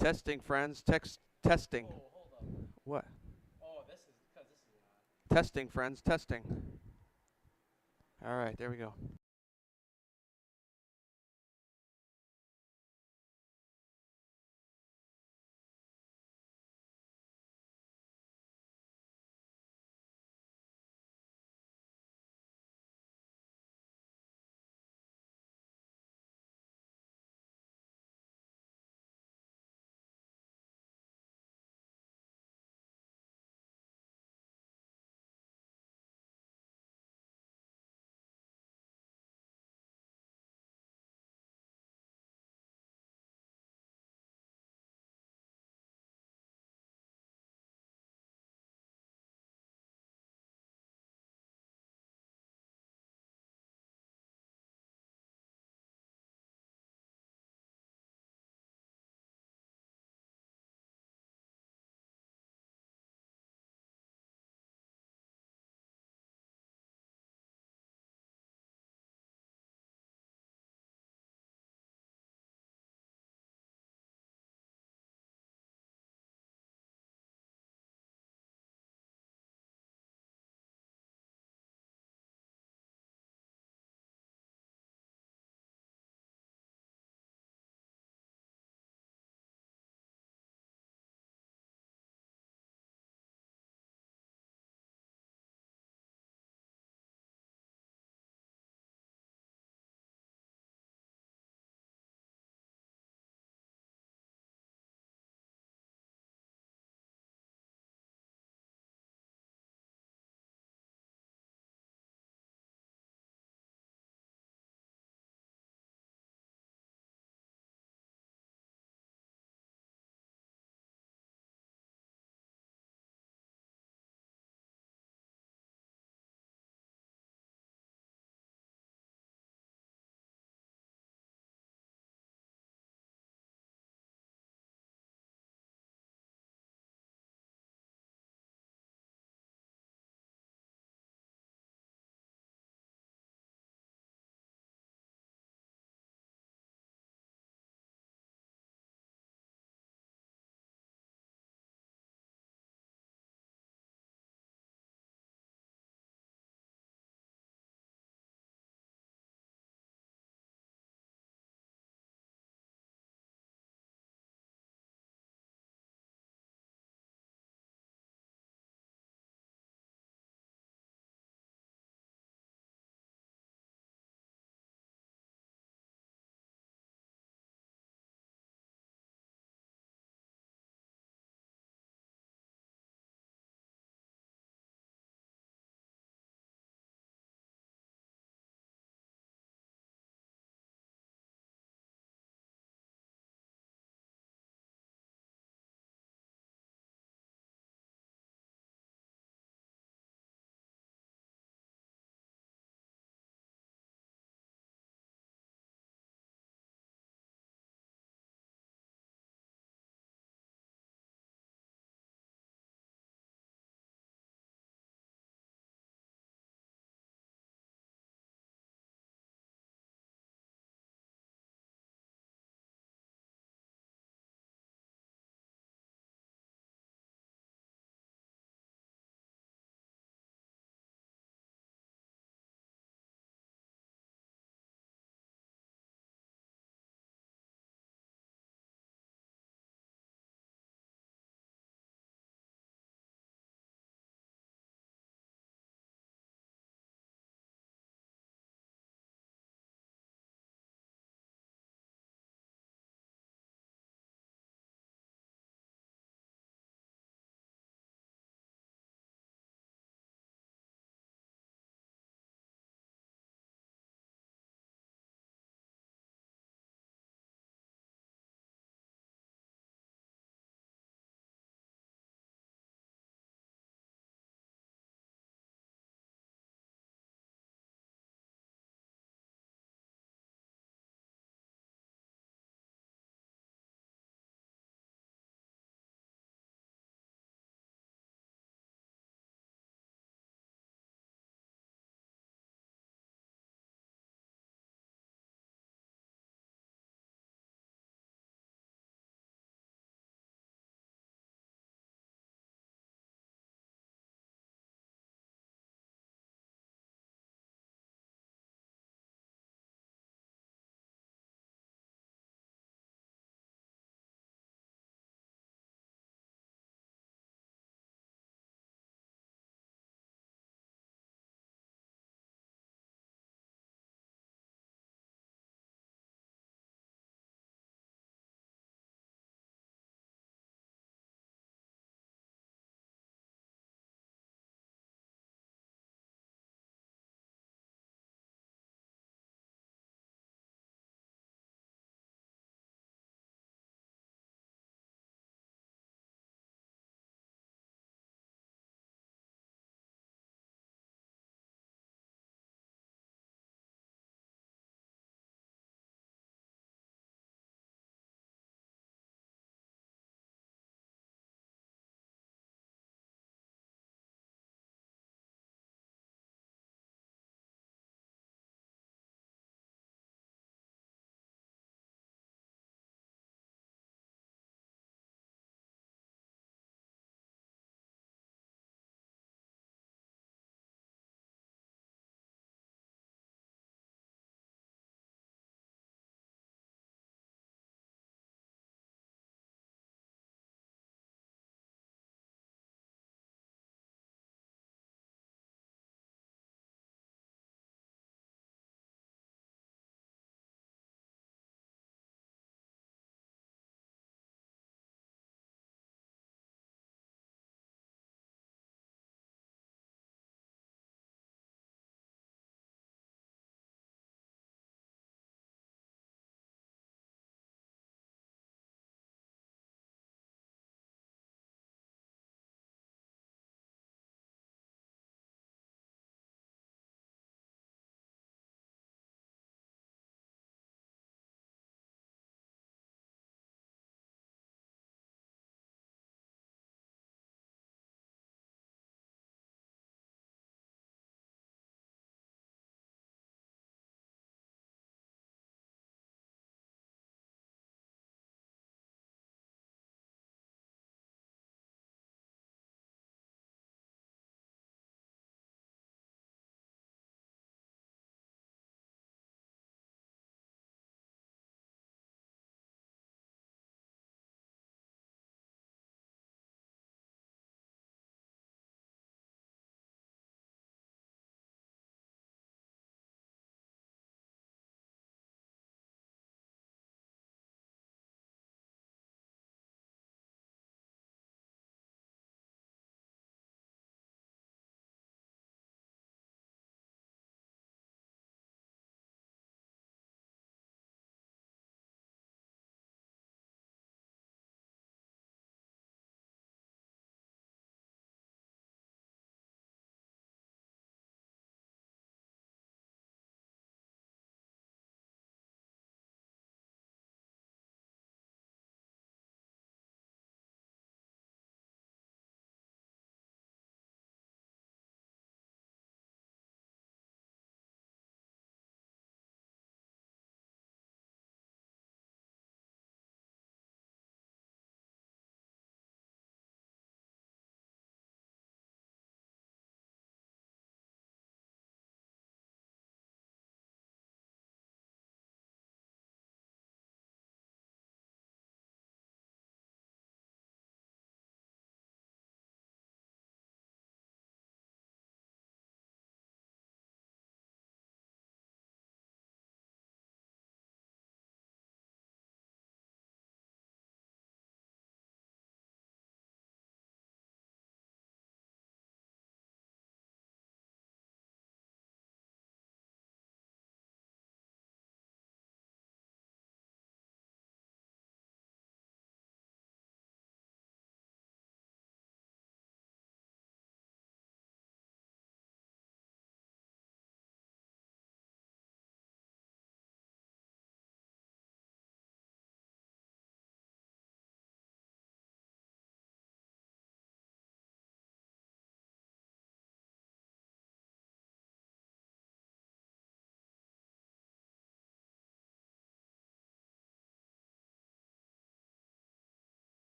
Testing, friends. Testing. Oh, hold up. What? Oh, this is because this is not. Testing, friends. Testing. All right, there we go.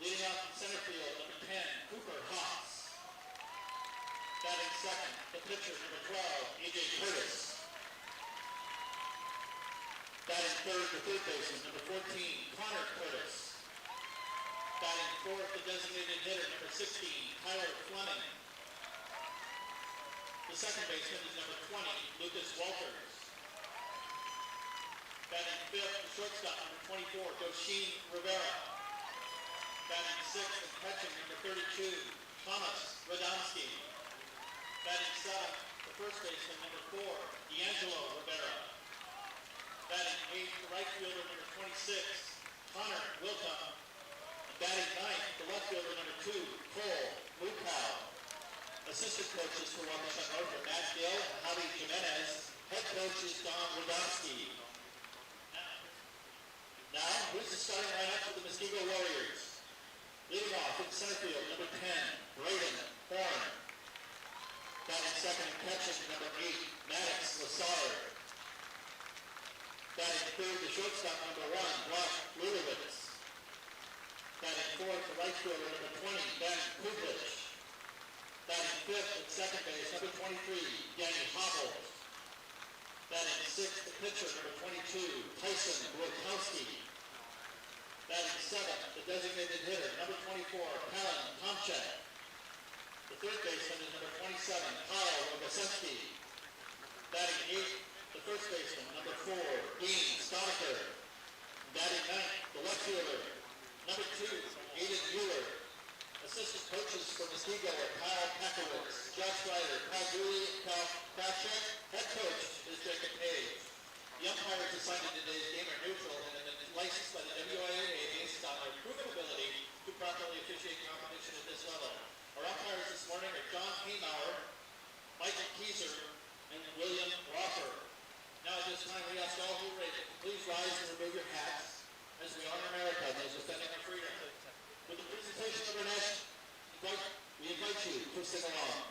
Leading off from center field, number 10, Cooper Haas. Batting second, the pitcher, number 12, A.J. Curtis. Batting third, the third baseman, number 14, Connor Curtis. Batting fourth, the designated hitter, number 16, Tyler Fleming. The second baseman is number 20, Lucas Walters. Batting fifth, the shortstop, number 24, Dosheen Rivera. Batting sixth and catching, number 32, Thomas Radomski. Batting seventh, the first baseman, number 4, D'Angelo Rivera. Batting eighth, the right fielder, number 26, Connor Wilcom. And batting ninth, the left fielder, number 2, Cole Mukow. Assistant coaches for Waukesha North are Matt Gill and Javi Jimenez. Head coach is Don Radomski. Now, here's the starting lineup for the Muskego Warriors. Leading off in center field, number 10, Braden Horn. Batting second and catching, number 8, Maddox Lassard. Batting third, the shortstop, number 1, Brock Lulowitz. Batting fourth, the right fielder, number 20, Ben Kuglich. Batting fifth at second base, number 23, Danny Hobble. Batting sixth, the pitcher, number 22, Tyson Wilkowski. Batting seventh, the designated hitter, number 24, Palin Tomchek. The third baseman is number 27, Kyle Rogosinski. Batting eighth, the first baseman, number 4, Dean Stoneker. Batting ninth, the left fielder, number 2, Aiden Mueller. Assistant coaches for Muskego are Kyle Pakowitz, Josh Ryder, Kyle Dooley, Kyle Krafchek. Head coach is Jacob Page. The umpires assigned in today's game are neutral and have been licensed by the WIAA based on their proven ability to properly officiate competition at this level. Our umpires this morning are John Haymauer, Michael Kieser, and William Roffer. Now at this time we ask all who are able to please rise and remove your hats as we honor America and those defending our freedom. With the presentation of our national, we invite you to sing along.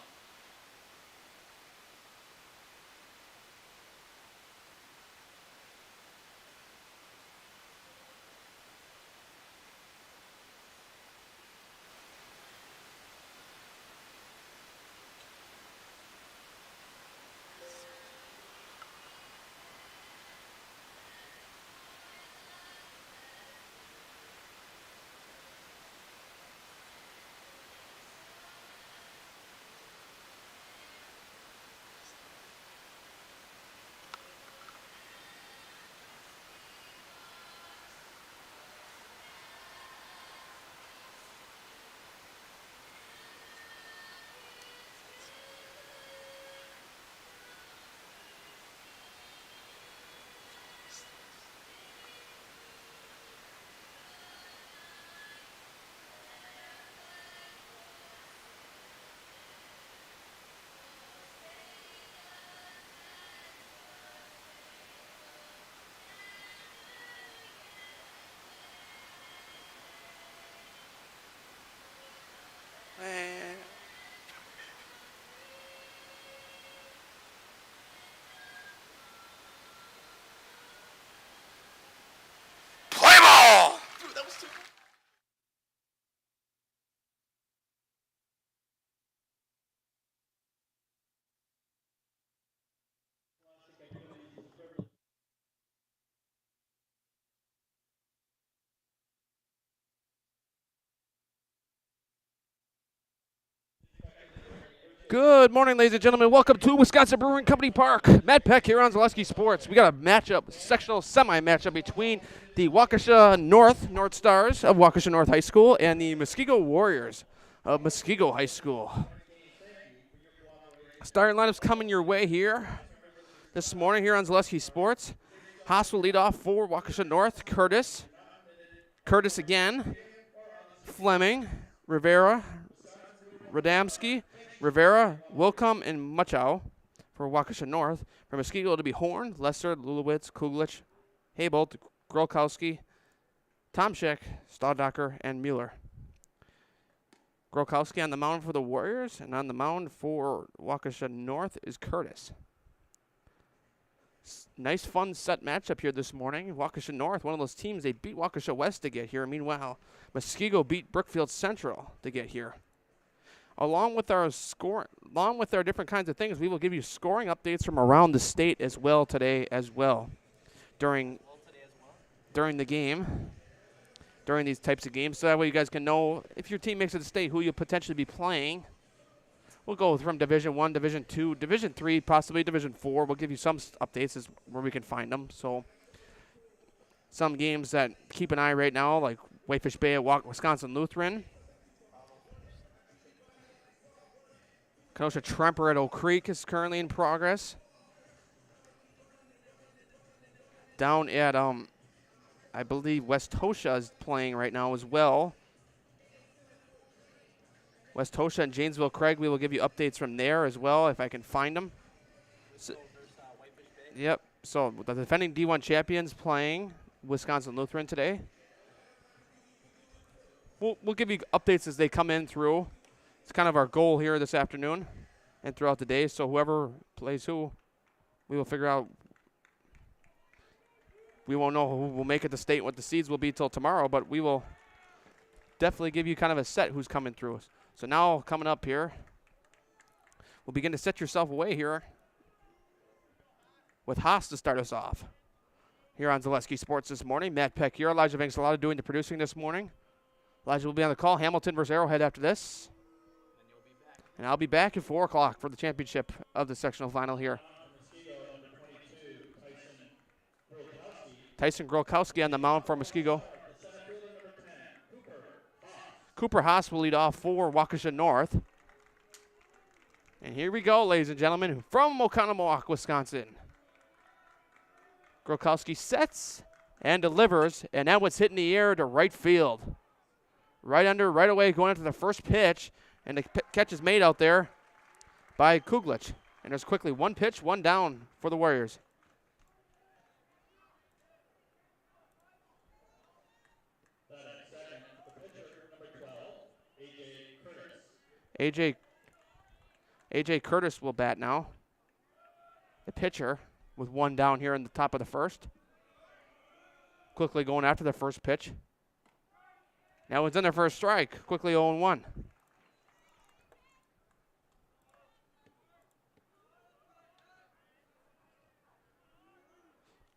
Play ball! Dude, that was too good. Good morning, ladies and gentlemen. Welcome to Wisconsin Brewing Company Park. Matt Peck here on Zaleski Sports. We got a matchup, sectional semi-matchup between the Waukesha North Stars of Waukesha North High School and the Muskego Warriors of Muskego High School. Starting lineup's coming your way here this morning here on Zaleski Sports. Haas will lead off for Waukesha North. Curtis again. Fleming, Rivera, Radomski, Rivera, Wilcom, and Muchow for Waukesha North. For Muskego, it'll be Horn, Lesser, Lulowitz, Kuglich, Haybolt, Grolkowski, Tomchek, Staudacher, and Mueller. Grolkowski on the mound for the Warriors, and on the mound for Waukesha North is Curtis. Nice, fun set matchup here this morning. Waukesha North, one of those teams, they beat Waukesha West to get here. Meanwhile, Muskego beat Brookfield Central to get here. Along with our different kinds of things, we will give you scoring updates from around the state as well today as well during the game, during these types of games. So that way you guys can know if your team makes it to state who you'll potentially be playing. We'll go from Division 1, Division 2, Division 3, possibly Division 4. We'll give you some updates as where we can find them. So some games that keep an eye right now, like Whitefish Bay at Wisconsin Lutheran. Kenosha Tremper at Oak Creek is currently in progress. Down at, I believe West Hosha is playing right now as well. West Hosha and Janesville Craig, we will give you updates from there as well if I can find them. So, yep, so the defending D1 champions playing Wisconsin Lutheran today. We'll give you updates as they come in through. It's kind of our goal here this afternoon and throughout the day. So whoever plays who, we will figure out. We won't know who will make it to state and what the seeds will be till tomorrow, but we will definitely give you kind of a set who's coming through. So now coming up here, we'll begin to set yourself away here with Haas to start us off. Here on Zaleski Sports this morning, Matt Peck here. Elijah Vanxalata doing the producing this morning. Elijah will be on the call. Hamilton versus Arrowhead after this. And I'll be back at 4 o'clock for the championship of the sectional final here. Tyson Grolkowski on the mound for Muskego. Cooper Haas will lead off for Waukesha North. And here we go, ladies and gentlemen, from Oconomowoc, Wisconsin. Grolkowski sets and delivers, and that one's hitting the air to right field. Right away, going into the first pitch, and the catch is made out there by Kuglich. And there's quickly one pitch, one down for the Warriors. AJ Curtis will bat now. The pitcher with one down here in the top of the first. Quickly going after the first pitch. Now it's in their first strike. Quickly 0-1.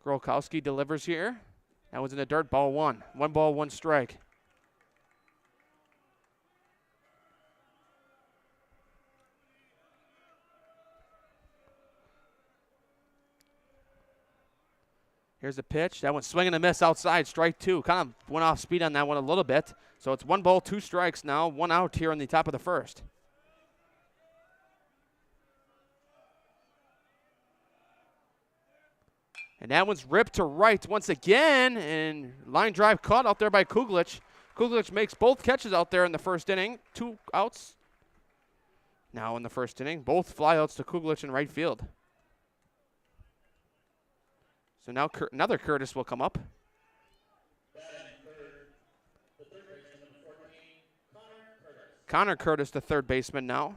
Grolkowski delivers here. That was in the dirt, ball one. 1 ball, 1 strike. Here's the pitch. That one swinging a miss outside, strike 2. Kind of went off speed on that one a little bit. So it's 1 ball, 2 strikes now. 1 out here in the top of the first. And that one's ripped to right once again. And line drive caught out there by Kuglich. Kuglich makes both catches out there in the first inning. 2 outs now in the first inning. Both flyouts to Kuglich in right field. So now another Curtis will come up. Connor Curtis, the third baseman now.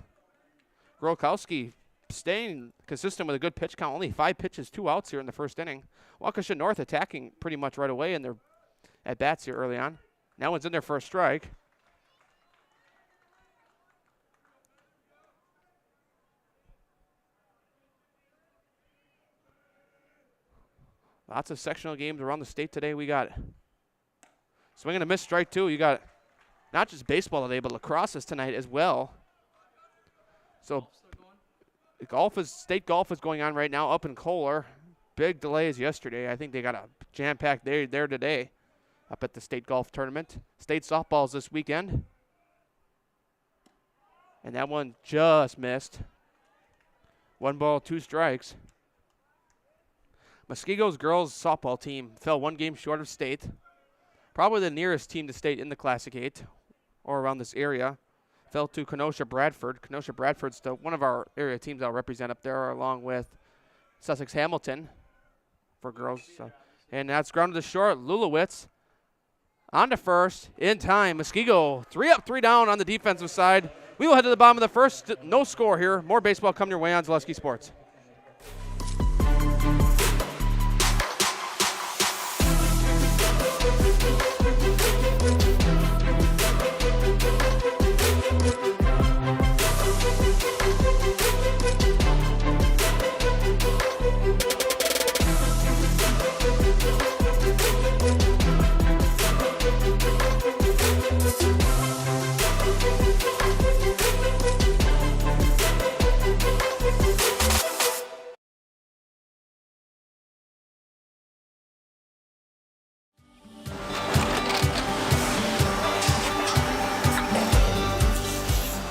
Grolkowski staying consistent with a good pitch count. Only 5 pitches, 2 outs here in the first inning. Waukesha North attacking pretty much right away in their at-bats here early on. Now one's in their first strike. Lots of sectional games around the state today. We got swing and a miss, strike 2. You got not just baseball today, but lacrosse is tonight as well. So state golf is going on right now up in Kohler. Big delays yesterday. I think they got a jam-packed day there today up at the state golf tournament. State softball's this weekend. And that one just missed. 1 ball, 2 strikes. Muskego's girls softball team fell 1 game short of state. Probably the nearest team to state in the Classic 8 or around this area. Fell to Kenosha Bradford. Kenosha Bradford's one of our area teams I'll represent up there, along with Sussex Hamilton for girls. So, and that's grounded to short. Lulowitz on to first in time. Muskego 3 up, 3 down on the defensive side. We will head to the bottom of the first. No score here. More baseball coming your way on Zaleski Sports.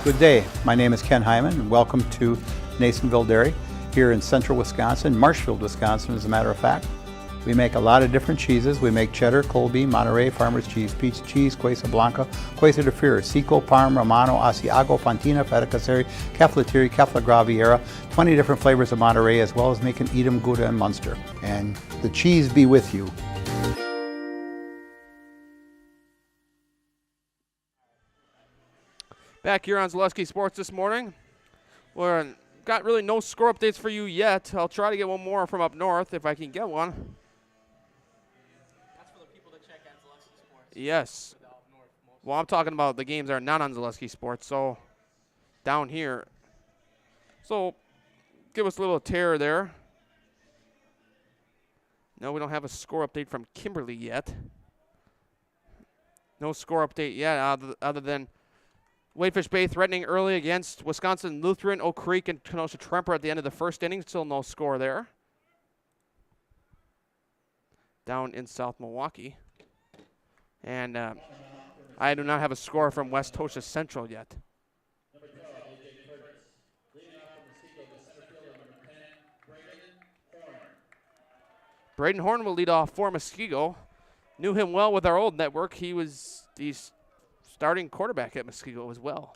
Good day. My name is Ken Hyman, and welcome to Nasonville Dairy here in central Wisconsin, Marshfield, Wisconsin, as a matter of fact. We make a lot of different cheeses. We make cheddar, Colby, Monterey, Farmer's Cheese, Peach Cheese, Quesa Blanca, Quesa de Fir, Seco, Parm, Romano, Asiago, Fontina, Feta Caseri, Cafetieri, Cafla Graviera, 20 different flavors of Monterey, as well as making Edam, Gouda, and Munster. And the cheese be with you. Back here on Zaleski Sports this morning. We're got really no score updates for you yet. I'll try to get one more from up north if I can get one. That's for the people that check on Zaleski Sports. Yes. For the up north most. Well, I'm talking about the games that are not on Zaleski Sports, so down here. So give us a little tear there. No, we don't have a score update from Kimberly yet. No score update yet other than Whitefish Bay threatening early against Wisconsin Lutheran, Oak Creek, and Kenosha Tremper at the end of the first inning. Still no score there. Down in South Milwaukee. And I do not have a score from West Tosha Central yet. Braden Horn will lead off for Muskego. Knew him well with our old network. He's starting quarterback at Muskego as well.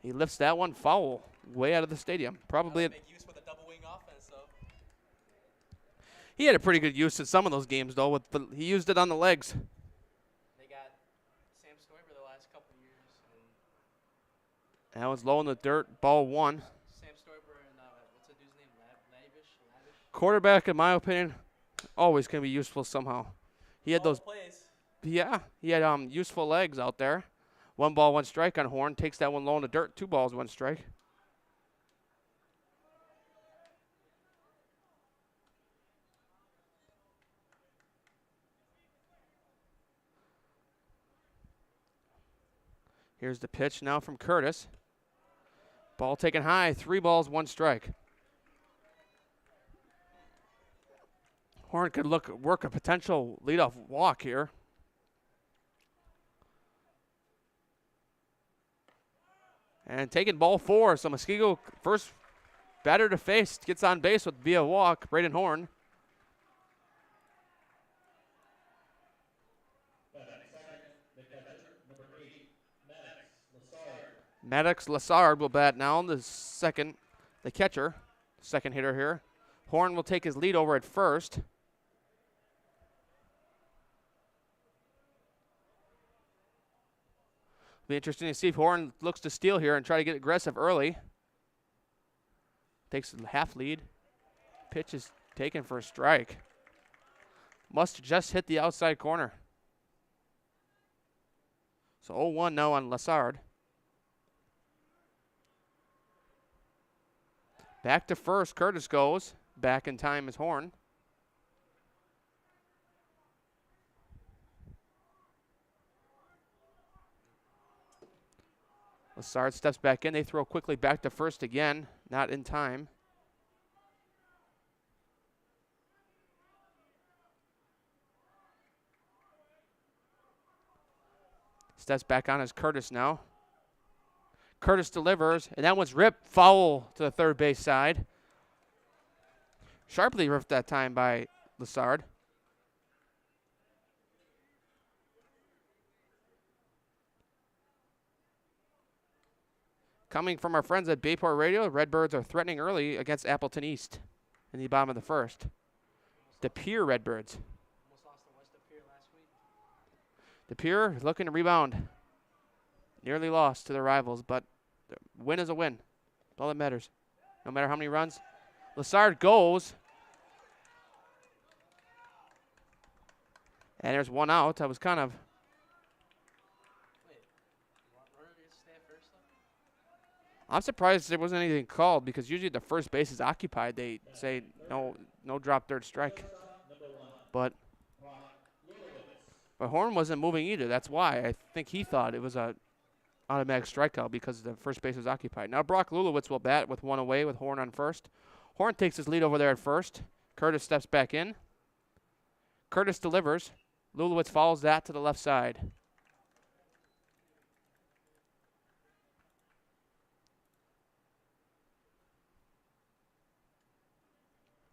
He lifts that one foul way out of the stadium. Probably Make use with a double wing offense, so. he had a pretty good use in some of those games though. He used it on the legs. They got Sam Stoiber the last couple years. And That was low in the dirt. Ball one. Sam Stoiber and what's the dude's name? Lavish? Quarterback, in my opinion, always can be useful somehow. He had those. Plays. Yeah, he had useful legs out there. 1 ball, 1 strike on Horn. Takes that one low in the dirt. 2 balls, 1 strike. Here's the pitch now from Curtis. Ball taken high. 3 balls, 1 strike. Horn could work a potential leadoff walk here. And taking ball 4, so Muskego first batter to face gets on base via walk, Braden Horn. Maddox Lassard will bat now, the catcher, second hitter here. Horn will take his lead over at first. Be interesting to see if Horn looks to steal here and try to get aggressive early. Takes a half lead. Pitch is taken for a strike. Must just hit the outside corner. So 0-1 now on Lassard. Back to first, Curtis goes. Back in time is Horn. Lassard steps back in. They throw quickly back to first again. Not in time. Steps back on as Curtis now. Curtis delivers, and that one's ripped foul to the third base side. Sharply ripped that time by Lassard. Coming from our friends at Bayport Radio, Redbirds are threatening early against Appleton East in the bottom of the first. De Pere Redbirds. Almost lost to West De Pere last week. De Pere looking to rebound. Nearly lost to their rivals, but the win is a win. That's all that matters. No matter how many runs. Lassard goes. And there's one out. I was kind of... I'm surprised there wasn't anything called because usually the first base is occupied. They say no drop third strike. But Horn wasn't moving either. That's why I think he thought it was a automatic strikeout because the first base was occupied. Now Brock Lulowitz will bat with 1 away with Horn on first. Horn takes his lead over there at first. Curtis steps back in. Curtis delivers. Lulowitz follows that to the left side.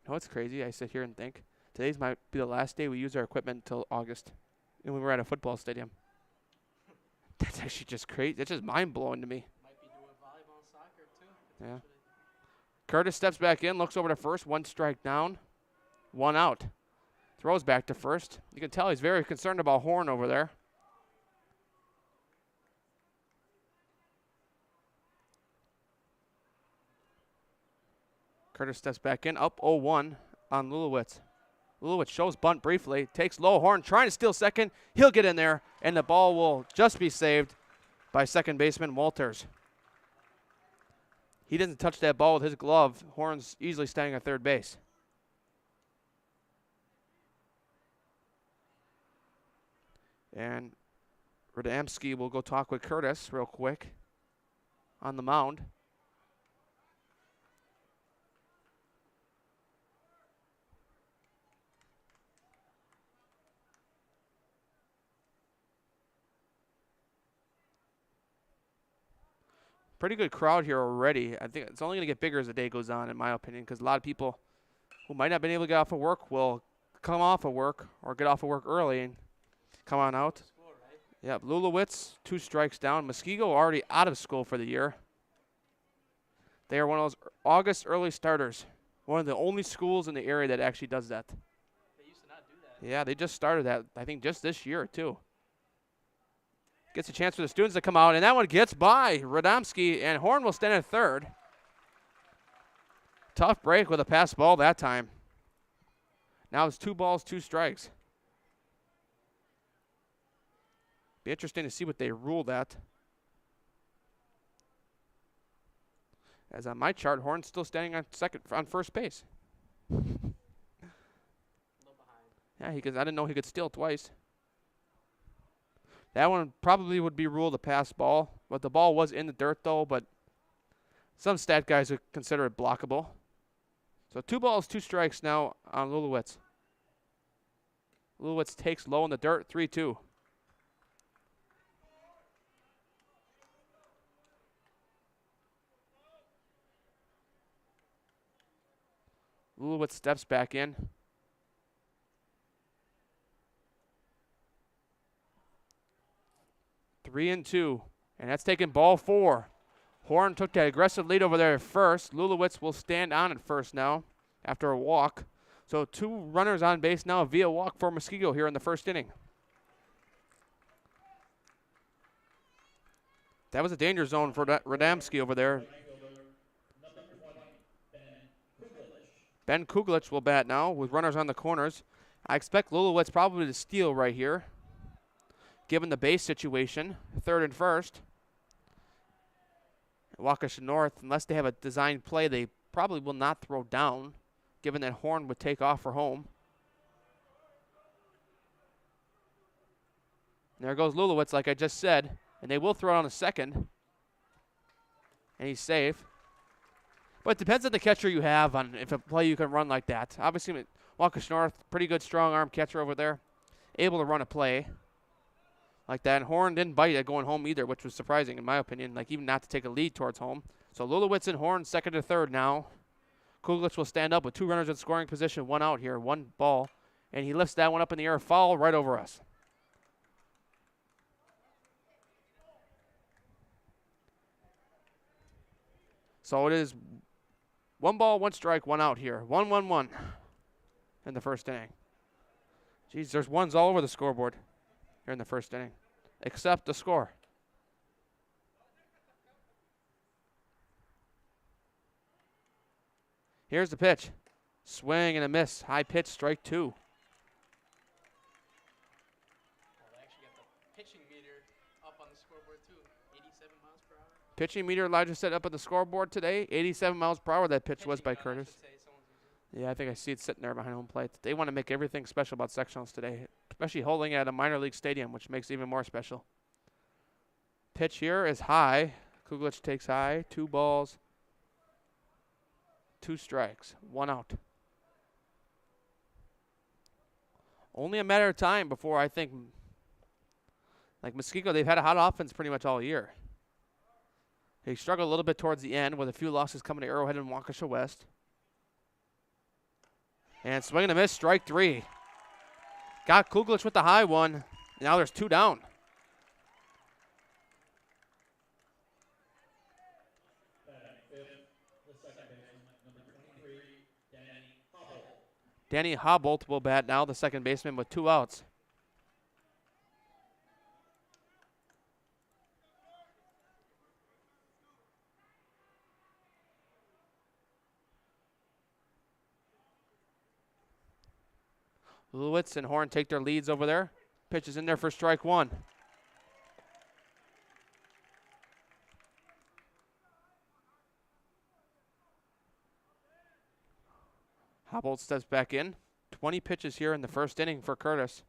know what's crazy? I sit here and think today's might be the last day we use our equipment until August, and we were at a football stadium. That's actually just crazy. That's just mind blowing to me. Might be doing volleyball and soccer too. Yeah. potentially. Curtis steps back in, looks over to first, 1 strike down, 1 out. Throws back to first. You can tell he's very concerned about Horn over there. Curtis steps back in, up 0-1 on Lulowitz. Lulowitz shows bunt briefly, takes low. Horn trying to steal second. He'll get in there, and the ball will just be saved by second baseman Walters. He doesn't touch that ball with his glove. Horn's easily standing at third base. And Radomski will go talk with Curtis real quick on the mound. Pretty good crowd here already. I think it's only going to get bigger as the day goes on, in my opinion, because a lot of people who might not have been able to get off of work will come off of work or get off of work early and come on out. School, right? Yep, Lulowitz, 2 strikes down. Muskego already out of school for the year. They are one of those August early starters. One of the only schools in the area that actually does that. They used to not do that. Yeah, they just started that, I think, just this year, too. Gets a chance for the students to come out, and that one gets by Radomski, and Horn will stand at third. Tough break with a pass ball that time. Now it's 2 balls, 2 strikes. Be interesting to see what they rule that. As on my chart, Horn's still standing on first base. A little behind. Yeah, I didn't know he could steal twice. That one probably would be ruled a pass ball, but the ball was in the dirt though, but some stat guys would consider it blockable. So 2 balls, 2 strikes now on Lulowitz. Lulowitz takes low in the dirt, 3-2. Lulowitz steps back in. Three and 2, and that's taking ball 4. Horn took that aggressive lead over there at first. Lulowitz will stand on at first now after a walk. So 2 runners on base now via walk for Muskego here in the first inning. That was a danger zone for Radomski over there. Ben Kuglich will bat now with runners on the corners. I expect Lulowitz probably to steal right here, given the base situation, third and first. Waukesha North, unless they have a designed play, they probably will not throw down, given that Horn would take off for home. And there goes Lulowitz, like I just said, and they will throw on a second. And he's safe. But it depends on the catcher you have, on if a play you can run like that. Obviously, Waukesha North, pretty good strong arm catcher over there, able to run a play like that. And Horn didn't bite at going home either, which was surprising in my opinion, like even not to take a lead towards home. So Lulowitz and Horn second to third now. Kuglich will stand up with 2 runners in scoring position, 1 out here, 1 ball. And he lifts that one up in the air, foul right over us. So it is 1 ball, 1 strike, 1 out here. 1-1-1 in the first inning. Jeez, there's ones all over the scoreboard here in the first inning, except the score. Here's the pitch. Swing and a miss. High pitch, strike 2. Well, they actually got the pitching meter up on the scoreboard too. 87 miles per hour. Pitching meter, Elijah set up on the scoreboard today. 87 miles per hour that pitch was by Pitching gun, I Curtis. should say, someone's using. Yeah, I think I see it sitting there behind home plate. They want to make everything special about sectionals today, especially holding at a minor league stadium, which makes it even more special. Pitch here is high. Kuglich takes high. 2 balls, 2 strikes, 1 out. Only a matter of time before I think, like Muskego, they've had a hot offense pretty much all year. They struggled a little bit towards the end with a few losses coming to Arrowhead and Waukesha West. And swing and a miss, strike 3. Got Kuglich with the high one. Now there's 2 down. Danny Hobbolt will bat now, the second baseman, with 2 outs. Lewitz and Horn take their leads over there. Pitches in there for strike 1. Hobbolt steps back in. 20 pitches here in the first inning for Curtis.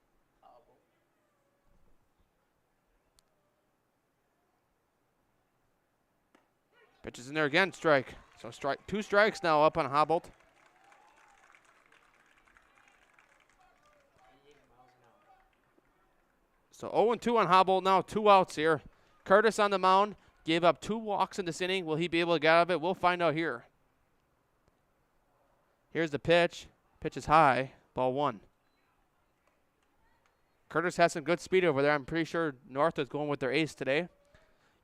Pitches in there again, strike. So 2 strikes now up on Hobbolt. So 0-2 on Hobbolt now, 2 outs here. Curtis on the mound, gave up 2 walks in this inning. Will he be able to get out of it? We'll find out here. Here's the pitch. Pitch is high, ball 1. Curtis has some good speed over there. I'm pretty sure North is going with their ace today.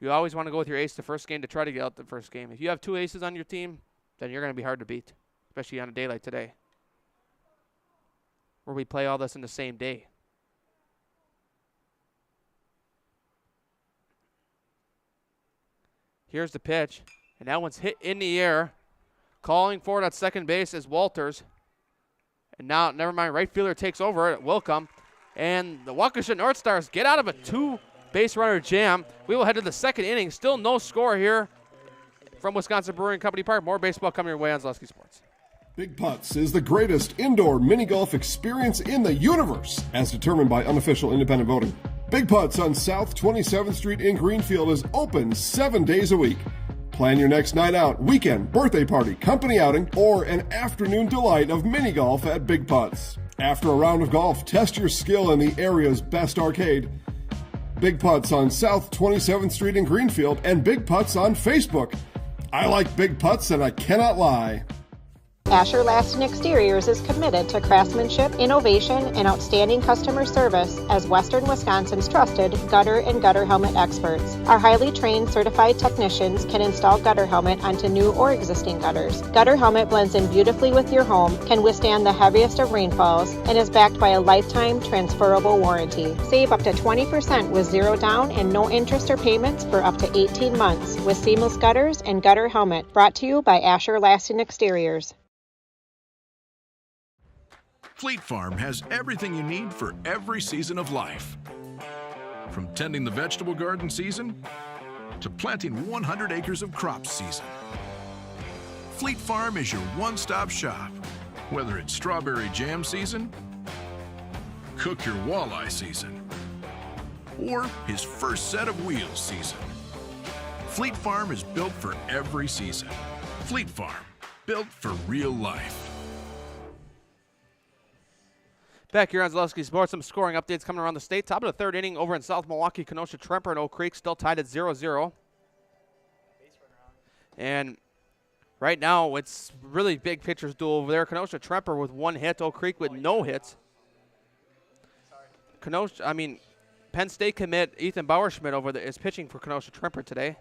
You always want to go with your ace the first game to try to get out the first game. If you have 2 aces on your team, then you're going to be hard to beat, especially on a day like today, where we play all this in the same day. Here's the pitch, and that one's hit in the air. Calling for it at second base is Walters. And now, never mind, right fielder takes over it. Wilcom. And the Waukesha North Stars get out of a 2-base runner jam. We will head to the second inning. Still no score here from Wisconsin Brewing Company Park. More baseball coming your way on Zaleski Sports. Big Putts is the greatest indoor mini golf experience in the universe, as determined by unofficial independent voting. Big Putts on South 27th Street in Greenfield is open 7 days a week. Plan your next night out, weekend, birthday party, company outing, or an afternoon delight of mini golf at Big Putts. After a round of golf, test your skill in the area's best arcade. Big Putts on South 27th Street in Greenfield and Big Putts on Facebook. I like Big Putts and I cannot lie. Asher Laston Exteriors is committed to craftsmanship, innovation, and outstanding customer service as Western Wisconsin's trusted gutter and gutter helmet experts. Our highly trained certified technicians can install gutter helmet onto new or existing gutters. Gutter helmet blends in beautifully with your home, can withstand the heaviest of rainfalls, and is backed by a lifetime transferable warranty. Save up to 20% with 0 down and no interest or payments for up to 18 months with seamless gutters and gutter helmet. Brought to you by Asher Laston Exteriors. Fleet Farm has everything you need for every season of life. From tending the vegetable garden season to planting 100 acres of crops season. Fleet Farm is your one-stop shop. Whether it's strawberry jam season, cook your walleye season, or his first set of wheels season. Fleet Farm is built for every season. Fleet Farm, built for real life. Back here on Zaleski Sports, some scoring updates coming around the state. Top of the 3rd inning over in South Milwaukee, Kenosha Tremper and Oak Creek still tied at 0-0. And right now, it's really big pitchers duel over there. Kenosha Tremper with 1 hit, Oak Creek with no hits. Penn State commit Ethan Bauerschmidt over there is pitching for Kenosha Tremper today.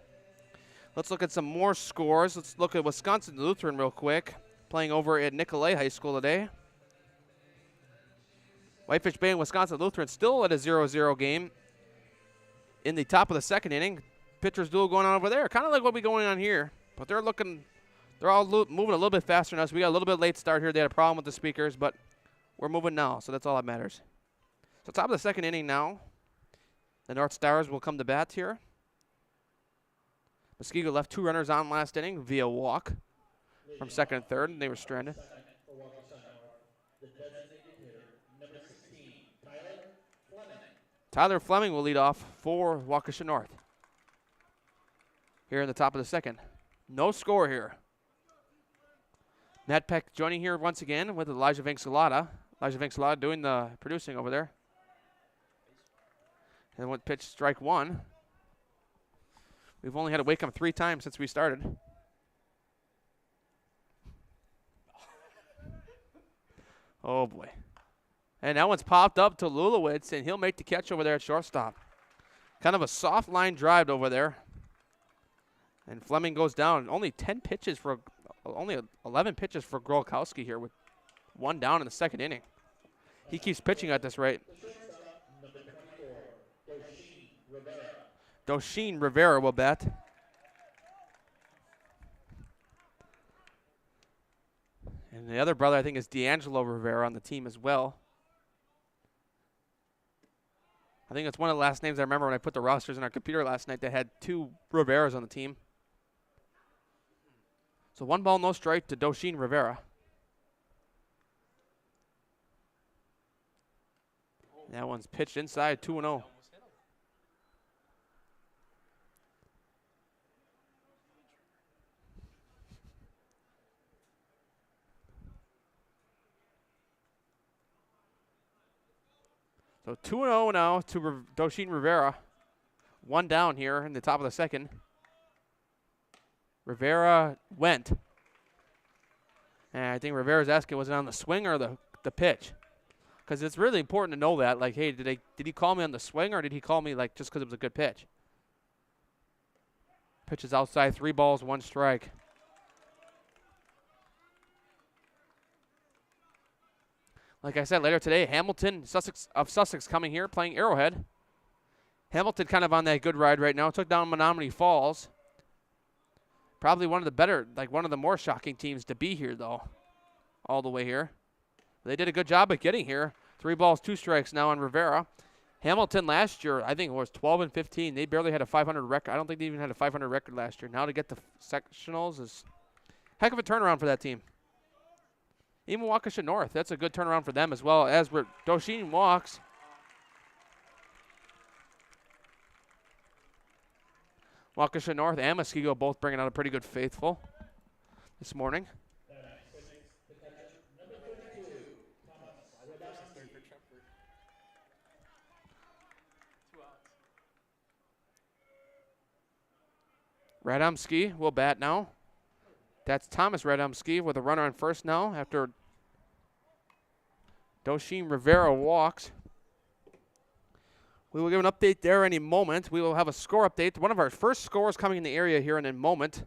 Let's look at some more scores. Let's look at Wisconsin Lutheran real quick, playing over at Nicolay High School today. Whitefish Bay and Wisconsin Lutheran still at a 0-0 game in the top of the 2nd inning. Pitchers duel going on over there, kind of like what we going on here. But they're all moving a little bit faster than us. We got a little bit late start here. They had a problem with the speakers, but we're moving now, so that's all that matters. So top of the 2nd inning now. The North Stars will come to bat here. Muskego left 2 runners on last inning via walk from 2nd and 3rd, and they were stranded. Tyler Fleming will lead off for Waukesha North. Here in the top of the 2nd. No score here. Matt Peck joining here once again with Elijah Vincelada. Elijah Vincelada doing the producing over there. And went pitch strike 1. We've only had to wake him 3 times since we started. Oh, boy. And that one's popped up to Lulowitz, and he'll make the catch over there at shortstop. Kind of a soft line drive over there. And Fleming goes down. Only 11 pitches for Grolkowski here with one down in the second inning. He keeps pitching at this rate. Dosheen Rivera will bat. And the other brother, I think, is D'Angelo Rivera on the team as well. I think it's one of the last names I remember when I put the rosters in our computer last night that had 2 Riveras on the team. So 1 ball, no strike to Dosheen Rivera. That one's pitched inside, 2-0. So 2-0 now to Dosheen Rivera. 1 down here in the top of the second. Rivera went. And I think Rivera's asking, was it on the swing or the pitch? Because it's really important to know that. Like, hey, did he call me on the swing or did he call me like just because it was a good pitch? Pitch is outside, 3 balls, 1 strike. Like I said, later today, Hamilton of Sussex coming here, playing Arrowhead. Hamilton kind of on that good ride right now. Took down Menominee Falls. Probably one of the better, like one of the more shocking teams to be here, though, all the way here. They did a good job at getting here. 3 balls, 2 strikes now on Rivera. Hamilton last year, I think it was 12-15. They barely had a 500 record. I don't think they even had a 500 record last year. Now to get the sectionals is heck of a turnaround for that team. Even Waukesha North, that's a good turnaround for them as well. As Dosheen walks. Waukesha North and Muskego both bringing out a pretty good faithful this morning. Radomski will bat now. That's Thomas Radomski with a runner on first now after Dosheen Rivera walks. We will give an update there any moment. We will have a score update. One of our first scores coming in the area here in a moment.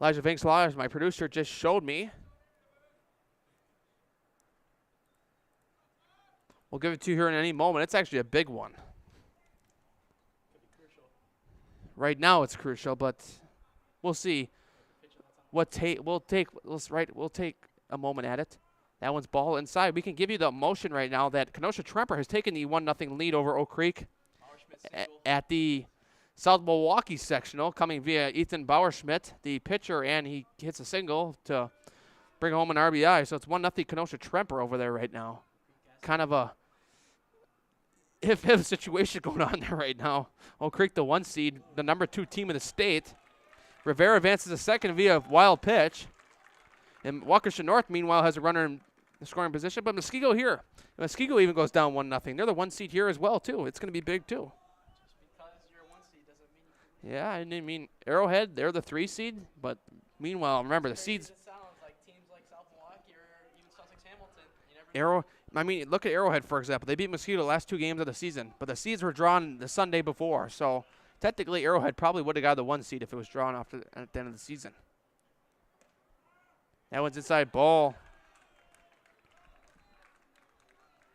Elijah Vinkslaw, as my producer just showed me. We'll give it to you here in any moment. It's actually a big one. Right now it's crucial, but we'll see. We'll take a moment at it. That one's ball inside. We can give you the emotion right now that Kenosha-Tremper has taken the 1-0 lead over Oak Creek at the South Milwaukee sectional, coming via Ethan Bauerschmidt, the pitcher, and he hits a single to bring home an RBI. So it's 1-0 Kenosha-Tremper over there right now. Kind of a if situation going on there right now. Oak Creek, the 1 seed, the number 2 team in the state. Rivera advances a second via wild pitch. And Waukesha North, meanwhile, has a runner in the scoring position. But Muskego here. Muskego even goes down 1-0. They're the 1 seed here as well, too. It's going to be big, too. Just because you're a 1 seed doesn't mean. Yeah, I mean, Arrowhead, they're the 3 seed. But meanwhile, remember, the seeds. It sounds like teams like South Milwaukee or even Sussex Hamilton. You never know. Look at Arrowhead, for example. They beat Muskego the last 2 games of the season. But the seeds were drawn the Sunday before. So technically, Arrowhead probably would have got the 1 seed if it was drawn at the end of the season. That one's inside ball.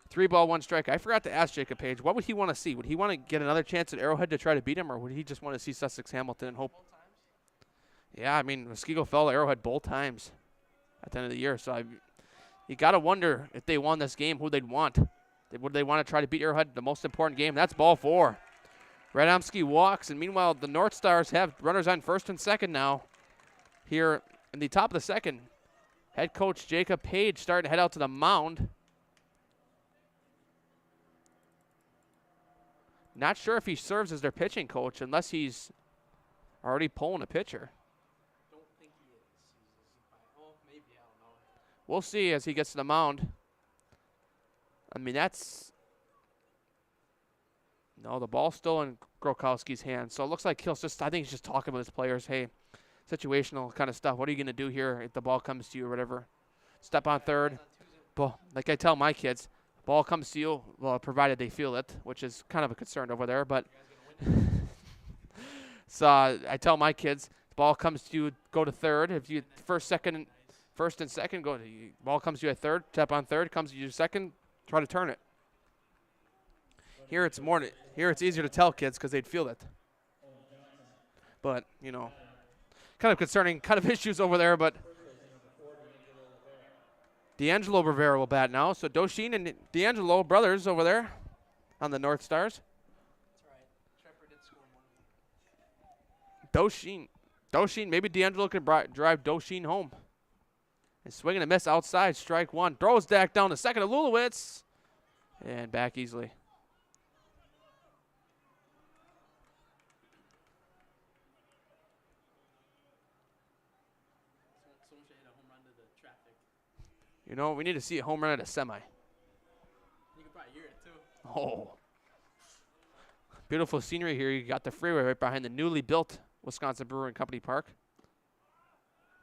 3 ball, 1 strike. I forgot to ask Jacob Page, what would he want to see? Would he want to get another chance at Arrowhead to try to beat him, or would he just want to see Sussex Hamilton and hope? Yeah, I mean, Muskego fell to Arrowhead both times at the end of the year. So you got to wonder if they won this game, who they'd want. Would they want to try to beat Arrowhead, the most important game? That's ball 4. Radomski walks, and meanwhile, the North Stars have runners on first and second now here in the top of the second. Head coach Jacob Page starting to head out to the mound. Not sure if he serves as their pitching coach unless he's already pulling a pitcher. Don't think he is. Maybe, I don't know. We'll see as he gets to the mound. I mean, no, the ball's still in Grokowski's hands. So it looks like I think he's just talking with his players. Hey, situational kind of stuff. What are you going to do here if the ball comes to you or whatever? Step on third. But like I tell my kids, ball comes to you, well, provided they feel it, which is kind of a concern over there. But so I tell my kids, ball comes to you, go to third. If you first and second, go. Ball comes to you at third, tap on third, comes to you second, try to turn it. Here it's easier to tell kids because they'd feel it. But kind of concerning kind of issues over there. But D'Angelo Rivera will bat now. So Dosheen and D'Angelo, brothers over there on the North Stars. That's right. Tremper did score one. Dosheen, maybe D'Angelo can drive Dosheen home. And swing and a miss outside, strike one. Throws back down to second of Lulowitz. And back easily. Someone should hit a home run to the traffic. We need to see a home run at a semi. You can probably hear it, too. Oh. Beautiful scenery here. You got the freeway right behind the newly built Wisconsin Brewery and Company Park.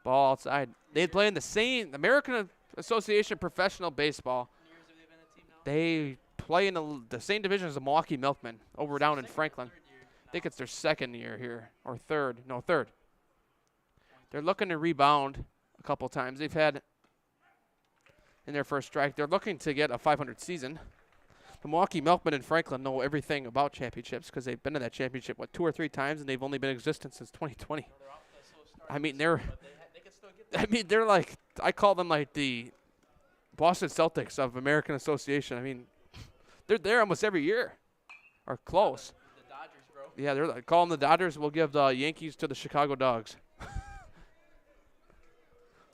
Ball outside. They play in the same American Association Professional Baseball. How many years have they been a team now? They play in the same division as the Milwaukee Milkmen over down in Second or Franklin. third year? I think it's their second year here, or third. No, third. They're looking to rebound a couple times. They've had in their first strike. They're looking to get a 500 season. The Milwaukee Milkmen and Franklin know everything about championships because they've been to that championship, 2 or 3 times, and they've only been in existence since 2020. They're off to a slow start I mean, this they're year, but they can still get there. I mean, they're like, I call them like the Boston Celtics of American Association. I mean, they're there almost every year, or close. The Dodgers, bro. Yeah, they're like, call them the Dodgers. We'll give the Yankees to the Chicago Dogs.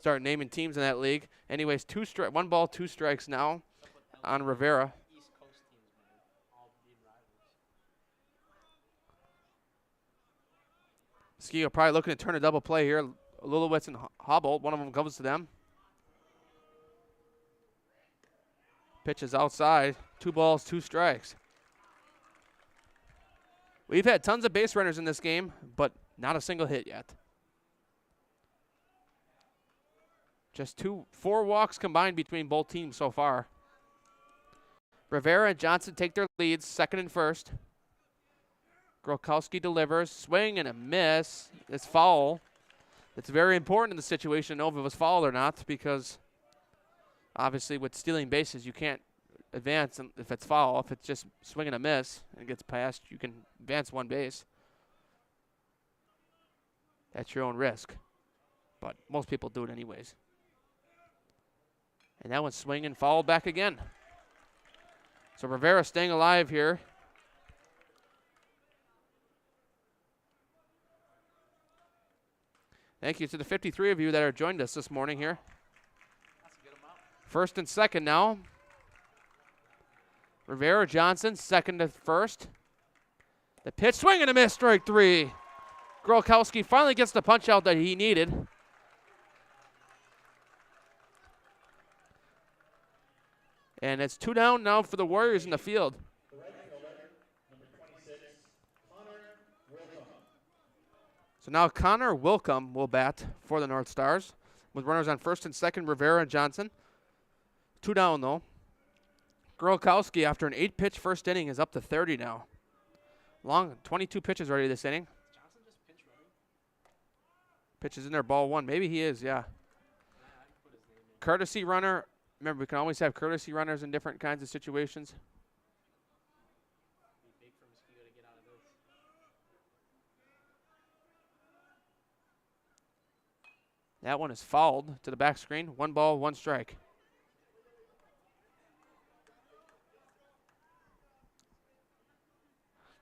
Start naming teams in that league. Anyways, 1 ball, 2 strikes now on Rivera. East Coast teams, man. All being rivals. Muskego probably looking to turn a double play here. Lulowitz and Hobbold, one of them comes to them. Pitches outside. 2 balls, 2 strikes. We've had tons of base runners in this game, but not a single hit yet. Just 4 walks combined between both teams so far. Rivera and Johnson take their leads, second and first. Grokowski delivers, swing and a miss. It's foul. It's very important in the situation to know if it was foul or not, because obviously with stealing bases you can't advance if it's foul. If it's just swing and a miss and it gets past, you can advance 1 base. That's your own risk, but most people do it anyways. And that one's swinging, fouled back again. So Rivera staying alive here. Thank you to the 53 of you that are joined us this morning here. That's a good amount. First and second now. Rivera, Johnson, second to first. The pitch, swing and a miss, strike 3. Grokowski finally gets the punch out that he needed. And it's 2 down now for the Warriors in the field. So now Connor Wilcom will bat for the North Stars with runners on first and second, Rivera and Johnson. 2 down, though. Grokowski, after an 8-pitch first inning, is up to 30 now. Long, 22 pitches already this inning. Johnson just pinch running. Pitches in there, ball 1. Maybe he is, yeah. Yeah, I can put his name in. Courtesy runner. Remember, we can always have courtesy runners in different kinds of situations. Be big for Muskego to get out of this. That one is fouled to the back screen. 1 ball, 1 strike.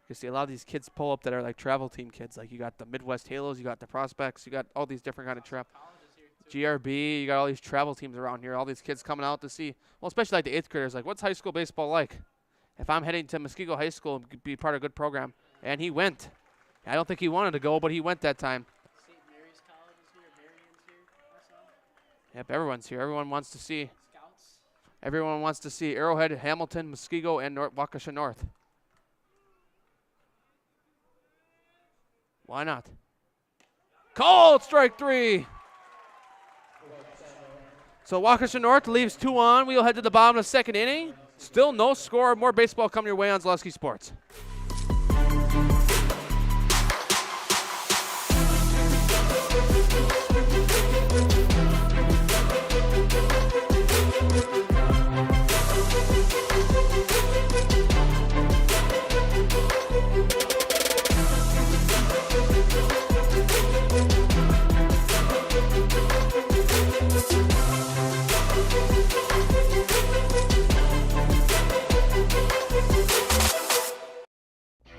You see a lot of these kids pull up that are like travel team kids. Like you got the Midwest Halos, you got the Prospects, you got all these different kind of travel. College is here too. GRB, you got all these travel teams around here. All these kids coming out to see. Well, especially like the 8th graders. Like, what's high school baseball like? If I'm heading to Muskego High School and be part of a good program, and he went. I don't think he wanted to go, but he went that time. St. Mary's College is here. Marion's here. I saw. Yep, everyone's here. Everyone wants to see. Scouts. Everyone wants to see Arrowhead, Hamilton, Muskego, and Waukesha North. Why not? Called strike 3. So Waukesha North leaves 2 on. We'll head to the bottom of the second inning. Still no score. More baseball coming your way on Zaleski Sports.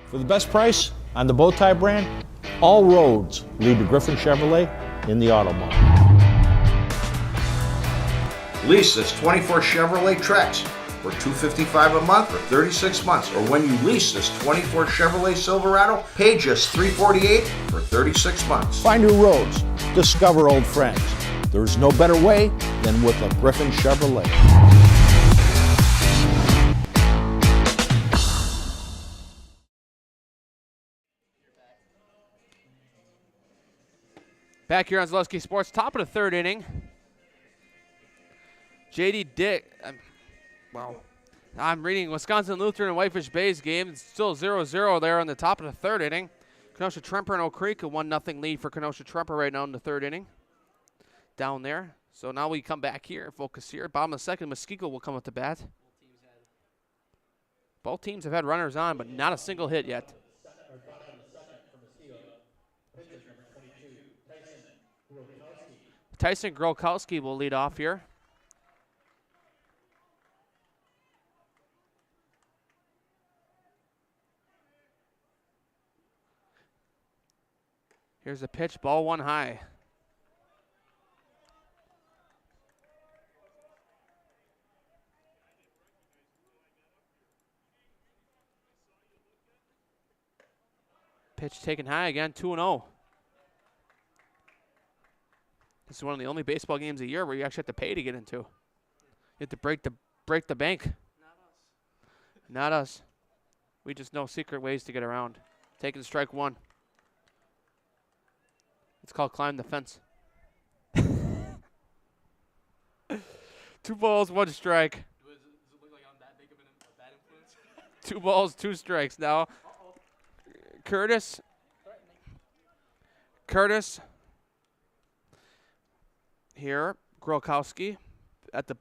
For the best price on the Bowtie brand, all roads lead to Griffin Chevrolet in the auto mall. Lease this 24 Chevrolet Trax for $255 a month for 36 months. Or when you lease this 24 Chevrolet Silverado, pay just $348 for 36 months. Find new roads, discover old friends. There's no better way than with a Griffin Chevrolet. Back here on Zaleski Sports, top of the third inning. J.D. Dick, I'm reading Wisconsin Lutheran and Whitefish Bay's game. It's still 0-0 there on the top of the third inning. Kenosha Tremper and Oak Creek, a 1-0 lead for Kenosha Tremper right now in the third inning. Down there. So now we come back here, focus here. Bottom of the second, Muskego will come up to bat. Both teams have had runners on, but not a single hit yet. Tyson Grokowski will lead off here. Here's a pitch, ball one high. Pitch taken high again, 2-0. This is one of the only baseball games a year where you actually have to pay to get into. You have to break the bank. Not us. We just know secret ways to get around. Taking strike one. It's called climb the fence. 2 balls, 1 strike. Does it look like I'm that big of a bad influence? 2 balls, 2 strikes. Now, Curtis. Here, Grokowski at the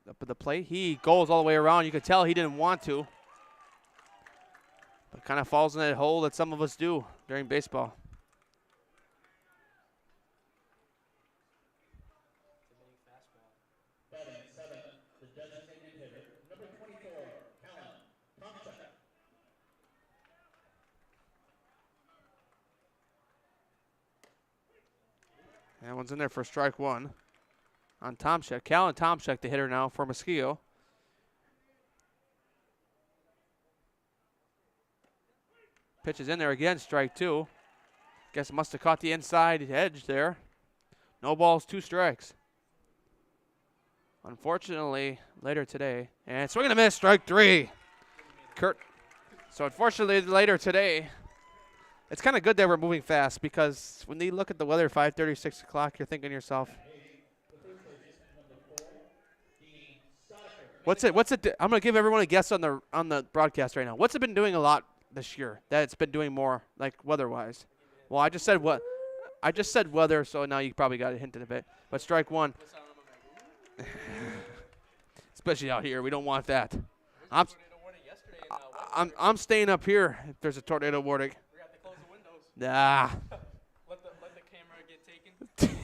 up at the plate. He goes all the way around. You could tell he didn't want to, but kind of falls in that hole that some of us do during baseball. That one's in there for strike one on Tomchek. Callan Tomchek, the hitter now for Muskego. Pitch is in there again, strike two. Guess it must have caught the inside edge there. No balls, 2 strikes. Unfortunately, later today, and swing and a miss, strike 3. So unfortunately, later today, it's kind of good that we're moving fast because when you look at the weather, 5:30, 6 o'clock, you're thinking to yourself, what's it? I'm gonna give everyone a guess on the broadcast right now. What's it been doing a lot this year? That it's been doing more like weather-wise. Well, I just said what? I just said weather, so now you probably got a hint of it. But strike one. Especially out here, we don't want that. I'm staying up here if there's a tornado warning. Nah. Let the camera get taken.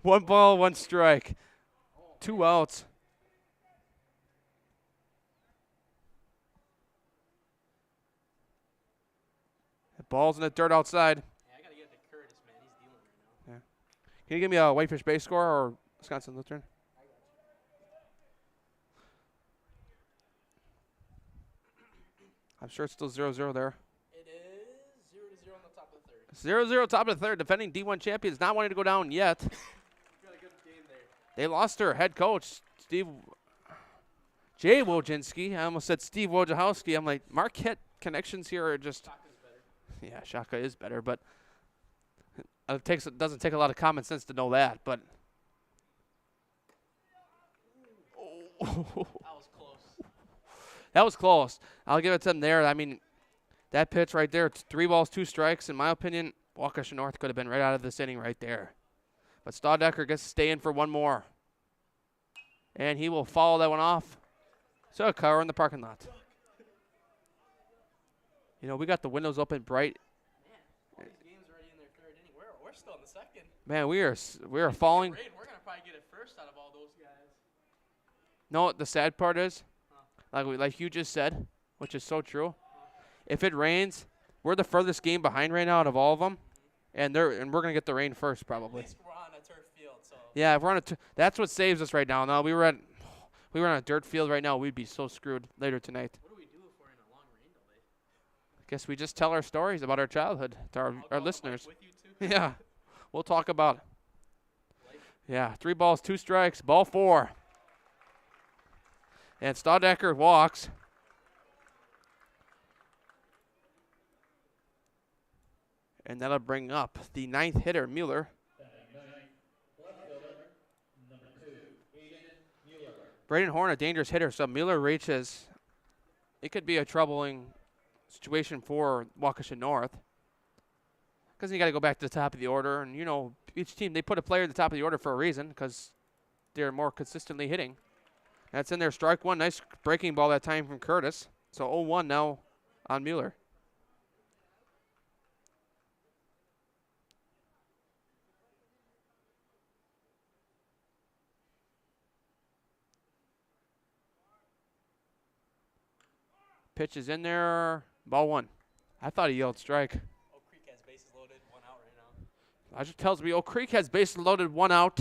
1 ball, 1 strike. 2 outs. The ball's in the dirt outside. Yeah, I got to get to Curtis, man. He's dealing right now. Yeah. Can you give me a Whitefish Bay score or Wisconsin Lutheran? I'm sure it's still 0-0 there. 0-0 on the top of the third. 0-0 top of the third. Defending D1 champions not wanting to go down yet. Got a good game there. They lost their head coach, Jay Wojcinski. I almost said Steve Wojciechowski. I'm like, Marquette connections here are just. Shaka's better. Yeah, Shaka is better, but it doesn't take a lot of common sense to know that. But was close. That was close. I'll give it to them there. I mean, that pitch right there, it's 3 balls, 2 strikes. In my opinion, Waukesha North could have been right out of this inning right there. But Staudecker gets to stay in for one more. And he will follow that one off. So a car in the parking lot. You know, we got the windows open bright. Man, all these games already in their third inning. We're still in the second. Man, we are falling. We're going to probably get it first out of all those guys. No, what the sad part is, like you just said, which is so true. If it rains, we're the furthest game behind right now out of all of them, and we're gonna get the rain first probably. At least we're on a turf field, so. Yeah, if we're on that's what saves us right now. Now we were on a dirt field right now, we'd be so screwed later tonight. What do we do if we're in a long rain delay? Guess we just tell our stories about our childhood to our listeners. With you too. Yeah, we'll talk about it. Yeah, 3 balls, 2 strikes, ball 4. And Staudecker walks. And that'll bring up the 9th hitter, Mueller. Braden Horn, a dangerous hitter, so Mueller reaches. It could be a troubling situation for Waukesha North. Because you got to go back to the top of the order. And, you know, each team, they put a player at the top of the order for a reason because they're more consistently hitting. That's in there, strike 1. Nice breaking ball that time from Curtis. So 0-1 now on Mueller. Pitch is in there, ball 1. I thought he yelled strike. Oak Creek has bases loaded, 1 out right now. That just tells me Oak Creek has bases loaded, 1 out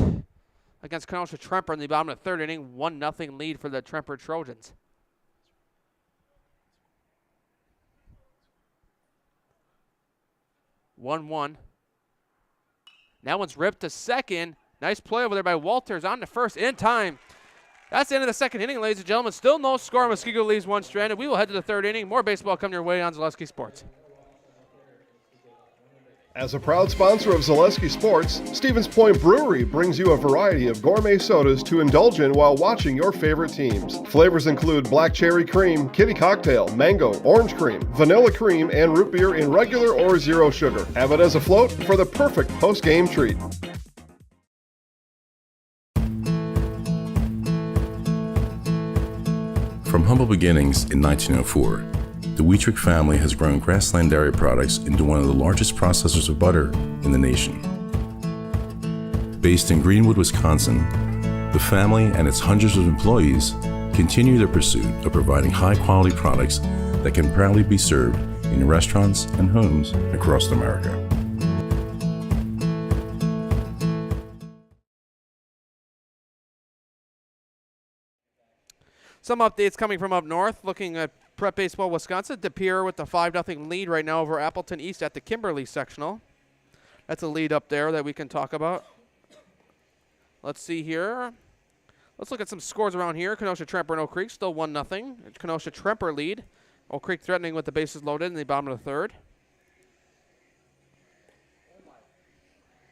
against Kenosha Tremper in the bottom of the 3rd inning. 1-0 lead for the Tremper Trojans. One. That one's ripped to second. Nice play over there by Walters on to first in time. That's the end of the 2nd inning, ladies and gentlemen. Still no score. Muskego leaves 1 stranded. We will head to the 3rd inning. More baseball coming your way on Zaleski Sports. As a proud sponsor of Zaleski Sports, Stevens Point Brewery brings you a variety of gourmet sodas to indulge in while watching your favorite teams. Flavors include black cherry cream, kitty cocktail, mango, orange cream, vanilla cream, and root beer in regular or 0 sugar. Have it as a float for the perfect post-game treat. From humble beginnings in 1904, the Wheatrick family has grown Grassland Dairy Products into one of the largest processors of butter in the nation. Based in Greenwood, Wisconsin, the family and its hundreds of employees continue their pursuit of providing high-quality products that can proudly be served in restaurants and homes across America. Some updates coming from up north, looking at Prep Baseball Wisconsin. DePere with the 5-0 lead right now over Appleton East at the Kimberly Sectional. That's a lead up there that we can talk about. Let's see here. Let's look at some scores around here. Kenosha Tremper and Oak Creek still 1-0. Kenosha Tremper lead. Oak Creek threatening with the bases loaded in the bottom of the 3rd.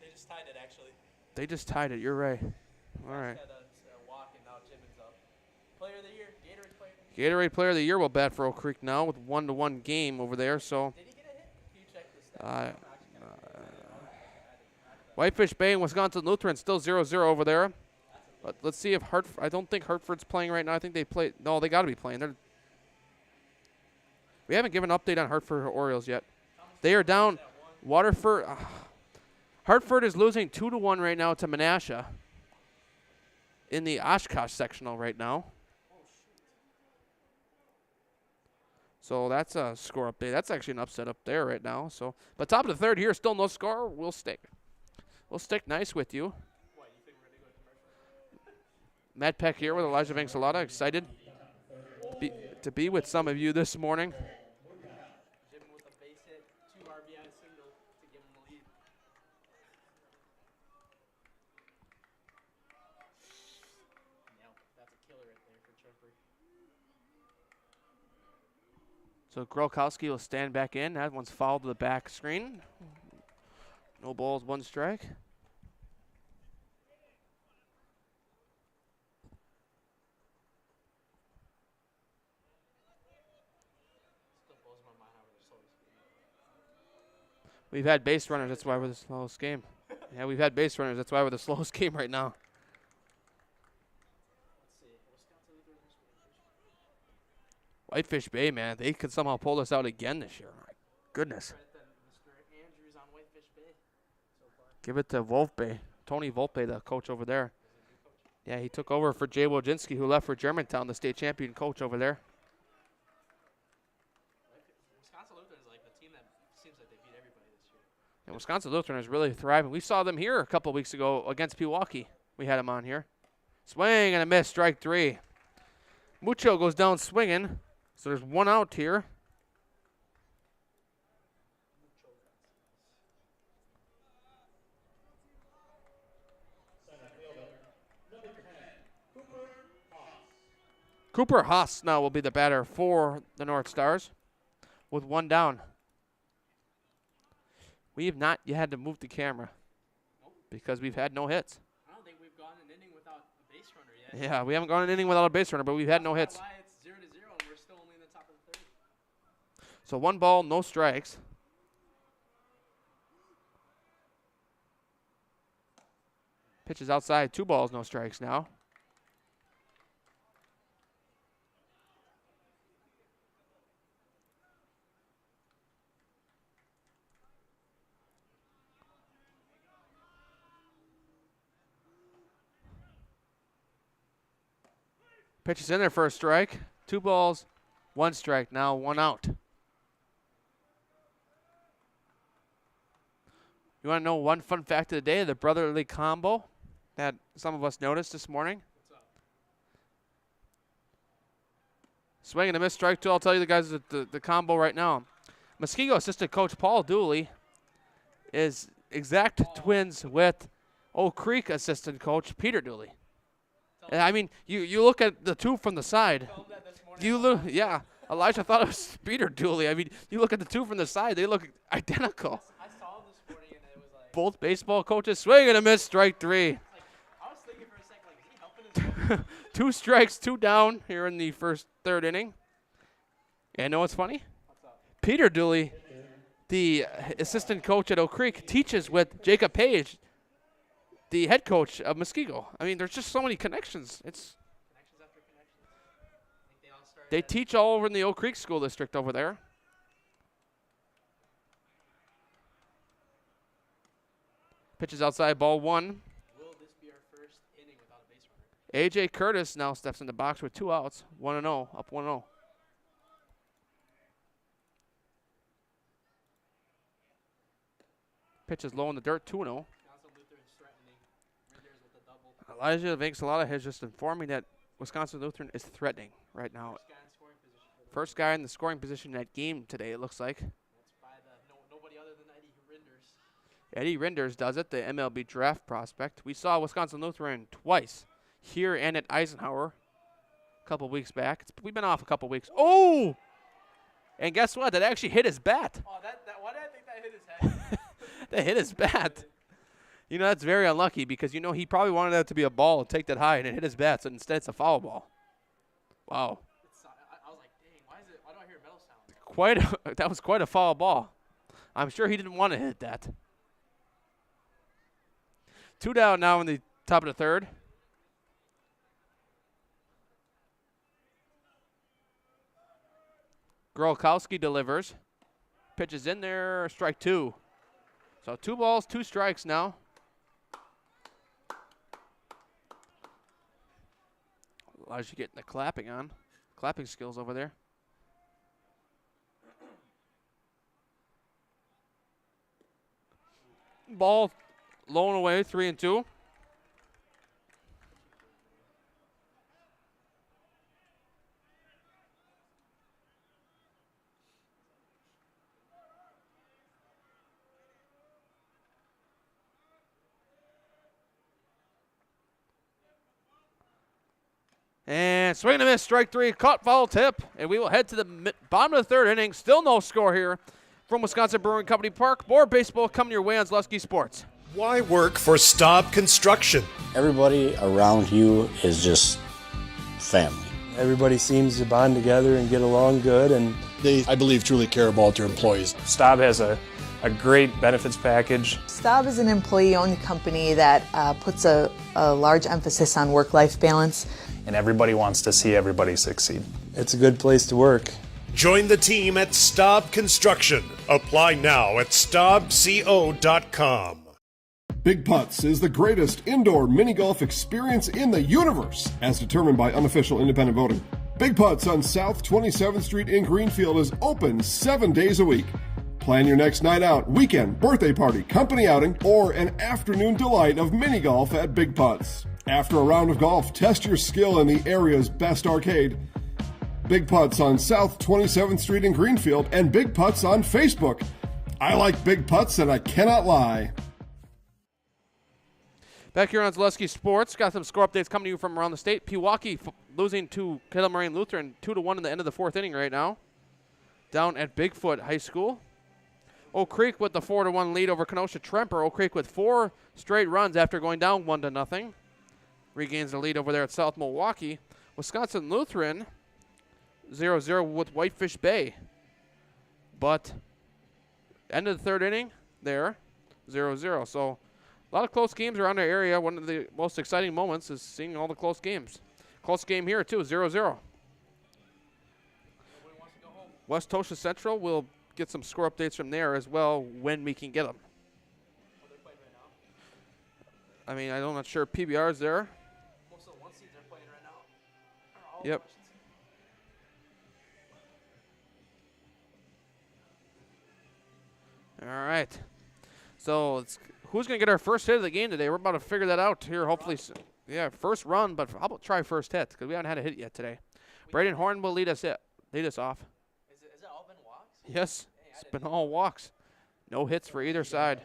They just tied it, actually. They just tied it. You're right. All right. Had a walk, and now Jimin's up. Player of the year, Gatorade player of the year. Gatorade Player of the Year will bat for Oak Creek now with 1-1 game over there. So Did he get a hit? Can you check the stats? Whitefish Bay and Wisconsin Lutheran still 0-0 over there. But let's see if Hartford. I don't think Hartford's playing right now. I think they play. No, they got to be playing. We haven't given an update on Hartford or Orioles yet. They are down. Waterford. Hartford is losing 2-1 right now to Menasha in the Oshkosh sectional right now. So that's a score update. That's actually an upset up there right now. So, but top of the 3rd here, still no score. We'll stick nice with you. What, you think we're going to go to commercial? Matt Peck here with Elijah Vansalata. Excited to be with some of you this morning. Jimin with a base hit, 2 RBI single to give him the lead. Yeah, that's a killer right there for Tremper. So Grolkowski will stand back in. That one's fouled to the back screen. No balls, 1 strike. We've had base runners. That's why we're the slowest game. Yeah, we've had base runners. That's why we're the slowest game right now. Whitefish Bay, man. They could somehow pull us out again this year. My goodness. Give it to Wolf Bay. Tony Volpe, the coach over there. Yeah, he took over for Jay Wojcinski, who left for Germantown, the state champion coach over there. Wisconsin Lutheran is like the team that seems like they beat everybody this year. And Wisconsin Lutheran is really thriving. We saw them here a couple weeks ago against Pewaukee. We had them on here. Swing and a miss, strike 3. Mucho goes down swinging, so there's one out here. Cooper Haas now will be the batter for the North Stars with one down. We have not yet had to move the camera because we've had no hits. I don't think we've gone an inning without a base runner yet. Yeah, we haven't gone an inning without a base runner, but we've had no hits. Why it's 0-0 and we're still only in the top of the third. So 1 ball, no strikes. Pitches outside, 2 balls, no strikes now. Pitch is in there for a strike. 2 balls, 1 strike. Now 1 out. You want to know one fun fact of the day? The brotherly combo that some of us noticed this morning. What's up? Swing and a miss, strike 2. I'll tell you the guys the combo right now. Muskego assistant coach Paul Dooley is exact twins with Oak Creek assistant coach Peter Dooley. And I mean, you look at the two from the side. You look, yeah. Elijah thought it was Peter Dooley. I mean, you look at the two from the side; they look identical. I saw this morning and it was like. Both baseball coaches swing and a miss, strike 3. I was thinking for a second, like, is he helping his 2 strikes, 2 down here in the third inning. And know what's funny? What's up? Peter Dooley, the assistant coach at Oak Creek, teaches with Jacob Page, the head coach of Muskego. I mean, there's just so many connections. It's Connections after connections. I think they all started. they teach all over in the Oak Creek School District over there. Pitches outside, ball 1. Will this be our first inning without a base runner? A.J. Curtis now steps in the box with 2 outs, 1-0, up 1-0. Pitch is low in the dirt, 2-0. Wisconsin Lutheran's threatening. Rinders with a double. Elijah Vinxalata has just informed me that Wisconsin Lutheran is threatening right now. First guy in scoring position for the First guy in the scoring position in that game today, it looks like. That's by nobody other than Eddie Rinders. Eddie Rinders does it, the MLB draft prospect. We saw Wisconsin Lutheran twice, here and at Eisenhower a couple weeks back. We've been off a couple weeks. Oh! And guess what? That actually hit his bat. Oh, why did I think that hit his head? That hit his bat. You know, that's very unlucky because, you know, he probably wanted that to be a ball and take that high, and it hit his bat, so instead it's a foul ball. Wow. I was like, dang, why do I hear a metal sound? That was quite a foul ball. I'm sure he didn't want to hit that. 2 down now in the top of the third. Grolkowski delivers. Pitches in there, strike 2. So 2 balls, 2 strikes now. Elijah getting the clapping skills over there. Ball low and away, 3-2. And swing and a miss, strike 3, caught foul tip, and we will head to the bottom of the third inning. Still no score here from Wisconsin Brewing Company Park. More baseball coming your way on Zaleski Sports. Why work for Staub Construction? Everybody around you is just family. Everybody seems to bond together and get along good, and they, I believe, truly care about their employees. Staub has a a great benefits package. Staub is an employee-owned company that puts a large emphasis on work-life balance. And everybody wants to see everybody succeed. It's a good place to work. Join the team at Staub Construction. Apply now at staubco.com. Big Putts is the greatest indoor mini golf experience in the universe, as determined by unofficial independent voting. Big Putts on South 27th Street in Greenfield is open 7 days a week. Plan your next night out, weekend, birthday party, company outing, or an afternoon delight of mini golf at Big Putts. After a round of golf, test your skill in the area's best arcade. Big Putts on South 27th Street in Greenfield and Big Putts on Facebook. I like Big Putts and I cannot lie. Back here on Zaleski Sports, got some score updates coming to you from around the state. Pewaukee losing to Kettle Moraine Lutheran 2-1 in the end of the fourth inning right now. Down at Bigfoot High School. Oak Creek with the 4-1 lead over Kenosha Tremper. Oak Creek with 4 straight runs after going down 1-0. Regains the lead over there at South Milwaukee. Wisconsin Lutheran 0-0 with Whitefish Bay. But end of the third inning there, 0-0. So a lot of close games around our area. One of the most exciting moments is seeing all the close games. Close game here, too, 0-0. West Tosha Central will get some score updates from there as well when we can get them. I mean, I'm not sure PBR's there. Most of the 1 seeds are playing right now. Yep. All right. So who's going to get our first hit of the game today? We're about to figure that out here, hopefully. Yeah, first run, but how about try first hit? Because we haven't had a hit yet today. Braden Horn will lead us off. Has it all been walks? Yes, it's been all walks. No hits for either side.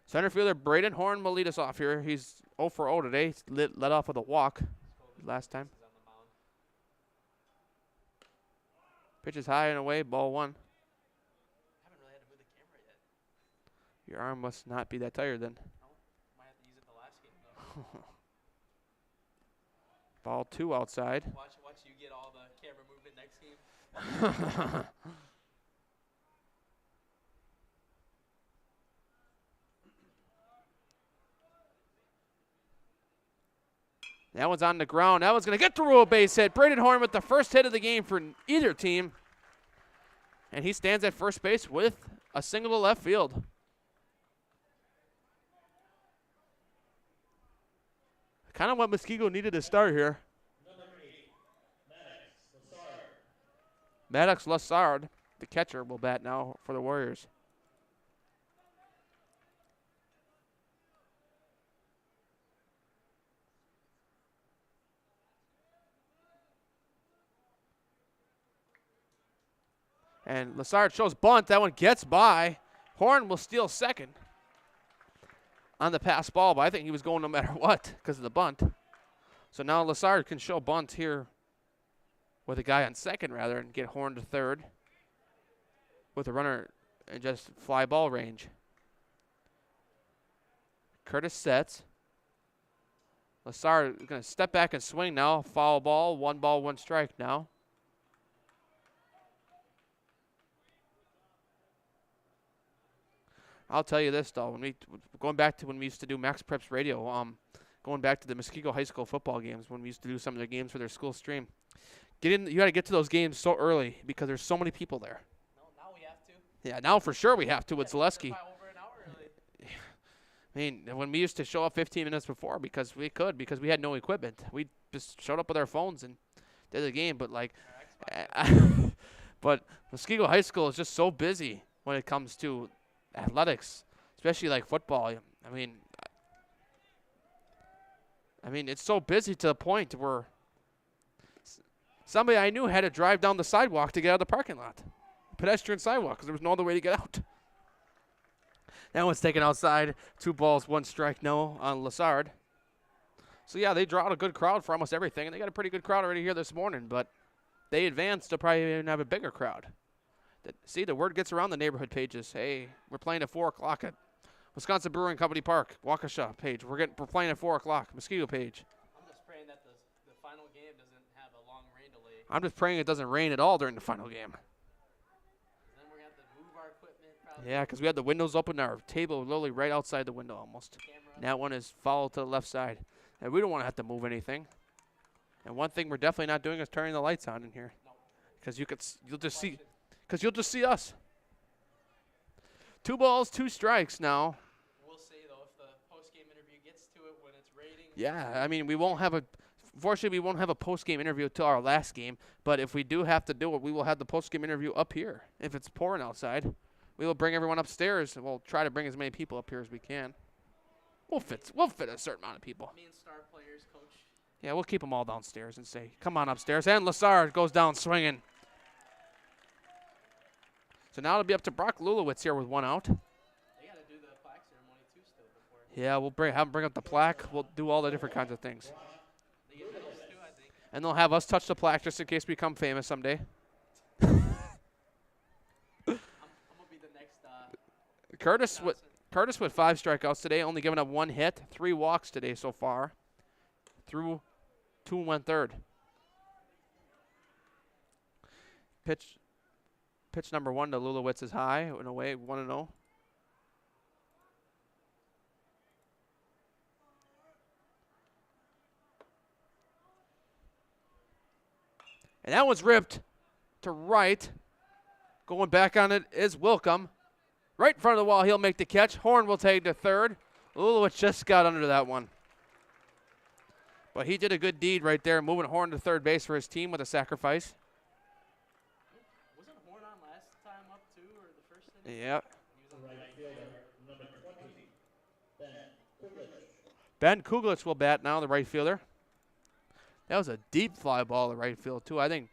Center fielder Braden Horn will lead us off here. He's 0 for 0 today. He's led off with a walk last time. Pitch is high and away, ball 1. I haven't really had to move the camera yet. Your arm must not be that tired then. No, might have to use it the last game though. Ball 2 outside. Watch you get all the camera movement next game. That one's on the ground. That one's going to get through a base hit. Braden Horn with the first hit of the game for either team. And he stands at first base with a single to left field. Kind of what Muskego needed to start here. Maddox Lassard, the catcher, will bat now for the Warriors. And Lassard shows bunt. That one gets by. Horn will steal second on the pass ball, but I think he was going no matter what because of the bunt. So now Lassard can show bunt here with a guy on second rather and get Horn to third with a runner in just fly ball range. Curtis sets. Lassard is going to step back and swing now. Foul ball, 1 strike now. I'll tell you this though, going back to when we used to do Max Preps Radio, going back to the Muskego High School football games when we used to do some of their games for their school stream. You got to get to those games so early because there's so many people there. No, now we have to. Yeah, now for sure we have to with Zaleski. Over an hour early. I mean, when we used to show up 15 minutes before because we had no equipment. We just showed up with our phones and did the game. But but Muskego High School is just so busy when it comes to athletics, especially like football. I mean, it's so busy to the point where somebody I knew had to drive down the sidewalk to get out of the parking lot, pedestrian sidewalk, because there was no other way to get out. That one's taken outside. 2 balls, 1 strike, no on Lassard. So yeah, they draw out a good crowd for almost everything, and they got a pretty good crowd already here this morning. But they advance to probably even have a bigger crowd. See, the word gets around the neighborhood pages. Hey, we're playing at 4 o'clock at Wisconsin Brewing Company Park, Waukesha page. We're playing at 4 o'clock, Muskego page. I'm just praying that the final game doesn't have a long rain delay I'm just praying it doesn't rain at all during the final game. Then we're going to have to move our equipment probably. Yeah, because we had the windows open, our table literally right outside the window almost. And that one is followed to the left side. And we don't want to have to move anything. And one thing we're definitely not doing is turning the lights on in here. Because you'll just see us. 2 balls, 2 strikes now. We'll see, though, if the post-game interview gets to it when it's raining. Yeah, I mean, fortunately, we won't have a post-game interview until our last game. But if we do have to do it, we will have the post-game interview up here. If it's pouring outside, we will bring everyone upstairs, and we'll try to bring as many people up here as we can. We'll fit a certain amount of people. Me and star players, coach. Yeah, we'll keep them all downstairs and say, come on upstairs. And Lassard goes down swinging. So now it'll be up to Brock Lulowitz here with 1 out. They got to do the plaque ceremony, too, still before. Yeah, we'll have them bring up the plaque. We'll do all the different kinds of things. They get medals, too, I think. And they'll have us touch the plaque just in case we become famous someday. I'm going to be the next Curtis with 5 strikeouts today, only giving up 1 hit, 3 walks today so far. Through 2 1/3. Pitch number 1 to Lulowitz is high, in a way, 1-0. And that one's ripped to right. Going back on it is Wilkham. Right in front of the wall, he'll make the catch. Horn will take to third. Lulowitz just got under that one. But he did a good deed right there, moving Horn to third base for his team with a sacrifice. Wasn't Horn on last time up, too, or the first inning? Yep. Right fielder, number 20, Ben Kuglich will bat now, the right fielder. That was a deep fly ball to right field, too. I think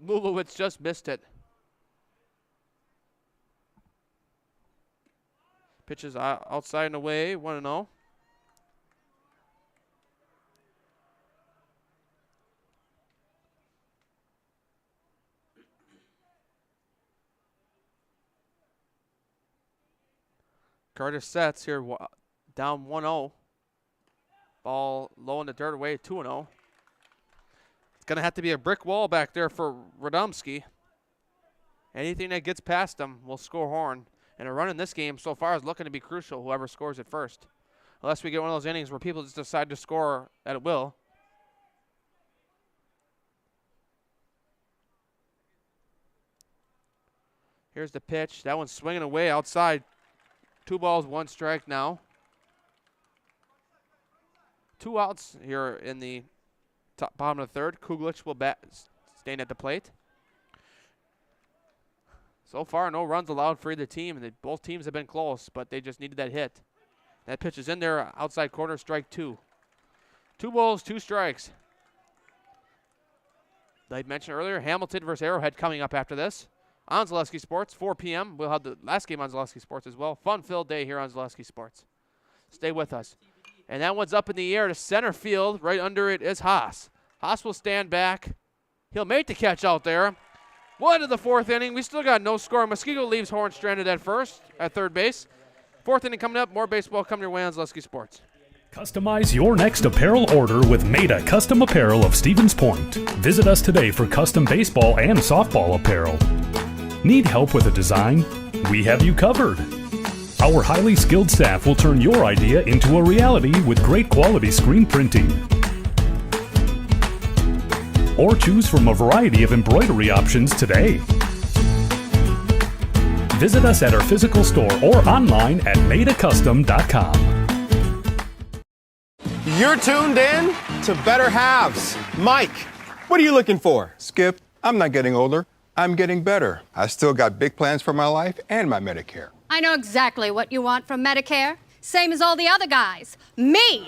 Lulowitz just missed it. Pitches outside and away, 1-0. Curtis sets here, down 1-0. Ball low in the dirt away, 2-0. It's going to have to be a brick wall back there for Radomski. Anything that gets past him will score Horn. And a run in this game so far is looking to be crucial, whoever scores it first. Unless we get one of those innings where people just decide to score at will. Here's the pitch. That one's swinging away outside. 2 balls, 1 strike now. 2 outs here in the bottom of the third. Kuglich will bat, staying at the plate. So far, no runs allowed for either team, and both teams have been close, but they just needed that hit. That pitch is in there, outside corner, strike 2. 2 balls, 2 strikes. Like I mentioned earlier, Hamilton versus Arrowhead coming up after this. On Zaleski Sports, 4 p.m. We'll have the last game on Zaleski Sports as well. Fun-filled day here on Zaleski Sports. Stay with us. And that one's up in the air to center field. Right under it is Haas. Haas will stand back. He'll make the catch out there. 1 to the 4th inning. We still got no score. Muskego leaves Horn stranded at third base. 4th inning coming up. More baseball coming your way on Zaleski Sports. Customize your next apparel order with Maida Custom Apparel of Stevens Point. Visit us today for custom baseball and softball apparel. Need help with a design? We have you covered. Our highly skilled staff will turn your idea into a reality with great quality screen printing. Or choose from a variety of embroidery options today. Visit us at our physical store or online at maidacustom.com. You're tuned in to Better Halves. Mike, what are you looking for? Skip, I'm not getting older. I'm getting better. I still got big plans for my life and my Medicare. I know exactly what you want from Medicare. Same as all the other guys. Me!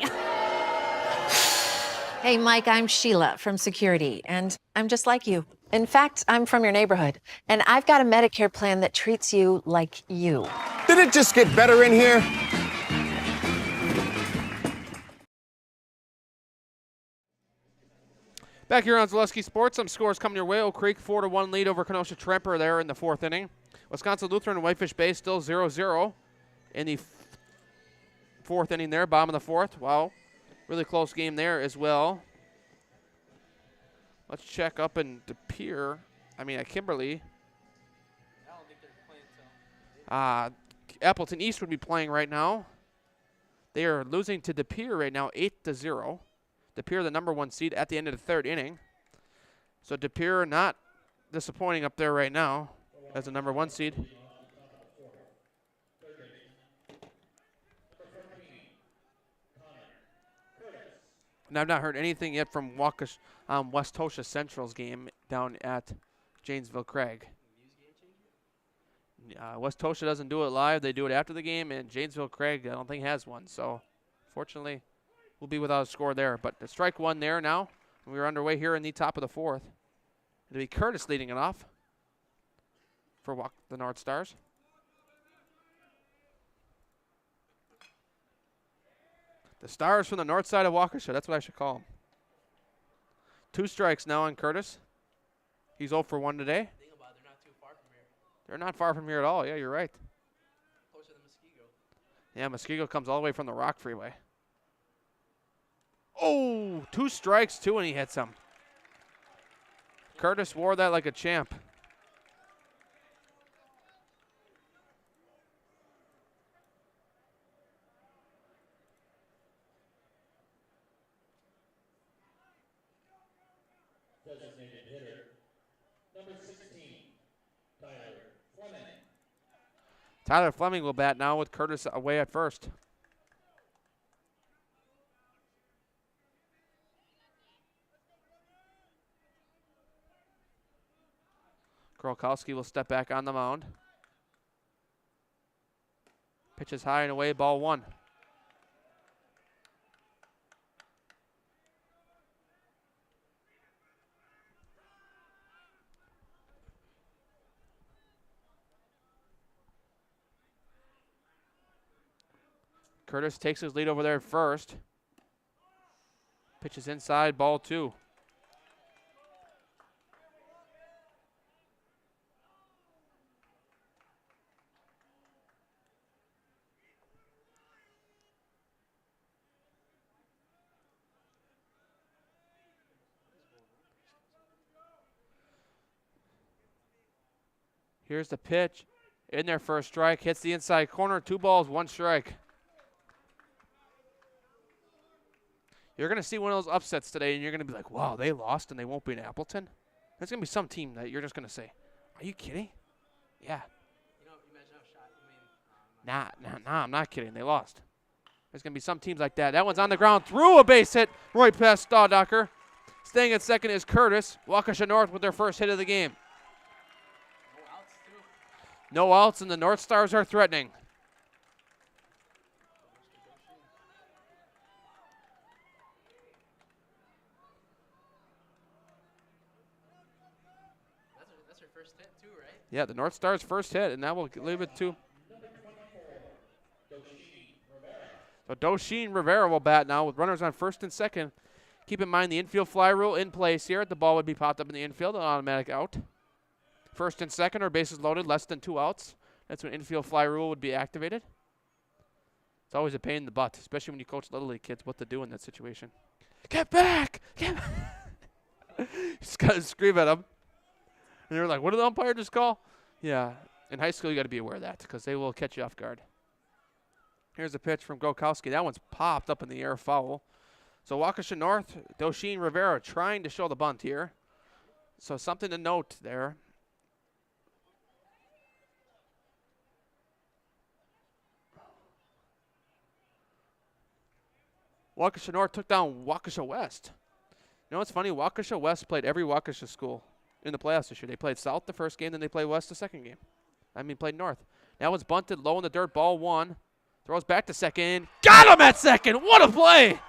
Hey, Mike, I'm Sheila from Security, and I'm just like you. In fact, I'm from your neighborhood, and I've got a Medicare plan that treats you like you. Did it just get better in here? Back here on Zaleski Sports, some scores coming your way. Oak Creek 4-1 lead over Kenosha Tremper there in the 4th inning. Wisconsin Lutheran and Whitefish Bay still 0-0 in the 4th inning there, bottom of the 4th. Wow, really close game there as well. Let's check up in De Pere. At Kimberly. I don't think they're playing till Appleton East would be playing right now. They are losing to De Pere right now, 8-0. De Pere, the number 1 seed at the end of the 3rd inning. So De Pere not disappointing up there right now as the number 1 seed. And I've not heard anything yet from Waukesha, West Tosha Central's game down at Janesville Craig. West Tosha doesn't do it live. They do it after the game, and Janesville Craig I don't think has one. So, fortunately, we'll be without a score there. But the strike one there now. We're underway here in the top of the 4th. It'll be Curtis leading it off for the North Stars. The Stars from the north side of Waukesha. That's what I should call them. 2 strikes now on Curtis. He's 0 for 1 today. Think about it, they're not too far from here. They're not far from here at all. Yeah, you're right. Closer to Muskego. Yeah, Muskego comes all the way from the Rock Freeway. Oh, 2 strikes, too, and he hits him. Curtis wore that like a champ. Designated hitter, number 16, Tyler Fleming. Tyler Fleming will bat now with Curtis away at first. Krolkowski will step back on the mound. Pitches high and away, ball 1. Curtis takes his lead over there at first. Pitches inside, ball 2. Here's the pitch. In there for a strike. Hits the inside corner. 2 balls, 1 strike. You're going to see one of those upsets today, and you're going to be like, wow, they lost and they won't be in Appleton? There's going to be some team that you're just going to say, are you kidding? Yeah. You imagine how shot. Nah, I'm not kidding. They lost. There's going to be some teams like that. That one's on the ground. Through a base hit. Roy past Staudacher. Staying at second is Curtis. Waukesha North with their first hit of the game. No outs, and the North Stars are threatening. That's her first hit too, right? Yeah, the North Stars' first hit, and that will leave it to. So Dosheen Rivera will bat now with runners on first and second. Keep in mind the infield fly rule in place here. The ball would be popped up in the infield, an automatic out. First and second are bases loaded, less than 2 outs. That's when infield fly rule would be activated. It's always a pain in the butt, especially when you coach Little League kids, what to do in that situation. Get back! Get back! You just got to scream at them. And you're like, what did the umpire just call? Yeah, in high school you got to be aware of that because they will catch you off guard. Here's a pitch from Grokowski. That one's popped up in the air, foul. So Waukesha North, Dosheen Rivera trying to show the bunt here. So something to note there. Waukesha North took down Waukesha West. You know what's funny? Waukesha West played every Waukesha school in the playoffs this year. They played South the first game, then they played West the second game. Played North. That one's bunted low in the dirt, ball 1. Throws back to second. Got him at second! What a play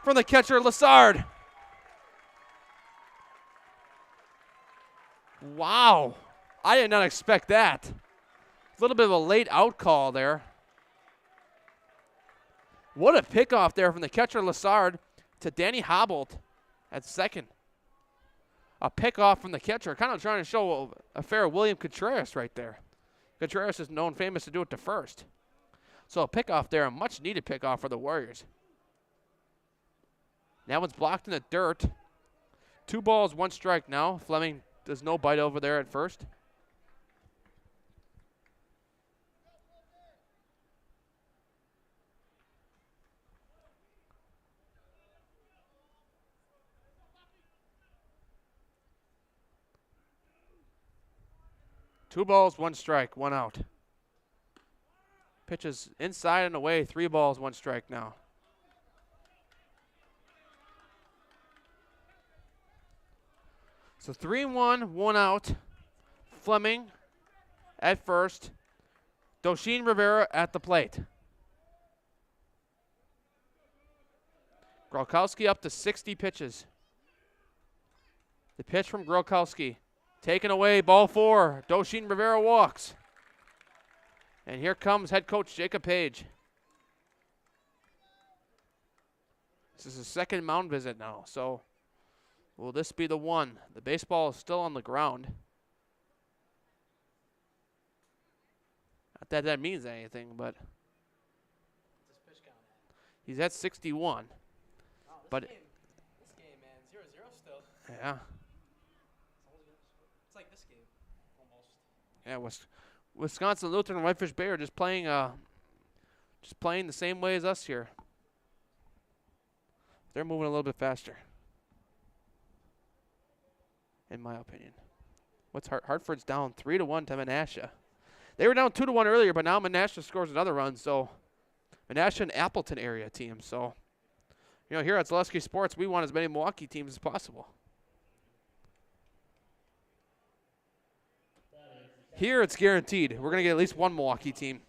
from the catcher, Lassard. Wow. I did not expect that. A little bit of a late out call there. What a pickoff there from the catcher, Lassard, to Danny Hobbolt at second. A pickoff from the catcher, kind of trying to show a fair William Contreras right there. Contreras is famous to do it to first. So a pickoff there, a much-needed pickoff for the Warriors. That one's blocked in the dirt. 2 balls, 1 strike now. Fleming does no bite over there at first. Two balls, 1 strike, 1 out. Pitches inside and away, 3 balls, 1 strike now. So 3-1, 1 out. Fleming at first. Doshin Rivera at the plate. Grolkowski up to 60 pitches. The pitch from Grolkowski. Taken away, ball 4. Doshin Rivera walks. And here comes head coach Jacob Page. This is his second mound visit now, so will this be the one? The baseball is still on the ground. Not that that means anything, but he's at 61. But this game, man, 0-0 still. yeah. It's like this game, almost. Yeah, Wisconsin Lutheran and Whitefish Bay are just playing the same way as us here. They're moving a little bit faster, in my opinion. What's Hartford's down 3-1 to Menasha. They were down 2-1 earlier, but now Menasha scores another run. So Menasha and Appleton area team. So here at Zaleski Sports, we want as many Milwaukee teams as possible. Here it's guaranteed. We're gonna get at least one Milwaukee team.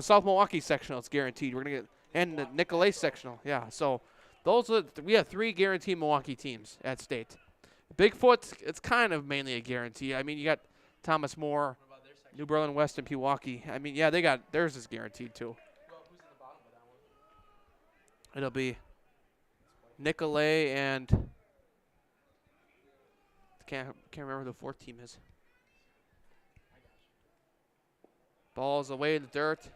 South Milwaukee sectional, it's guaranteed. We're gonna get and the Nicolay sectional. Yeah. So those are we have 3 guaranteed Milwaukee teams at state. Bigfoot, it's kind of mainly a guarantee. I mean, you got Thomas More, New Berlin West, and Pewaukee. I mean, yeah, they got theirs is guaranteed too. Well, who's in the bottom of that one? It'll be Nicolay and can't remember who the 4th team is. Balls away in the dirt.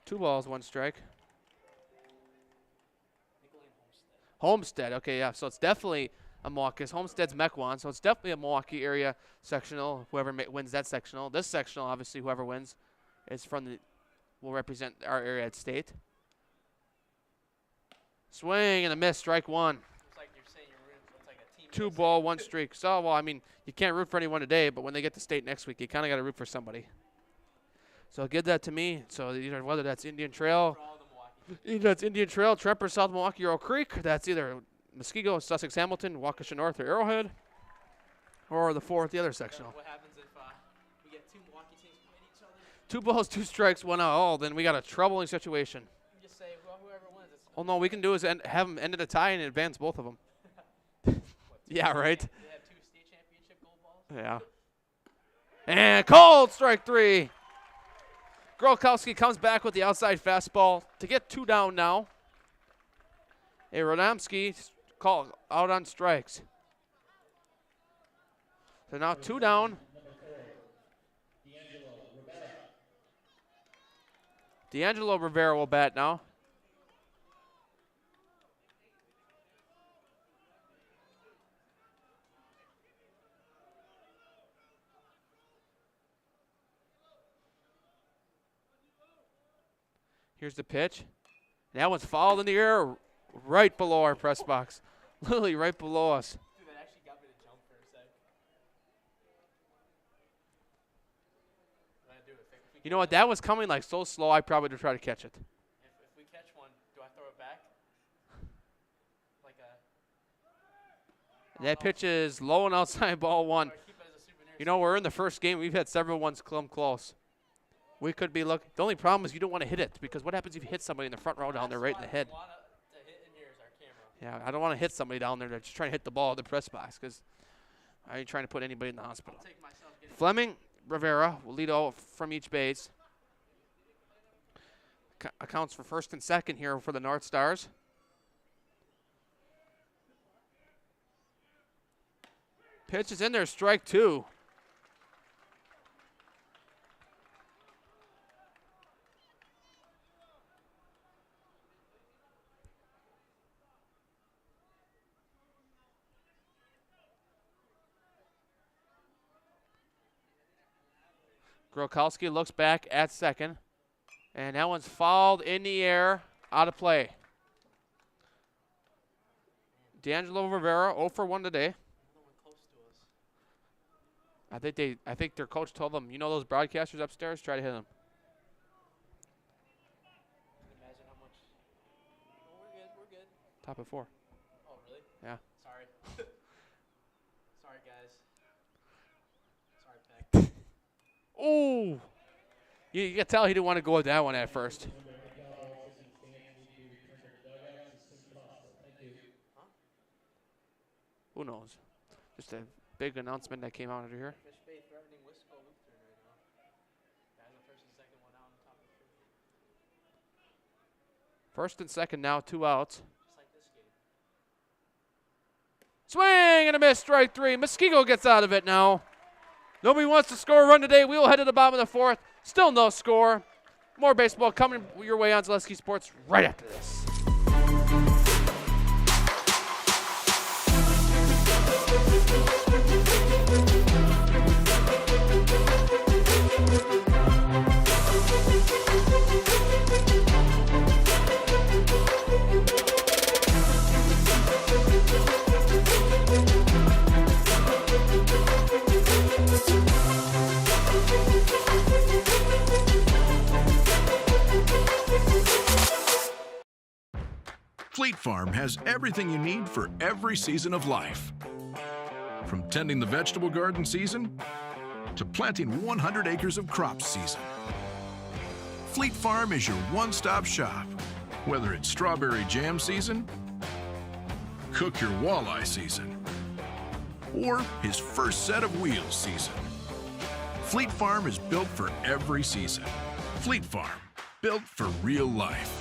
2 balls, 1 strike. Homestead. Okay, yeah. So it's definitely a Milwaukee. Homestead's Mequon, so it's definitely a Milwaukee area sectional. Whoever wins that sectional. This sectional, obviously, whoever wins is will represent our area at state. Swing and a miss. Strike 1. It's like you're saying you're rooting for like a team. 2 ball, 1 streak. So, well, I mean, you can't root for anyone today, but when they get to state next week, you kind of got to root for somebody. So give that to me. So either whether that's Indian Trail, Tremper, South Milwaukee, or Oak Creek. That's either Muskego, Sussex, Hamilton, Waukesha North, or Arrowhead, or the 4th, the other sectional. What happens if we get 2 Milwaukee teams playing each other? 2 balls, 2 strikes, 1 out. Oh, then we got a troubling situation. You just say, well, whoever wins. Oh no, we can do is have them end at a tie and advance both of them. Yeah, right. They have 2 state championship gold balls. Yeah. And cold strike 3. Grolkowski comes back with the outside fastball to get 2 down now. Radomski called out on strikes. So now 2 down. D'Angelo Rivera will bat now. Here's the pitch. And that one's fouled in the air right below our press box. Literally right below us. Dude, that actually got me to jump for a sec. You know what? That was coming like so slow, I probably would try to catch it. If we catch one, do I throw it back? Like a... That pitch is low and outside, ball 1. You know, we're in the first game. We've had several ones come close. We could be looking. The only problem is you don't want to hit it, because what happens if you hit somebody in the front row down there right in the head? Yeah, I don't want to hit somebody down there that's just trying to hit the ball at the press box, because I ain't trying to put anybody in the hospital. Fleming Rivera will lead off from each base. Accounts for first and second here for the North Stars. Pitch is in there, strike 2. Grokowski looks back at second. And that one's fouled in the air, out of play. D'Angelo Rivera, 0 for 1 today. I think their coach told them, you know those broadcasters upstairs, try to hit them. Imagine how much. Oh, we're good. Top of 4. Oh, really? Yeah. Sorry. Sorry, guys. Sorry, Peck. Oh! You can tell he didn't want to go with that one at first. Who knows? Just a big announcement that came out of here. Fish Bay threatening Muskego Lutheran right now. Guys, the first and second one out on top of the field. First and second now, 2 outs. Just like this game. Swing and a miss, strike 3. Muskego gets out of it now. Nobody wants to score a run today. We will head to the bottom of the 4th. Still no score. More baseball coming your way on Zaleski Sports right after this. Fleet Farm has everything you need for every season of life. From tending the vegetable garden season to planting 100 acres of crops season. Fleet Farm is your one-stop shop. Whether it's strawberry jam season, cook your walleye season, or his first set of wheels season. Fleet Farm is built for every season. Fleet Farm, built for real life.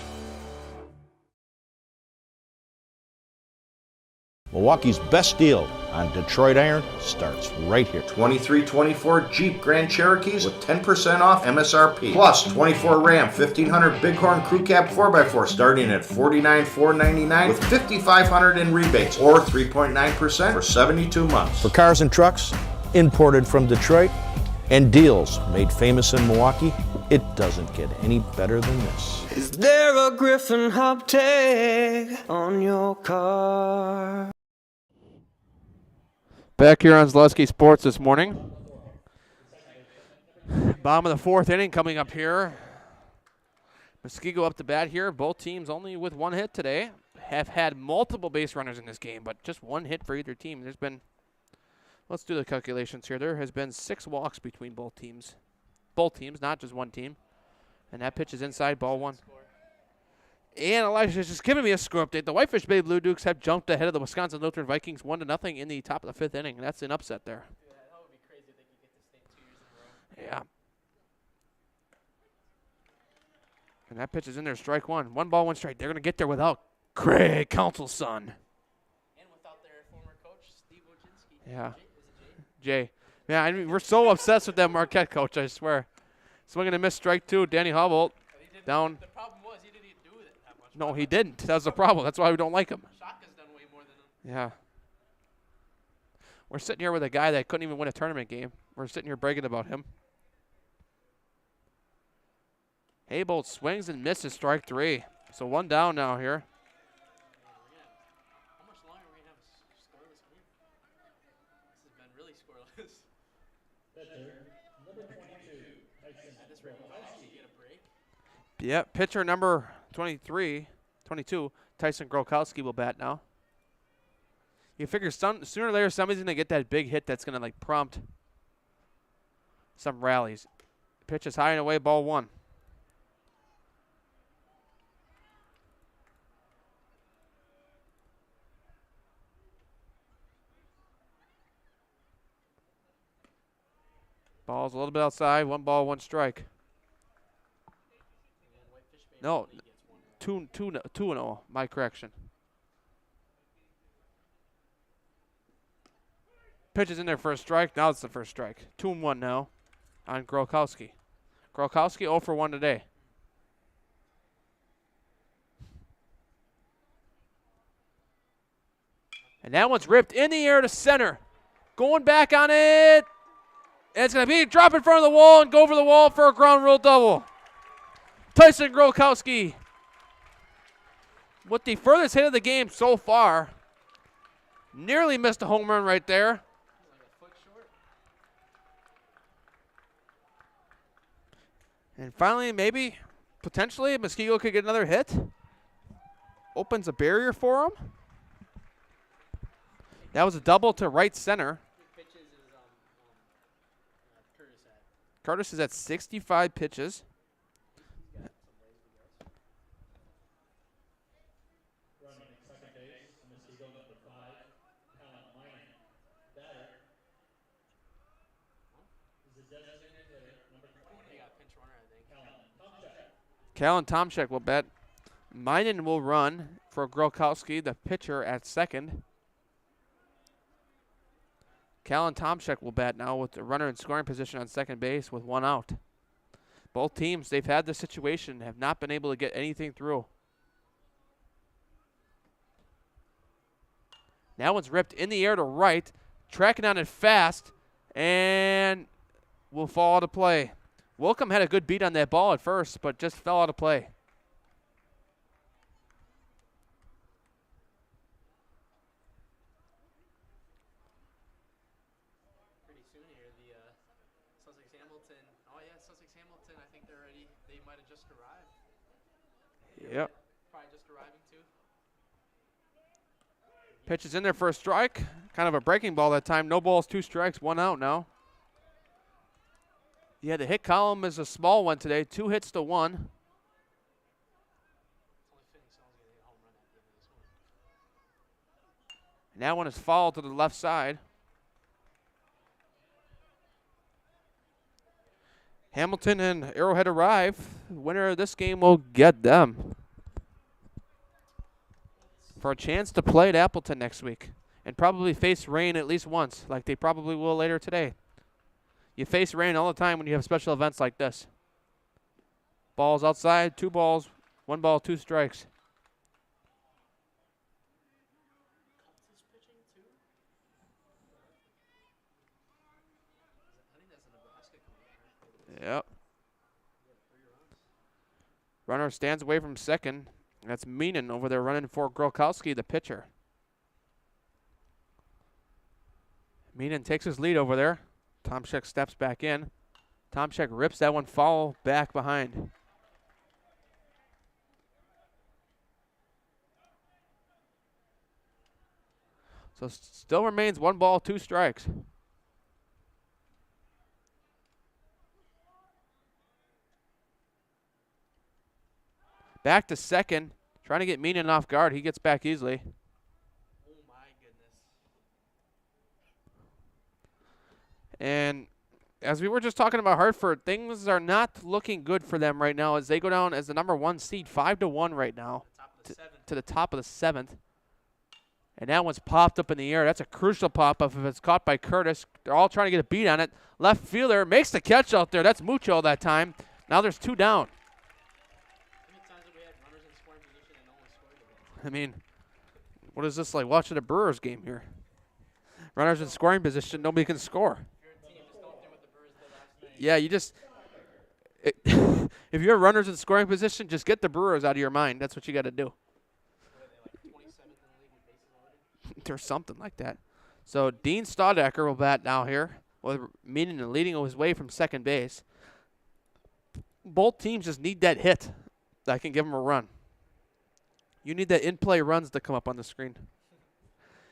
Milwaukee's best deal on Detroit iron starts right here. 2324 Jeep Grand Cherokees with 10% off MSRP. Plus 24 Ram 1500 Bighorn Crew Cab 4x4 starting at $49,499 with $5,500 in rebates or 3.9% for 72 months. For cars and trucks, imported from Detroit, and deals made famous in Milwaukee, it doesn't get any better than this. Is there a Griffin hub tag on your car? Back here on Zaleski Sports this morning. Bottom of the 4th inning coming up here. Muskego up to bat here. Both teams only with 1 hit today. Have had multiple base runners in this game, but just 1 hit for either team. There's been, let's do the calculations here. There has been 6 walks between both teams. Both teams, not just one team. And that pitch is inside, ball 1. And Elijah's just giving me a score update. The Whitefish Bay Blue Dukes have jumped ahead of the Wisconsin Lutheran Vikings 1-0 in the top of the 5th inning. That's an upset there. Yeah, that would be crazy if they could get this thing 2 years in a row. Yeah. And that pitch is in there, strike 1. 1 ball, 1 strike. They're going to get there without Craig Council's son. And without their former coach, Steve Wojcinski. Yeah. Is it Jay. Yeah, I mean, we're so obsessed with that Marquette coach, I swear. Swinging a miss, strike 2. Danny Hubble down. The problem was he didn't even do it that much. No, he didn't. That's the problem. That's why we don't like him. Shaka's done way more than him. Yeah. We're sitting here with a guy that couldn't even win a tournament game. We're sitting here bragging about him. Haybolt swings and misses, strike 3. So 1 down now here. How much longer are we going to have a scoreless game? This has been really scoreless. At this rate, we'll actually get a break. Yep, pitcher number 22, Tyson Grokowski will bat now. You figure sooner or later somebody's going to get that big hit that's going to like prompt some rallies. Pitch is high and away, ball 1. Ball's a little bit outside. 1 ball, 1 strike. No, 2-0. My correction. Pitch is in there for a strike. Now it's the first strike. 2-1 now on Grokowski. Grokowski 0 for 1 today. And that one's ripped in the air to center. Going back on it. And it's going to be drop in front of the wall and go over the wall for a ground rule double. Tyson Grokowski with the furthest hit of the game so far. Nearly missed a home run right there. And finally, maybe, potentially, Muskego could get another hit. Opens a barrier for him. That was a double to right center. Curtis is at 65 pitches. Callan Tomczyk will bat. Minen will run for Grokowski, the pitcher, at second. Callan Tomczyk will bat now with the runner in scoring position on second base with one out. Both teams, they've had this situation, have not been able to get anything through. That one's ripped in the air to right, tracking on it fast, and will fall out of play. Welcome had a good beat on that ball at first, but just fell out of play. Pretty soon here, the Sussex Hamilton. Oh yeah, Sussex Hamilton. I think they're ready. They might have just arrived. Yep. Probably just arriving too. Pitch is in there for a strike. Kind of a breaking ball that time. No balls, 2 strikes, 1 out now. Yeah, the hit column is a small one today. 2 hits to 1. And that one is fouled to the left side. Hamilton and Arrowhead arrive. The winner of this game will get them for a chance to play at Appleton next week and probably face rain at least once, like they probably will later today. You face rain all the time when you have special events like this. Balls outside, 2 balls, 1 ball, 2 strikes. Yep. Runner stands away from second. That's Meenan over there running for Grokowski, the pitcher. Meenan takes his lead over there. Tomczyk steps back in. Tomczyk rips that one foul back behind. So still remains 1 ball, 2 strikes. Back to second, trying to get Meenan off guard. He gets back easily. Oh my goodness. And as we were just talking about Hartford, things are not looking good for them right now as they go down as the number 1 seed, 5-1 right now, to the top of the 7th. And that one's popped up in the air. That's a crucial pop-up if it's caught by Curtis. They're all trying to get a beat on it. Left fielder makes the catch out there. That's Mucho that time. Now there's 2 down. I mean, what is this like watching a Brewers game here? Runners in scoring position, nobody can score. Yeah, you just if you have runners in scoring position, just get the Brewers out of your mind. That's what you got to do. There's something like that. So Dean Staudacker will bat now here, with Meenan leading his way from second base. Both teams just need that hit that can give them a run. You need that in-play runs to come up on the screen.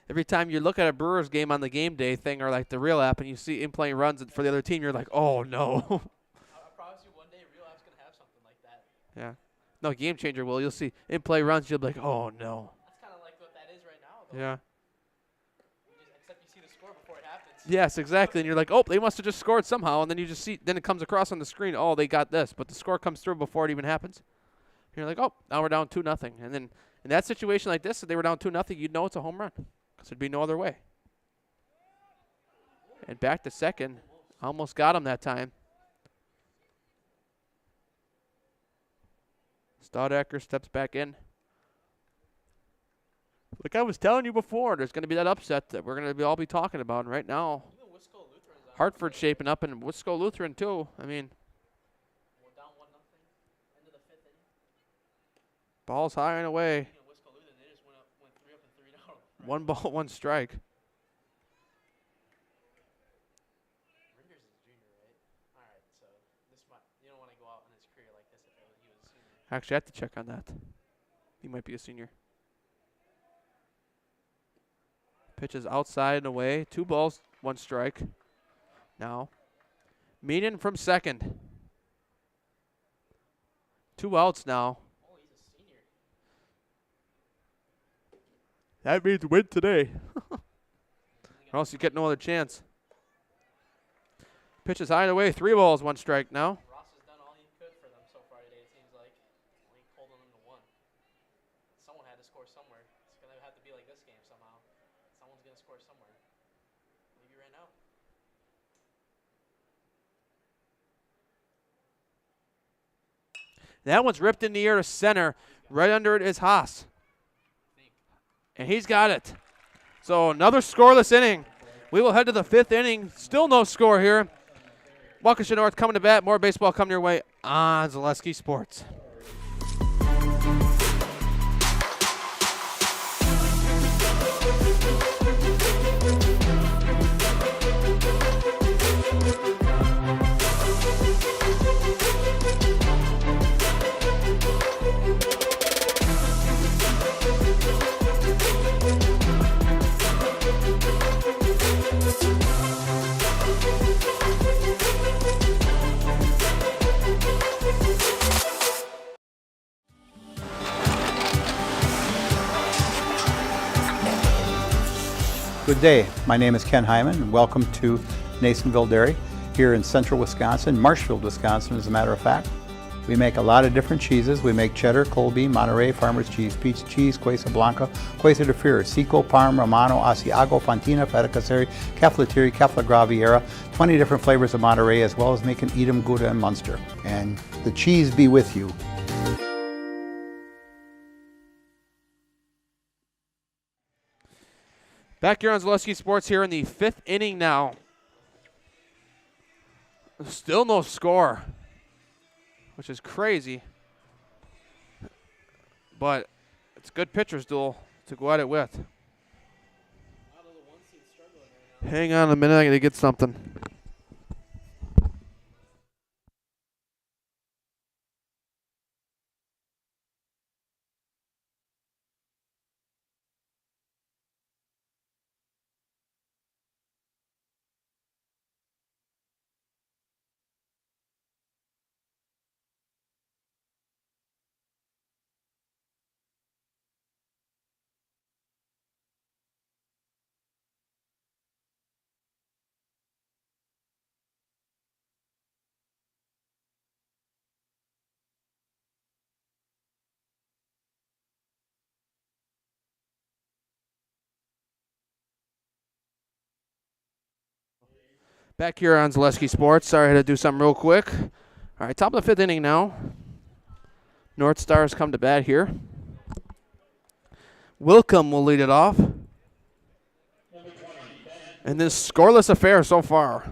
Every time you look at a Brewers game on the game day thing or like the Real app and you see in-play runs for the other team, you're like, oh, no. I promise you one day Real app's going to have something like that. Yeah. No, Game Changer will. You'll see in-play runs, you'll be like, oh, no. That's kind of like what that is right now, though. Yeah. Except you see the score before it happens. Yes, exactly. And you're like, oh, they must have just scored somehow. And then you just see, then it comes across on the screen, oh, they got this. But the score comes through before it even happens. You're like, oh, now we're down 2-0. And then in that situation like this, if they were down 2-0, you'd know it's a home run because there'd be no other way. And back to second. Almost got him that time. Staudacker steps back in. Like I was telling you before, there's going to be that upset that we're going to all be talking about. And right now, Hartford shaping up, and Muskego Lutheran too. I mean, ball's high and away. One ball, one strike. Actually, I have to check on that. He might be a senior. Pitch is outside and away. 2 balls, 1 strike. Now, Meenan from second. 2 outs now. That means win today. Or else you get no other chance. Pitch is high and away. 3 balls, 1 strike now. Ross has done all he could for them so far today, it seems like. Only holding them to 1. Someone had to score somewhere. It's going to have to be like this game somehow. Someone's going to score somewhere. Maybe right now. That one's ripped in the air to center. Right under it is Haas. And he's got it. So another scoreless inning. We will head to the 5th inning. Still no score here. Waukesha North coming to bat. More baseball coming your way on Zaleski Sports. Good day. My name is Ken Hyman, and welcome to Nasonville Dairy here in central Wisconsin, Marshfield, Wisconsin, as a matter of fact. We make a lot of different cheeses. We make cheddar, Colby, Monterey, Farmer's Cheese, Peach Cheese, Quesa Blanca, Quesa de Fear, Seco, Parm, Romano, Asiago, Fontina, Feta Caseri, Caflateri, Cafla Graviera, 20 different flavors of Monterey, as well as making Edam, Gouda, and Munster. And the cheese be with you. Back here on Zaleski Sports here in the 5th inning now. Still no score, which is crazy. But it's a good pitcher's duel to go at it with. Hang on a minute, I gotta get something. Back here on Zaleski Sports. Sorry, I had to do something real quick. All right, top of the 5th inning now. North Stars come to bat here. Wilcom will lead it off. And this scoreless affair so far.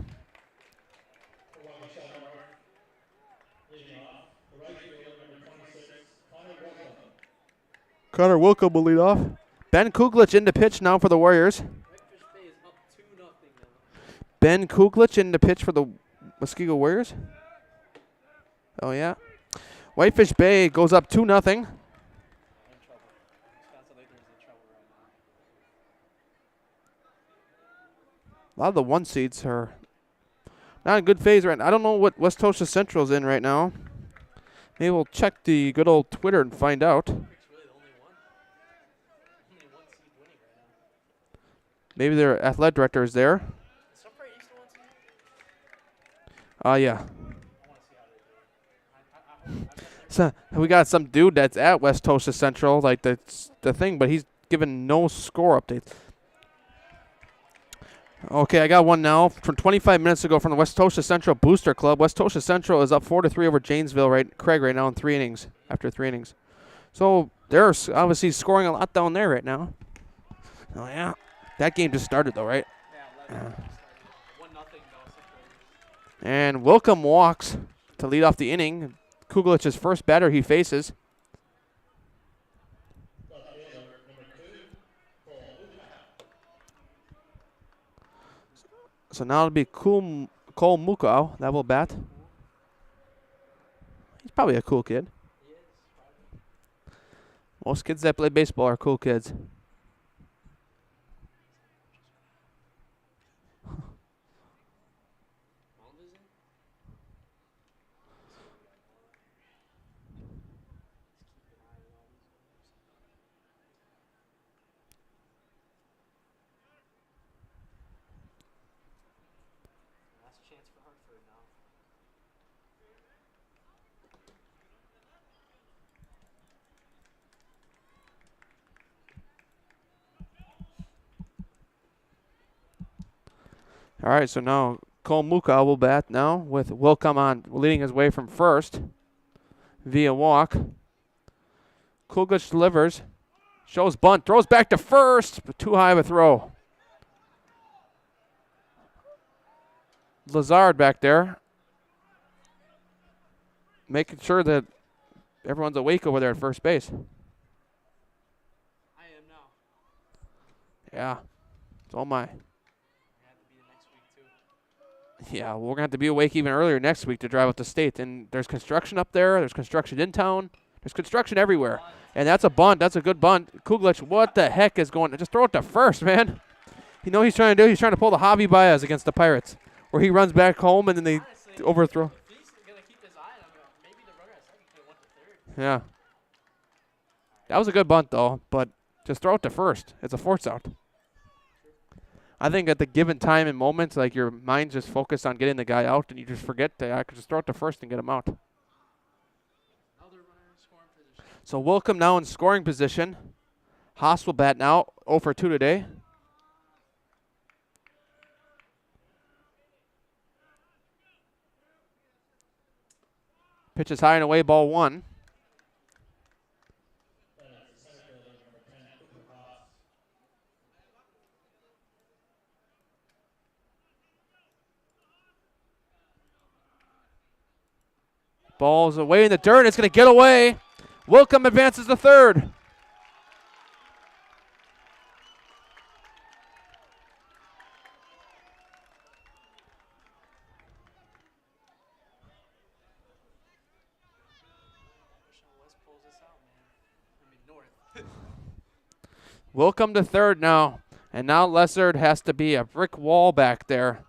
Connor Wilcom will lead off. Ben Kuglich in the pitch now for the Warriors. Ben Kuglich in the pitch for the Muskego Warriors. Oh, yeah. Whitefish Bay goes up 2-0. A lot of the 1 seeds are not in good phase right now. I don't know what West Tosha Central's in right now. Maybe we'll check the good old Twitter and find out. Maybe their athletic director is there. Yeah. So we got some dude that's at West Tosha Central, like that's the thing, but he's given no score updates. Okay, I got one now from 25 minutes ago from the West Tosha Central Booster Club. West Tosha Central is up 4-3 over Janesville, Craig right now in 3 innings, after 3 innings. So they're obviously scoring a lot down there right now. Oh, yeah. That game just started, though, right? Yeah, 1-0, though. And Wilkham walks to lead off the inning. Kuglich's first batter he faces. So now it'll be Cole Mukau that will bat. He's probably a cool kid. Most kids that play baseball are cool kids. All right, so now Cole Mukau will bat now with Wilkham on leading his way from first via walk. Kuglich delivers, shows bunt, throws back to first, but too high of a throw. Lazard back there, making sure that everyone's awake over there at first base. I am now. Yeah, so am I. Yeah, well, we're going to have to be awake even earlier next week to drive up the state. And there's construction up there. There's construction in town. There's construction everywhere. And that's a bunt. That's a good bunt. Kuglich, what the heck is going on? Just throw it to first, man. You know what he's trying to do? He's trying to pull the Javi Baez against the Pirates, where he runs back home and then they overthrow. Yeah. That was a good bunt, though, but just throw it to first. It's a force out. I think at the given time and moments, like your mind's just focused on getting the guy out, and you just forget to I could just throw it to first and get him out. So Wilkham now in scoring position. Haas will bat now, 0 for 2 today. Pitch is high and away, ball 1. Ball's away in the dirt. It's going to get away. Wilkham advances to third. Wilkham to third now. And now Lessard has to be a brick wall back there.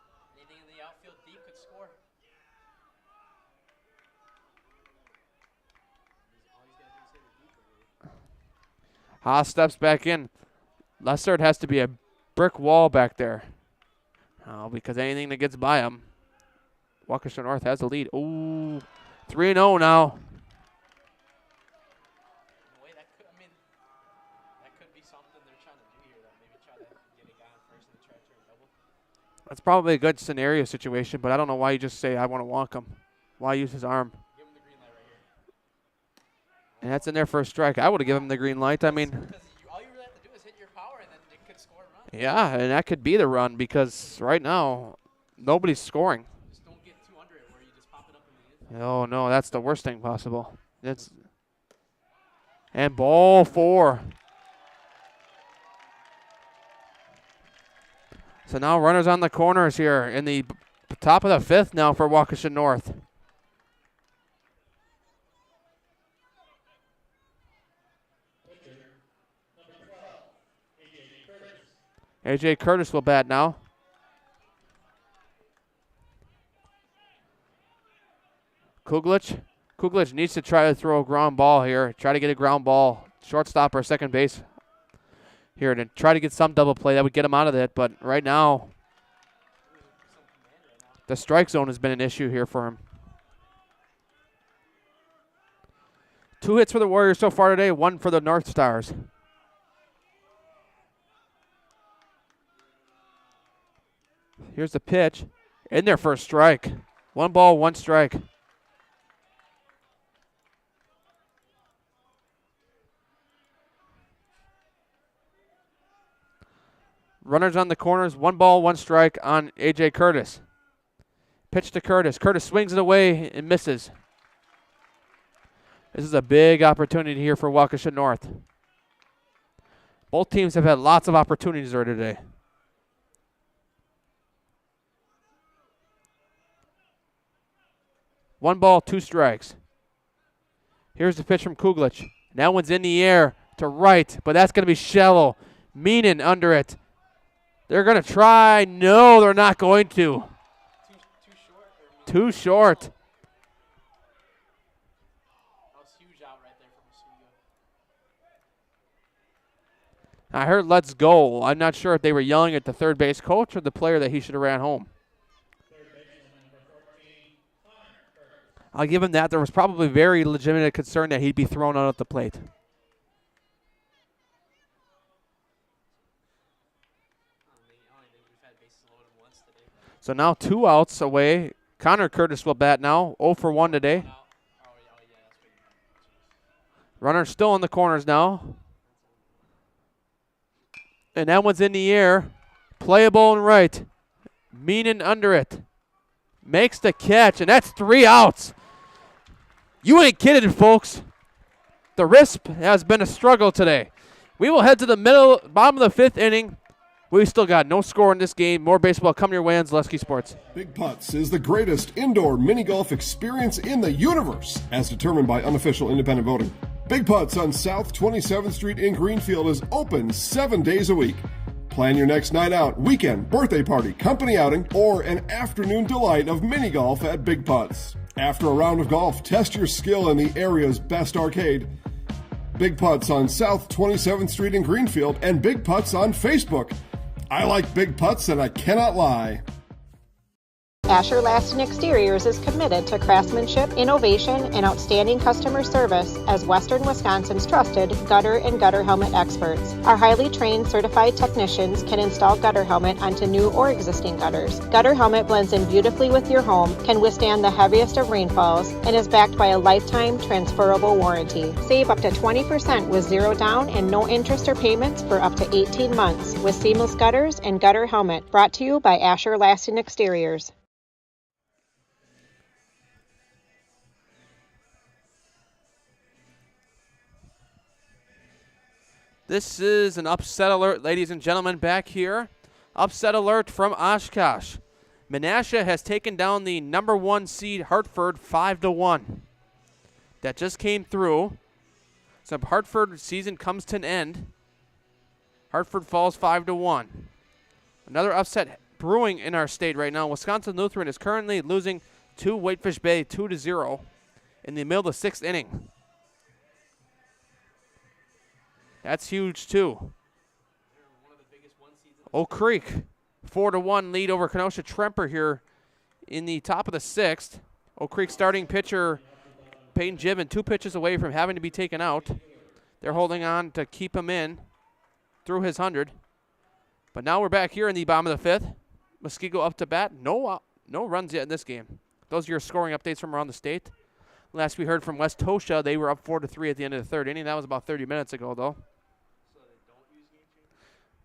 Haas steps back in. Lessard has to be a brick wall back there. Oh, because anything that gets by him. Waukesha North has the lead. Ooh, 3-0 now. That's probably a good scenario situation, but I don't know why you just say, I want to walk him. Why use his arm? And that's in there for a strike. I would have given him the green light. I mean, all you really have to do is hit your power, and then it could score a run. yeah, and that could be the run because right now, nobody's scoring. Just don't get too under it where you just pop it up in the Oh, no, that's the worst thing possible. And ball 4. So now runners on the corners here in the top of the 5th now for Waukesha North. A.J. Curtis will bat now. Kuglich needs to try to throw a ground ball here. Try to get a ground ball. Shortstop or second base here to try to get some double play that would get him out of it. But right now, the strike zone has been an issue here for him. 2 hits for the Warriors so far today, 1 for the North Stars. Here's the pitch. In there for a strike. 1 ball, 1 strike. Runners on the corners. 1 ball, 1 strike on A.J. Curtis. Pitch to Curtis. Curtis swings it away and misses. This is a big opportunity here for Waukesha North. Both teams have had lots of opportunities already today. One ball, 2 strikes. Here's the pitch from Kuglich. That one's in the air to right, but that's going to be shallow. Meenan under it. They're going to try. No, they're not going to. Too short. That was huge out right there from Muskego. I heard let's go. I'm not sure if they were yelling at the third base coach or the player that he should have ran home. I'll give him that. There was probably very legitimate concern that he'd be thrown out at the plate. So now 2 outs away. Connor Curtis will bat now. 0 for 1 today. Runner still in the corners now. And that one's in the air. Playable and right. Meenan under it. Makes the catch, and that's 3 outs. You ain't kidding, folks. The RISP has been a struggle today. We will head to the bottom of the 5th inning. We've still got no score in this game. More baseball coming your way on Zaleski Sports. Big Putts is the greatest indoor mini golf experience in the universe, as determined by unofficial independent voting. Big Putts on South 27th Street in Greenfield is open 7 days a week. Plan your next night out, weekend, birthday party, company outing, or an afternoon delight of mini golf at Big Putts. After a round of golf, test your skill in the area's best arcade. Big Putts on South 27th Street in Greenfield and Big Putts on Facebook. I like Big Putts and I cannot lie. Asher Laston Exteriors is committed to craftsmanship, innovation, and outstanding customer service as Western Wisconsin's trusted gutter and gutter helmet experts. Our highly trained certified technicians can install gutter helmet onto new or existing gutters. Gutter helmet blends in beautifully with your home, can withstand the heaviest of rainfalls, and is backed by a lifetime transferable warranty. Save up to 20% with 0 down and no interest or payments for up to 18 months with seamless gutters and gutter helmet. Brought to you by Asher Laston Exteriors. This is an upset alert, ladies and gentlemen, back here. Upset alert from Oshkosh. Menasha has taken down the number 1 seed Hartford 5-1. That just came through. So Hartford season comes to an end. Hartford falls 5-1. Another upset brewing in our state right now. Wisconsin Lutheran is currently losing to Whitefish Bay 2-0 in the middle of the 6th inning. That's huge, too. Oak Creek, 4-1 lead over Kenosha Tremper here in the top of the 6th. Oak Creek starting pitcher Peyton Gibbon 2 pitches away from having to be taken out. They're holding on to keep him in through his 100. But now we're back here in the bottom of the 5th. Muskego up to bat. No runs yet in this game. Those are your scoring updates from around the state. Last we heard from West Tosha, they were up 4-3 at the end of the 3rd inning. That was about 30 minutes ago, though.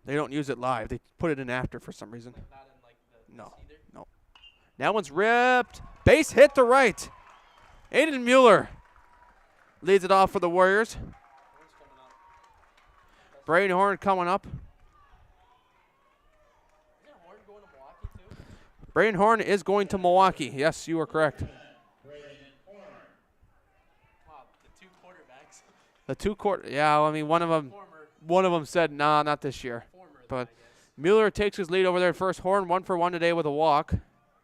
They don't use it live. They put it in after for some reason. No. That one's ripped. Base hit to right. Aiden Mueller leads it off for the Warriors. Braden Horn coming up. Braden Horn is going to Milwaukee. Yes, you are correct. The 2 quarter. Yeah, I mean, one of them said, nah, not this year. But Mueller takes his lead over there at first. Horn 1 for 1 today with a walk.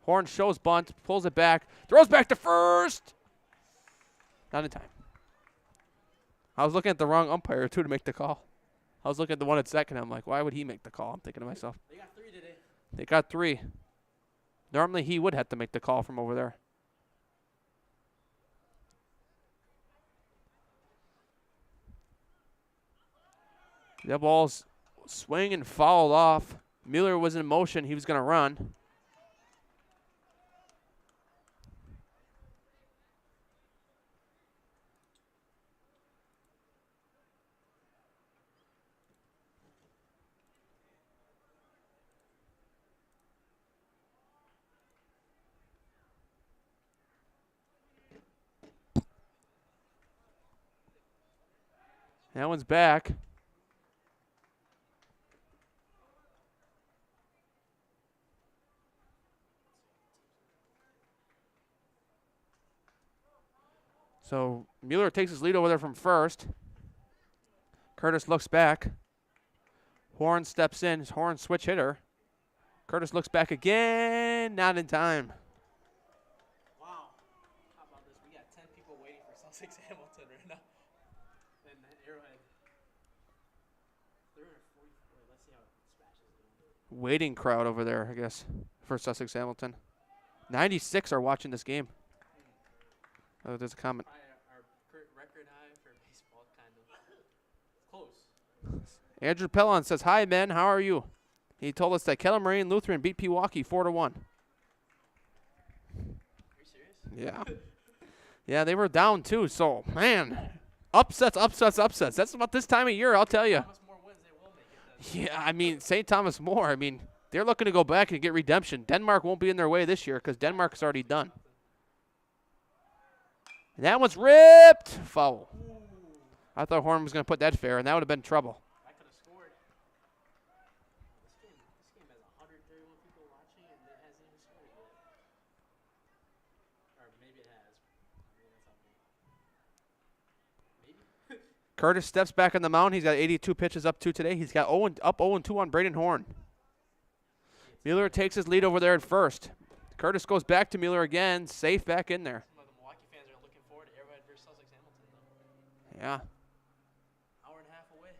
Horn shows bunt, pulls it back, throws back to first. Not in time. I was looking at the wrong umpire, too, to make the call. I was looking at the one at second. I'm like, why would he make the call? I'm thinking to myself. They got 3 today. They got 3. Normally he would have to make the call from over there. That ball's swing and fouled off. Mueller was in motion. He was going to run. That one's back. So Mueller takes his lead over there from first. Curtis looks back. Horn steps in. Horn switch hitter. Curtis looks back again. Not in time. Wow. How about this? We got 10 people waiting for Sussex Hamilton right now. And Arrowhead. They're in a 44. Let's see how it smashes. Waiting crowd over there, I guess, for Sussex Hamilton. 96 are watching this game. Oh, there's a comment. Our record high for baseball, kind of. Close. Andrew Pellon says, "Hi, men. How are you?" He told us that Kettle Moraine Lutheran beat Pewaukee 4-1. Are you serious? Yeah. Yeah, they were down, too. So, man, upsets. That's about this time of year, I'll tell you. Thomas More wins, they will make it. Yeah, I mean, St. Thomas More, I mean, they're looking to go back and get redemption. Denmark won't be in their way this year because Denmark's already done. And that one's ripped. Foul. I thought Horn was going to put that fair, and that would have been trouble. I could have scored. This game has 131 people watching, and it hasn't even scored yet. Or maybe it has. Maybe that's on me. Maybe. Curtis steps back on the mound. He's got 82 pitches up to today. He's got up 0-2 on Braden Horn. Mueller takes his lead over there at first. Curtis goes back to Mueller again. Safe back in there. Some of the Milwaukee fans are looking forward to Arrowhead versus Sussex Hamilton, though. Yeah. Hour and a half away.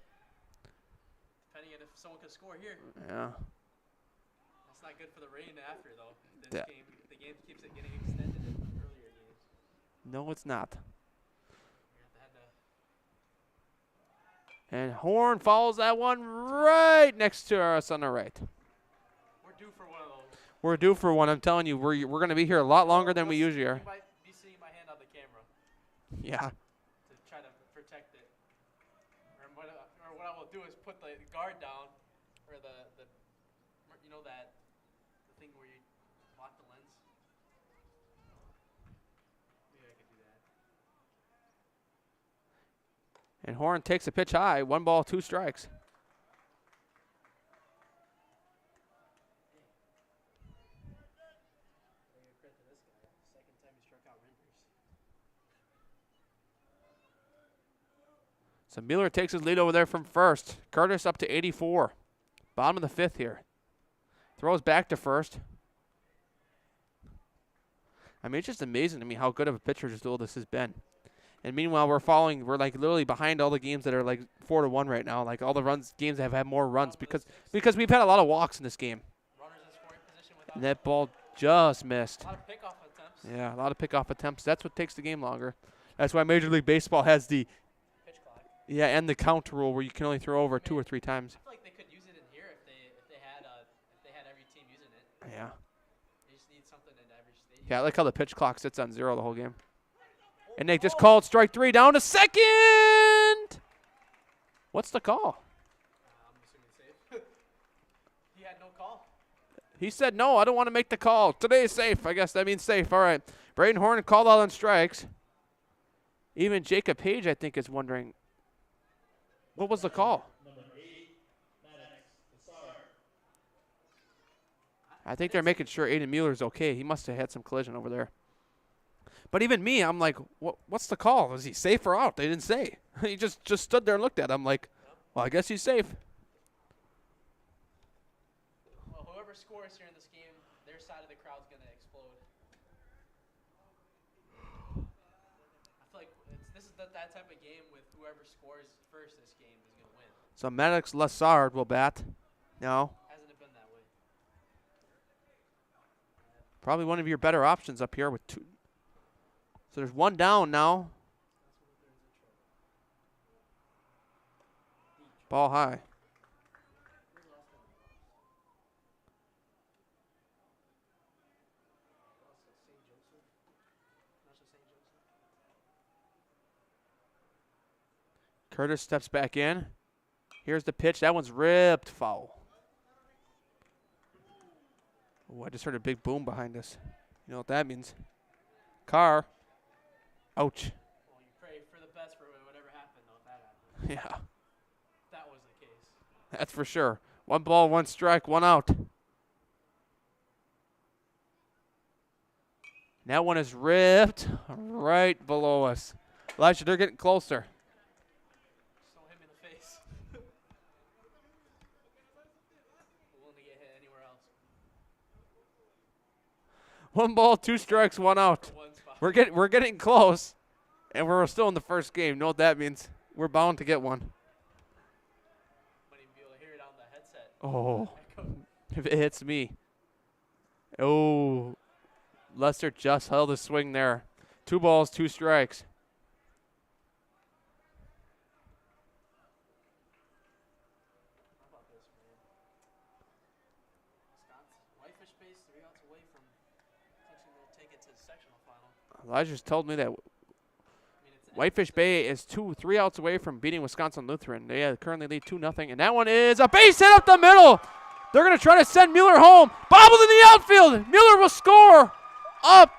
Depending on if someone could score here. Yeah. That's not good for the rain after, though. Yeah. The game keeps it getting extended in earlier games. No, it's not. We have to head to And Horn follows that one right next to us on the right. We're due for one of those. We're due for one. I'm telling you, we're going to be here a lot longer than we usually are. You might be seeing my hand on the camera Yeah. to try to protect it. Or what I will do is put the guard down, or the you know that the thing where you lock the lens. Maybe I could do that. And Horn takes a pitch high. 1 ball, 2 strikes. Credit to this guy. Second time he struck out Rinders. So Mueller takes his lead over there from first. Curtis up to 84. Bottom of the 5th here. Throws back to first. I mean, it's just amazing to me how good of a pitcher this has been. And meanwhile, we're like literally behind all the games that are like 4-1 right now. Like all the games that have had more runs because we've had a lot of walks in this game. Runners in scoring position without And that ball just missed. a lot of pickoff attempts. Yeah, a lot of pickoff attempts. That's what takes the game longer. That's why Major League Baseball has the Pitch clock. and the count rule where you can only throw over 2 or 3 times. I feel like they could use it in here if they had every team using it. Yeah. They just need something in every stadium. Yeah, I like how the pitch clock sits on 0 the whole game. And they just called strike 3 down to second. What's the call? I'm assuming safe. He had no call. He said, no, I don't want to make the call. Today is safe. I guess that means safe. All right. Braden Horn called out on strikes. Even Jacob Page, I think, is wondering, what was the call? I think they're making sure Aiden Mueller's okay. He must have had some collision over there. But even me, I'm like, what's the call? Is he safe or out? They didn't say. He just stood there and looked at him like, well, I guess he's safe. Well, whoever scores here in this game, their side of the crowd's going to explode. I feel like this is that type of game with whoever scores first this game is going to win. So Maddox Lessard will bat. No. Hasn't it been that way? Probably one of your better options up here with 2. So there's 1 down now. Ball high. Curtis steps back in. Here's the pitch. That one's ripped foul. Oh, I just heard a big boom behind us. You know what that means? Car. Ouch. Well, you pray for the best for whatever happened, though, if that happened. Yeah. That was the case. That's for sure. 1 ball, 1 strike, 1 out. That one is ripped right below us. Elijah, they're getting closer. Just don't hit me in the face. Willing to get hit anywhere else. 1 ball, 2 strikes, 1 out. We're getting close, and we're still in the first game. You know what that means? We're bound to get one. Might even be able to hear it on the headset. Oh, if it hits me. Oh, Lester just held a swing there. 2 balls, 2 strikes. How about this, man? Wisconsin, Whitefish Bay's 3 outs away from potentially they'll take it to the sectional final. Elijah's told me that Whitefish Bay is 3 outs away from beating Wisconsin Lutheran. They currently lead 2-0, and that one is a base hit up the middle. They're going to try to send Mueller home. Bobbled in the outfield. Mueller will score up.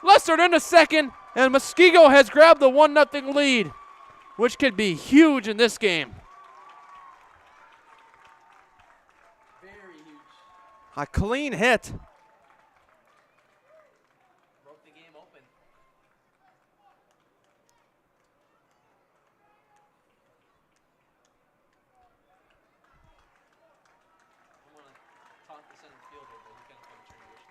Lester into second, and Muskego has grabbed the 1-0 lead, which could be huge in this game. Very huge. A clean hit. Broke the game open. I'm going to talk the center fielder, but he's going to play transition.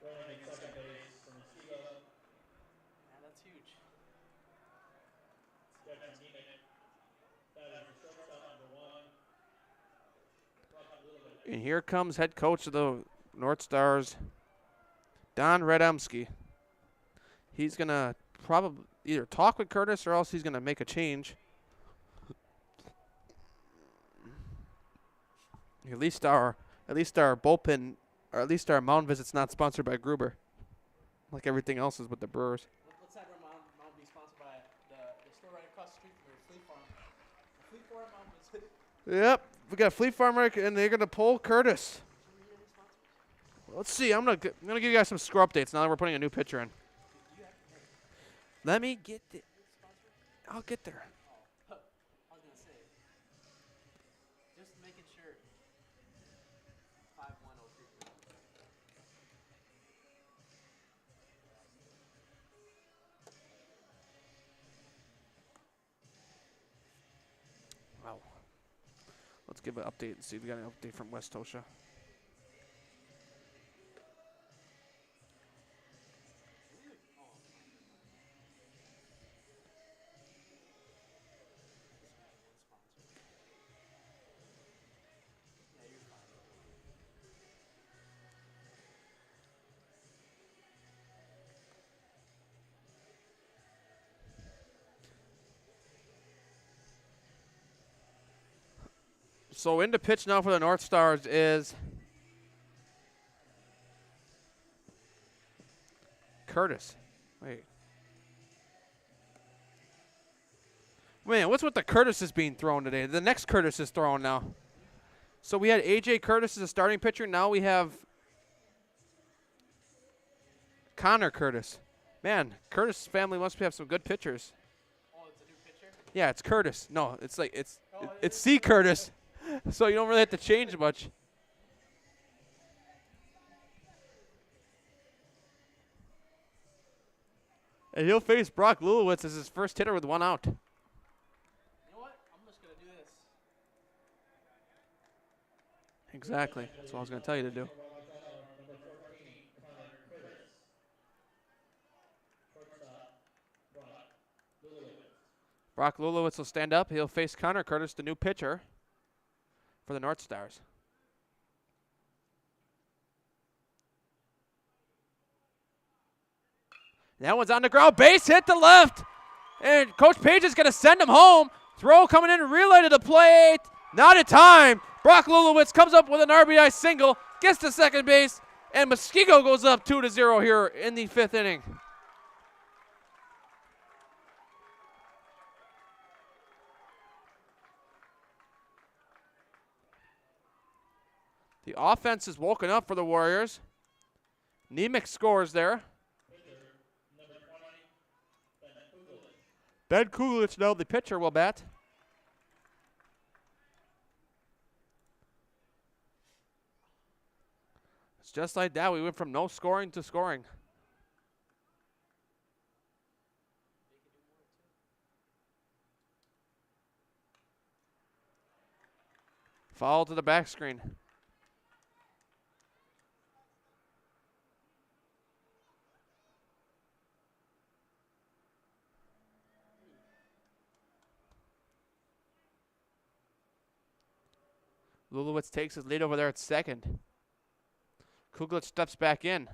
Running at second base for Muskego. Yeah, that's huge. That is the shortstop, number 1. And here comes head coach of the North Stars, Don Radomski. He's going to probably either talk with Curtis or else he's going to make a change. At least our bullpen, or at least our mound visit's not sponsored by Gruber, like everything else is with the Brewers. Let's have our mound be sponsored by the store right across the street from your Fleet Farm. The Fleet Farm mound visit. Yep, we got Fleet Farmer, and they're gonna pull Curtis. Let's see. I'm gonna give you guys some score updates now that we're putting a new pitcher in. Let me get it. I'll get there. I was going to say, just making sure. 5103. Wow. Let's give an update and see if we got an update from West Tosha. So into pitch now for the North Stars is Curtis. Wait. Man, what's with the Curtises being thrown today? The next Curtis is thrown now. So we had A.J. Curtis as a starting pitcher. Now we have Connor Curtis. Man, Curtis' family must have some good pitchers. Oh, it's a new pitcher? Yeah, it's Curtis. No, it's like it's C. Curtis. So you don't really have to change much. And he'll face Brock Lulowitz as his first hitter with 1 out. You know what? I'm just going to do this. Exactly. That's what I was going to tell you to do. Brock Lulowitz will stand up. He'll face Connor Curtis, the new pitcher for the North Stars. That one's on the ground. Base hit to left. And Coach Page is going to send him home. Throw coming in, relay to the plate. Not in time. Brock Lulowitz comes up with an RBI single, gets to second base, and Muskego goes up 2-0 here in the 5th inning. The offense is woken up for the Warriors. Nemec scores there. Ben Kulich now the pitcher will bat. It's just like that. We went from no scoring to scoring. Foul to the back screen. Lulowitz takes his lead over there at second. Kuglitz steps back in.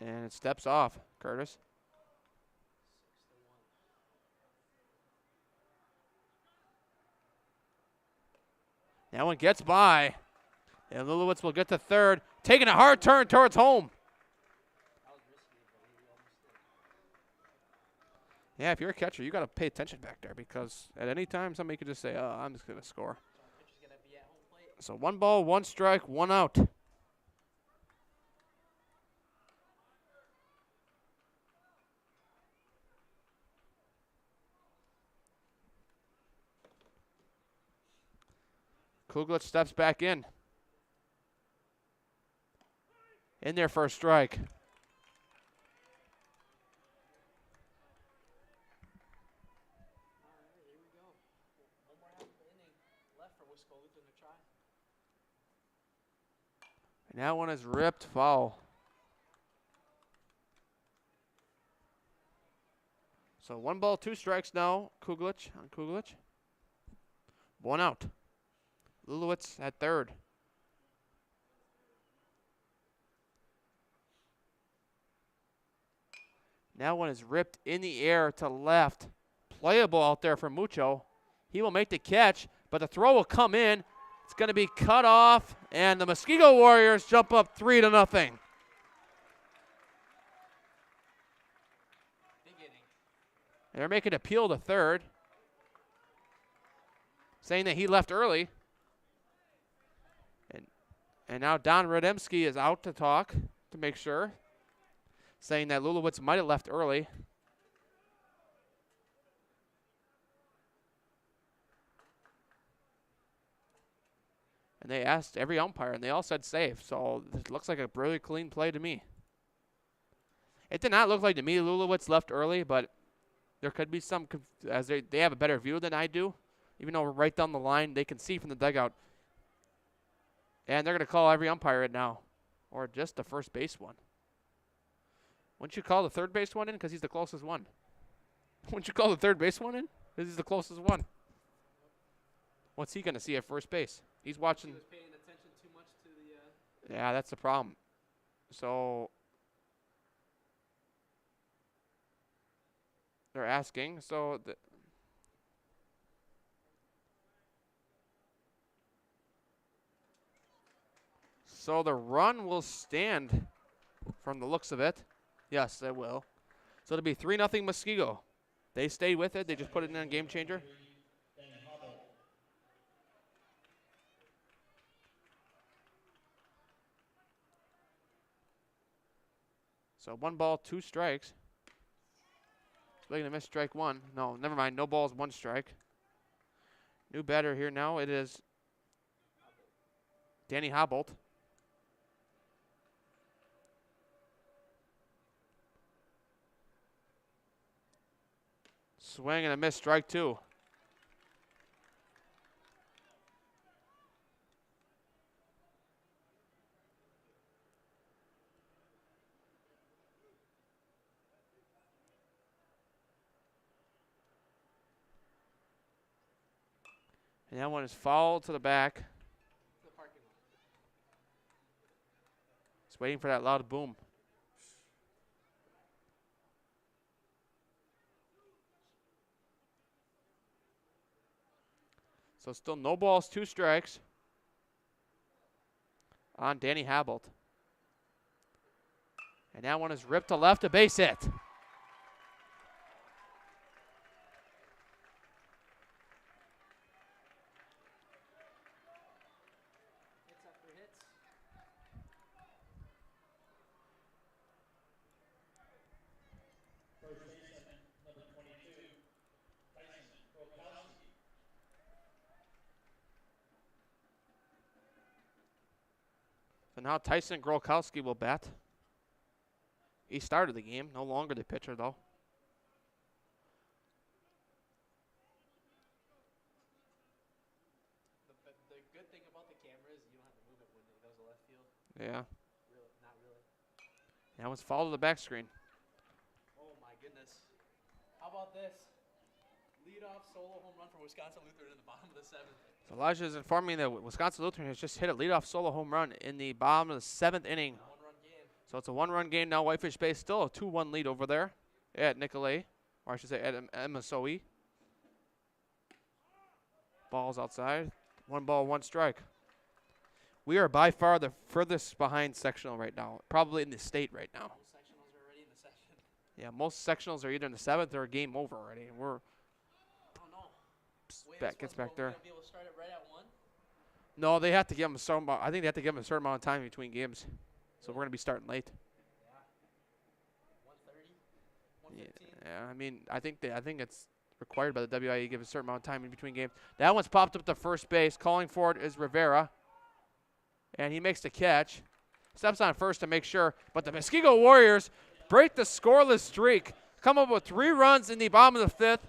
And it steps off, Curtis. That one gets by. And Lulowitz will get to third, taking a hard turn towards home. Yeah, if you're a catcher, you got to pay attention back there because at any time somebody could just say, oh, I'm just going to score. So 1 ball, 1 strike, 1 out. Kuglitz steps back in. In there for a strike. And that one is ripped foul. So 1 ball, 2 strikes now. Kuglitz on Kuglitz. 1 out. Lulowitz at third. Now one is ripped in the air to left. Playable out there for Mucho. He will make the catch, but the throw will come in. It's going to be cut off, and the Muskego Warriors jump up 3-0. They're making an appeal to third, saying that he left early. And now Don Rademski is out to talk to make sure, saying that Lulowitz might have left early. And they asked every umpire, and they all said safe. So it looks like a really clean play to me. It did not look like to me Lulowitz left early, but there could be some, as they have a better view than I do. Even though we're right down the line, they can see from the dugout. And they're going to call every umpire in now, or just the first base one. Wouldn't you call the third base one in because he's the closest one? Wouldn't you call the third base one in because he's the closest one? What's he going to see at first base? He's watching. He was paying attention too much to the. Yeah, that's the problem. So they're asking. So the run will stand from the looks of it. Yes, it will. So it'll be 3-0 Muskego. They stayed with it. They just put it in a game changer. So 1 ball, 2 strikes. Looking to miss strike 1. No, never mind. No balls, 1 strike. New batter here now. It is Danny Hobbolt. Swing and a miss, strike 2. And that one is fouled to the back. It's waiting for that loud boom. So still no balls, 2 strikes on Danny Hobbolt. And that one is ripped to left, a base hit. now Tyson Grolkowski will bat. He started the game, no longer the pitcher, though. The good thing about the camera is you don't have to move it when it goes to left field. Yeah. Really, not really. That one's fouled to the back screen. Oh, my goodness. How about this? Leadoff solo home run for Wisconsin Lutheran in the bottom of the 7th. So Elijah is informing me that Wisconsin Lutheran has just hit a leadoff solo home run in the bottom of the 7th inning. One-run game. So it's a one-run game now. Whitefish Bay still a 2-1 lead over there at Nicolay, or I should say at MSOE. Ball's outside. 1 ball, 1 strike. We are by far the furthest behind sectional right now, probably in the state right now. Most sectionals are already in the session. Yeah, most sectionals are either in the 7th or game over already, and we're gets back there. Be able to start it right at 1? No, they have to give them a certain amount. I think they have to give them a certain amount of time between games. So we're going to be starting late. 1:30? 1:15? Yeah, I mean, I think it's required by the WIAA to give a certain amount of time in between games. That one's popped up to first base. Calling for it is Rivera. And he makes the catch. Steps on first to make sure. But the Muskego Warriors break the scoreless streak. Come up with 3 runs in the bottom of the 5th.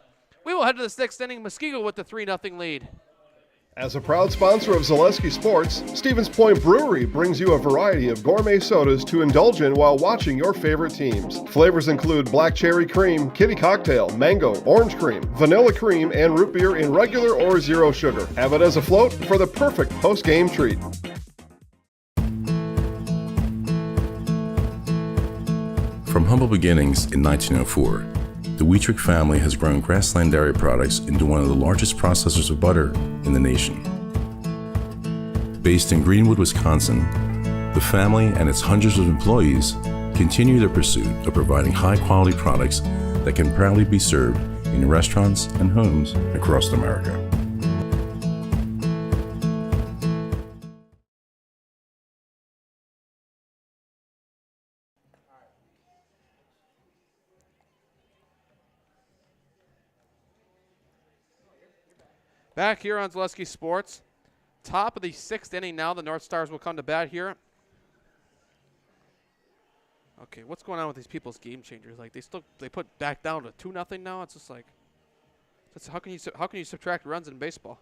We will head to the 6th inning. Muskego with the 3-0 lead. As a proud sponsor of Zaleski Sports, Stevens Point Brewery brings you a variety of gourmet sodas to indulge in while watching your favorite teams. Flavors include black cherry cream, kitty cocktail, mango, orange cream, vanilla cream, and root beer in regular or 0 sugar. Have it as a float for the perfect post-game treat. From humble beginnings in 1904, the Wheatrick family has grown Grassland Dairy Products into one of the largest processors of butter in the nation. Based in Greenwood, Wisconsin, the family and its hundreds of employees continue their pursuit of providing high-quality products that can proudly be served in restaurants and homes across America. Back here on Zaleski Sports. Top of the 6th inning now. The North Stars will come to bat here. Okay, what's going on with these people's game changers? Like they put back down to 2-0 now. It's just like, how can you subtract runs in baseball?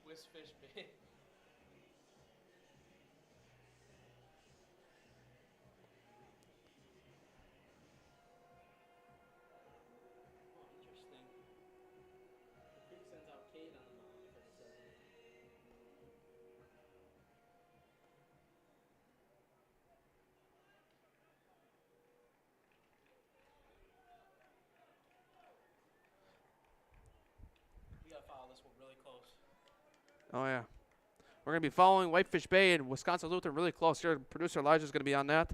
Wisfish Bay. Follow this one really close. Oh, yeah. We're going to be following Whitefish Bay and Wisconsin Lutheran really close here. Producer Elijah is going to be on that.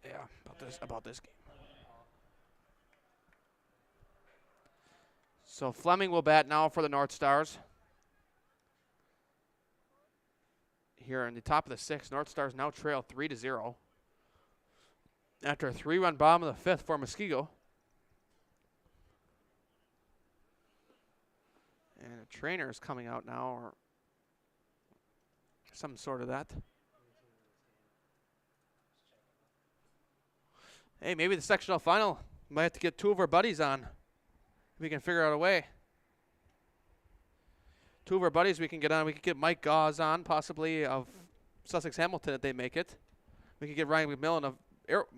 Yeah, about this game. So Fleming will bat now for the North Stars. Here in the top of the 6th, North Stars now trail 3-0. After a 3-run bomb of the 5th for Muskego. And a trainer is coming out now, or some sort of that. Hey, maybe the sectional final. Might have to get 2 of our buddies on. We can figure out a way. 2 of our buddies we can get on. We could get Mike Gauze on, possibly, of Sussex Hamilton if they make it. We could get Ryan McMillan of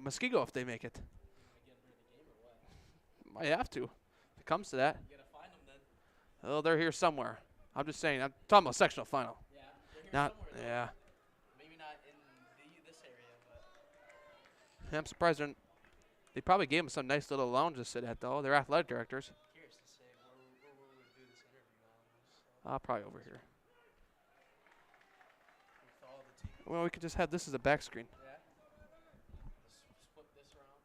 Muskego if they make it. Might have to, if it comes to that. Oh, they're here somewhere. I'm just saying. I'm talking about sectional final. Yeah, they're here somewhere. Yeah. Maybe not in this area, but. I'm surprised they probably gave them some nice little lounge to sit at, though. They're athletic directors. Curious to say where we would do this interview on. Probably over here. With all the team. Well, we could just have this as a back screen. Yeah. Let's flip this around.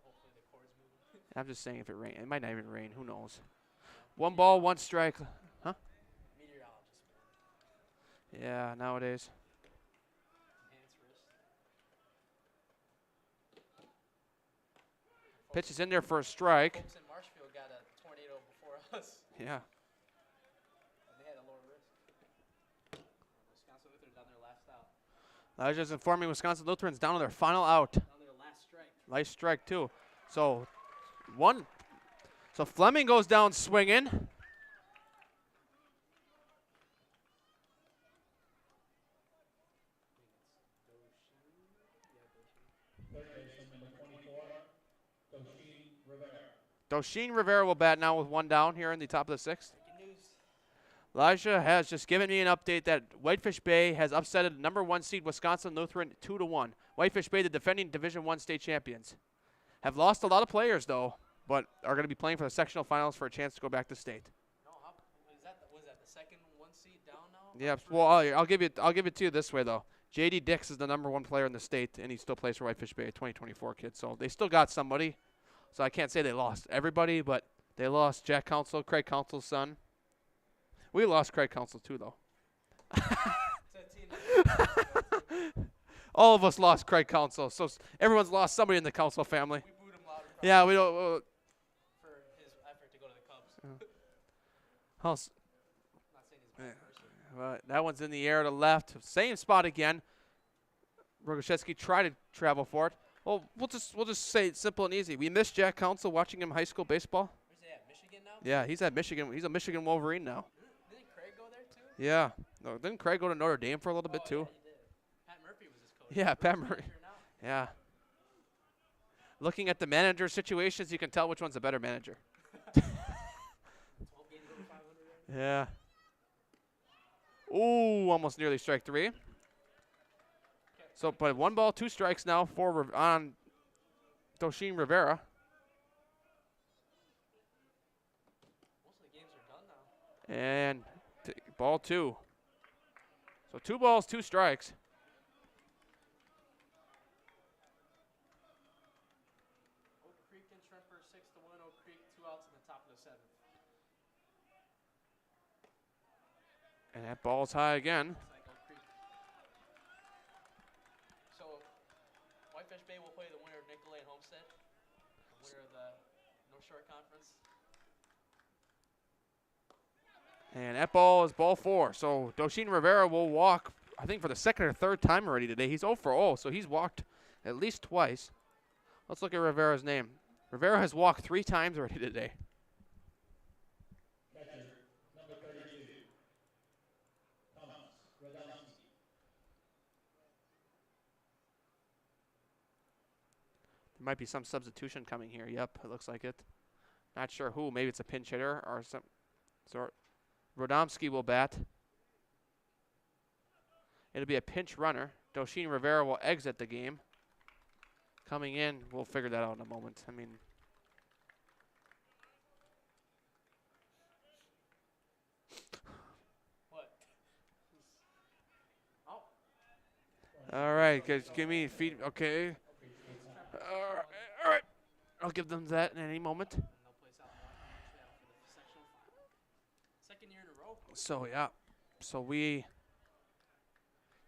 Hopefully the cord's moving. I'm just saying if it rains. It might not even rain. Who knows? 1 ball, 1 strike. Huh? Yeah, nowadays. Pitch is in there for a strike. Folks in Marshfield got a tornado before us. Yeah. And they had a lower risk. Wisconsin Lutheran down their last out. I was just informing Wisconsin Lutherans down to their final out. Down their last strike. Nice strike, too. So, Fleming goes down swinging. Dosheen Rivera will bat now with 1 down here in the top of the 6th. Elijah has just given me an update that Whitefish Bay has upsetted number 1 seed Wisconsin Lutheran 2-1. Whitefish Bay, the defending Division I state champions, have lost a lot of players though, but are going to be playing for the sectional finals for a chance to go back to state. No, was that the second 1 seed down now? Yeah, well, I'll give it to you this way though. J.D. Dix is the number 1 player in the state, and he still plays for Whitefish Bay, a 2024 kid. So they still got somebody. So I can't say they lost everybody, but they lost Jack Council, Craig Council's son. We lost Craig Council too, though. All of us lost Craig Council, so everyone's lost somebody in the Council family. We booed him louder. Yeah, we don't. For his effort to go to the Cubs. Not saying he's bad person. That one's in the air to left. Same spot again. Rogoshevsky tried to travel for it. Well, we'll just say it simple and easy. We missed Jack Council watching him high school baseball. Where's he at? Michigan now? Yeah, he's at Michigan. He's a Michigan Wolverine now. Didn't Craig go there too? Yeah. No, didn't Craig go to Notre Dame for a little bit too? Yeah, he did. Pat Murphy was his coach. Yeah, Pat Murphy. Yeah. Looking at the manager situations, you can tell which one's a better manager. 12 games over 500 right? Yeah. Ooh, almost nearly strike 3. So, but 1 ball, 2 strikes now on Dosheen Rivera. Most of the games are done now. And ball 2. So 2 balls, 2 strikes. Oak Creek and Shrimper 6-1. Oak Creek 2 outs in the top of the 7th. And that ball's high again. So, Whitefish Bay will play the winner of Nicolay and Homestead, the winner of the North Shore Conference. And that ball is ball 4. So Dosheen Rivera will walk, I think, for the 2nd or 3rd time already today. He's 0 for 0, so he's walked at least twice. Let's look at Rivera's name. Rivera has walked 3 times already today. There might be some substitution coming here. Yep, it looks like it. Not sure who. Maybe it's a pinch hitter or some sort. Rodomsky will bat. It'll be a pinch runner. Dosheen Rivera will exit the game. Coming in, we'll figure that out in a moment. I mean, What? Oh. all right, guys, give me feed. Okay. All right. I'll give them that in any moment. And they'll play South Milwaukee for the sectional final. 2nd year in a row. So, yeah. So we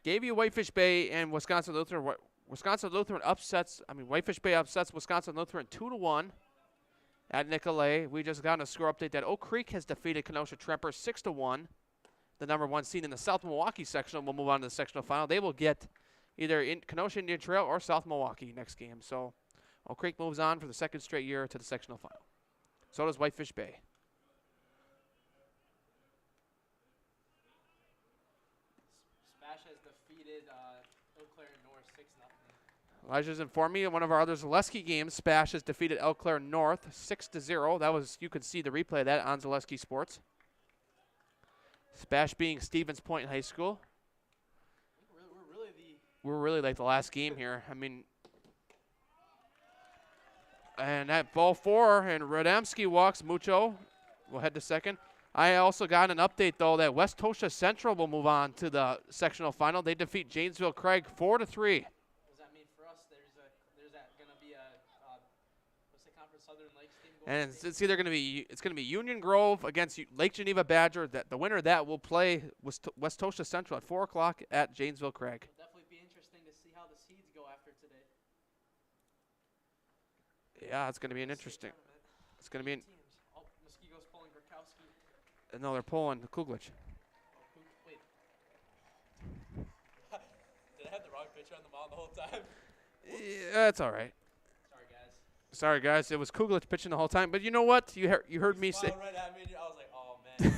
gave you Whitefish Bay and Wisconsin Lutheran. Wisconsin Lutheran upsets, Whitefish Bay upsets Wisconsin Lutheran 2-1 at Nicolay. We just got a score update that Oak Creek has defeated Kenosha Tremper 6-1. The number 1 seed in the South Milwaukee sectional will move on to the sectional final. They will get either in Kenosha Indian Trail or South Milwaukee next game. So Oak Creek moves on for the 2nd straight year to the sectional final. So does Whitefish Bay. Spash has defeated Eau Claire North 6-0. Elijah's informed me in one of our other Zaleski games, Spash has defeated Eau Claire North 6-0. That was, you could see the replay of that on Zaleski Sports. Spash being Stevens Point High School. We're really like the last game here. And that ball 4, and Radomski walks. Mucho will head to 2nd. I also got an update, though, that West Tosha Central will move on to the sectional final. They defeat Janesville Craig 4-3. What does that mean for us? There's going to be a Conference Southern Lakes team going And it's either going to be Union Grove against Lake Geneva Badger. That the winner of that will play West Tosha Central at 4:00 at Janesville Craig. It'll definitely be interesting to see how the seeds go after today. Yeah, it's going to be an interesting. It's going to be. Oh, Muskego's pulling Burkowski. No, they're pulling Kuglich. Oh, wait. Did I have the wrong pitcher on the mound the whole time? Yeah, it's all right. Sorry, guys. It was Kuglich pitching the whole time. But you know what? You heard me say. Right at me, I was like, oh, man.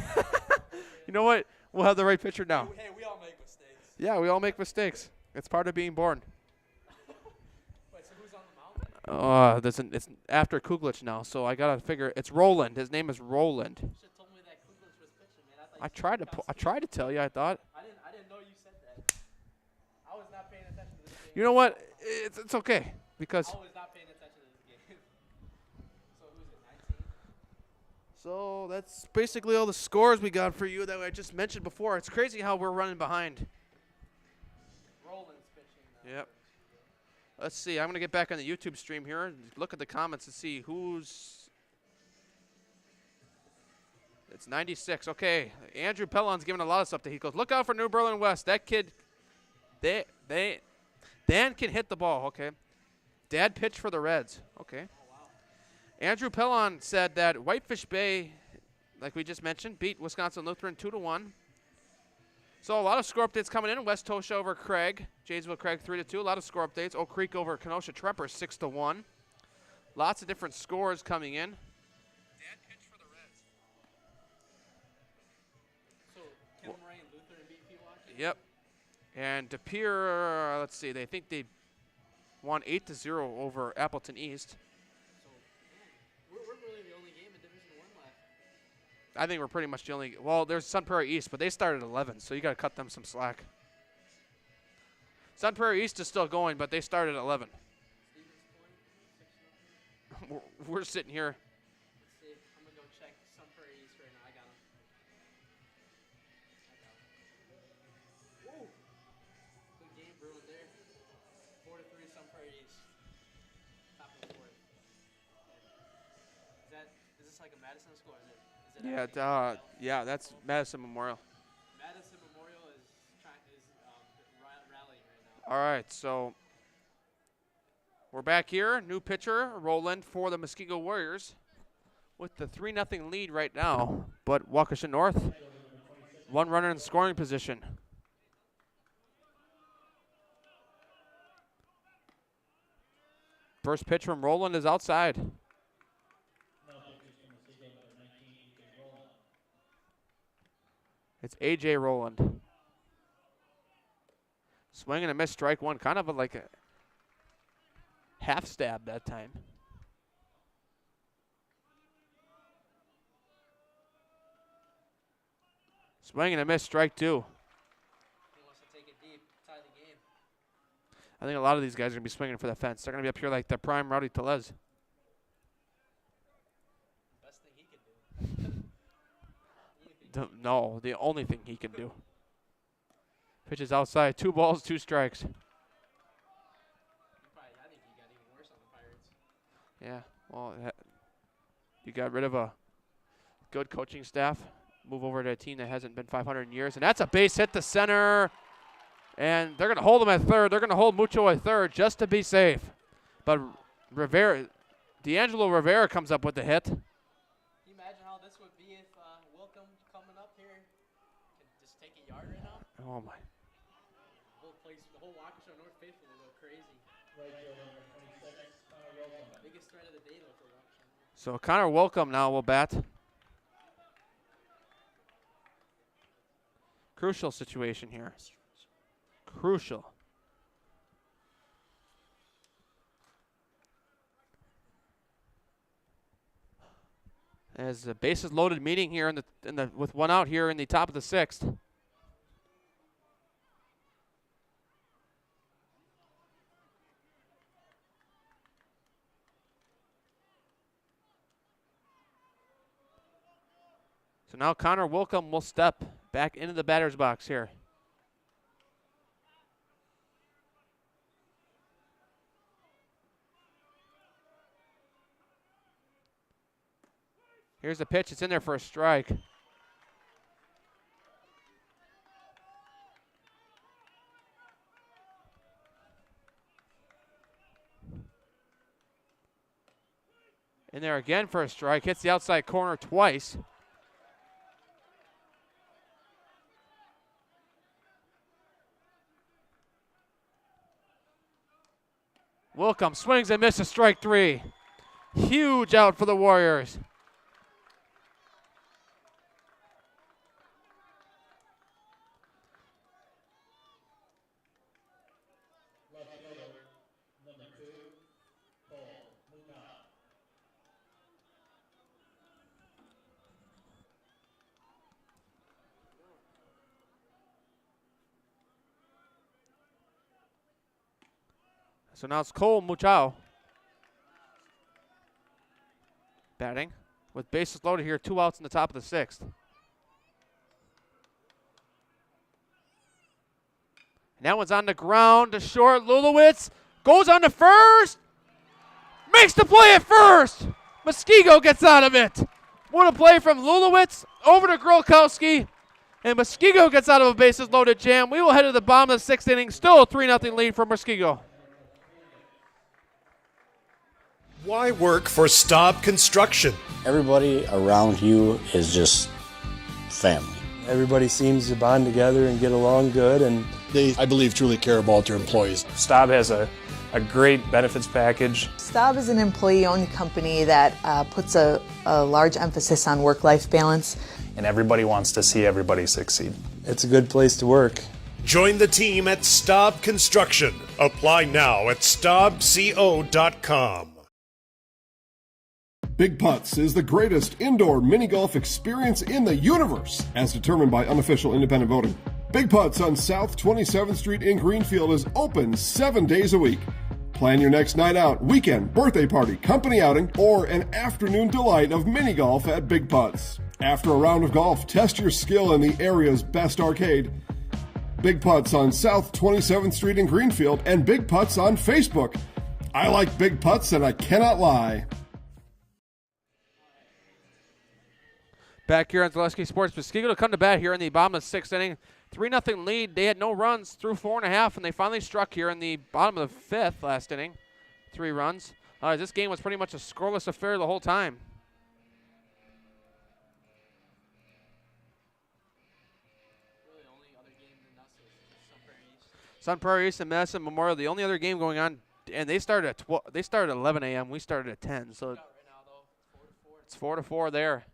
You know what? We'll have the right pitcher now. Hey, we all make mistakes. Yeah, we all make mistakes. It's part of being born. Wait, so who's on the mound? It's after Kuglich now, so I gotta figure. It's Roland. His name is Roland. You should have told me that Kuglich was pitching, man. I tried to tell you. I thought. I didn't know you said that. I was not paying attention to this game. You know what? It's okay because. I was not paying attention to this game. So who's it? 19. So that's basically all the scores we got for you that I just mentioned before. It's crazy how we're running behind. Roland's pitching. Yep. Let's see. I'm going to get back on the YouTube stream here and look at the comments and see who's. It's 96. Okay. Andrew Pellon's giving a lot of stuff to. He goes, look out for New Berlin West. That kid, Dan can hit the ball. Okay. Dad pitched for the Reds. Okay. Andrew Pellon said that Whitefish Bay, like we just mentioned, beat Wisconsin Lutheran 2-1. So a lot of score updates coming in. West Tosha over Craig. Janesville Craig 3-2. A lot of score updates. Oak Creek over Kenosha Tremper 6-1. Lots of different scores coming in. Dad pitched for the Reds. So Kim Ray and Lutheran beat Pewaukee? Yep. And De Pere, let's see, they think they won 8-0 over Appleton East. We're really the only game in Division 1 left. I think we're pretty much the only. Well, there's Sun Prairie East, but they started at 11, so you got to cut them some slack. Sun Prairie East is still going, but they started at 11. We're sitting here. Let's see. I'm going to go check Sun Prairie East right now. I got them. Woo! Good game brewing there. 4-3 Sun Prairie East. Top of the fourth. Is this like a Madison score? Is it Yeah, that's Madison Memorial. Madison Memorial is rallying right now. All right, so we're back here. New pitcher, Roland, for the Muskego Warriors with the 3-0 lead right now. But Waukesha North, one runner in scoring position. First pitch from Roland is outside. It's A.J. Roland. Swing and a miss, strike one. Kind of like a half stab that time. Swing and a miss, strike two. He wants to take it deep, tie the game. I think a lot of these guys are going to be swinging for the fence. They're going to be up here like the prime Rowdy Telez. Best thing he can do. No, the only thing he can do. Pitches outside. 2 balls, 2 strikes. I think he got even worse on the Pirates. Yeah, well, you got rid of a good coaching staff. Move over to a team that hasn't been 500 in years. And that's a base hit to center. And they're going to hold him at third. They're going to hold Mucho at third just to be safe. But D'Angelo Rivera comes up with the hit. Can you imagine how this would be if Wilkham coming up here can just take a yard right now? Oh, my. The whole Waukesha North faithful will go crazy. Biggest threat of the day, though, for Waukesha. So Connor Welcome now will bat. Crucial situation here. Crucial. As the bases loaded meeting here with one out here in the top of the 6th. So now Connor Wilkham will step back into the batter's box here. Here's the pitch. It's in there for a strike. In there again for a strike. Hits the outside corner twice. Wilkham swings and misses, strike 3. Huge out for the Warriors. So now it's Cole Muchao batting with bases loaded here, 2 outs in the top of the 6th. And that one's on the ground to short. Lulowitz goes on to first, makes the play at first. Muskego gets out of it. What a play from Lulowitz over to Grolkowski, and Muskego gets out of a bases loaded jam. We will head to the bottom of the 6th inning, still a 3-0 lead for Muskego. Why work for Staub Construction? Everybody around you is just family. Everybody seems to bond together and get along good, and they, I believe, truly care about their employees. Staub has a great benefits package. Staub is an employee-owned company that puts a large emphasis on work-life balance. And everybody wants to see everybody succeed. It's a good place to work. Join the team at Staub Construction. Apply now at staubco.com. Big Putts is the greatest indoor mini golf experience in the universe, as determined by unofficial independent voting. Big Putts on South 27th Street in Greenfield is open 7 days a week. Plan your next night out, weekend, birthday party, company outing, or an afternoon delight of mini golf at Big Putts. After a round of golf, test your skill in the area's best arcade. Big Putts on South 27th Street in Greenfield and Big Putts on Facebook. I like Big Putts and I cannot lie. Back here on Zaleski Sports, Muskego to come to bat here in the bottom of the 6th inning. 3-0 lead. They had no runs through 4.5, and they finally struck here in the bottom of the 5th last inning. 3 runs. This game was pretty much a scoreless affair the whole time. Sun Prairie East and Madison Memorial, the only other game going on, and they started at 11 a.m. We started at 10, so it's 4-4 there.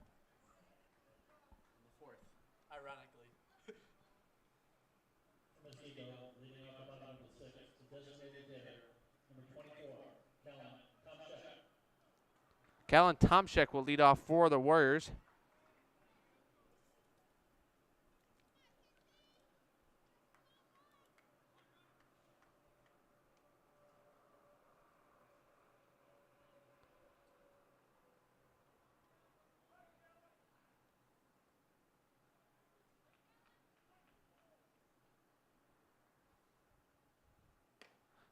Callan Tomczyk will lead off for the Warriors.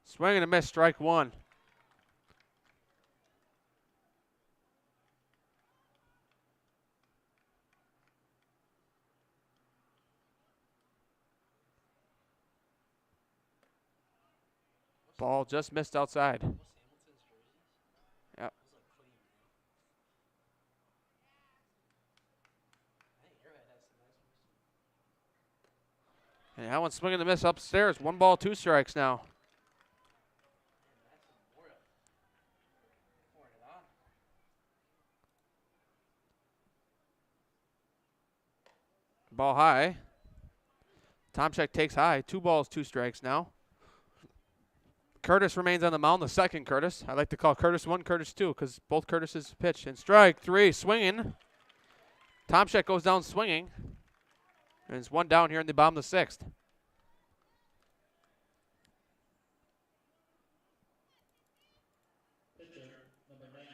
Swing and a miss, strike 1. Ball just missed outside. Yep. And that one's swinging the miss upstairs. 1 ball, 2 strikes now. Ball high. Tomczyk takes high. 2 balls, 2 strikes now. Curtis remains on the mound, the second Curtis. I like to call Curtis 1, Curtis 2, because both Curtises pitch. And strike 3, swinging. Tomczyk goes down swinging. And it's 1 down here in the bottom of the 6th. Pitcher, number 19,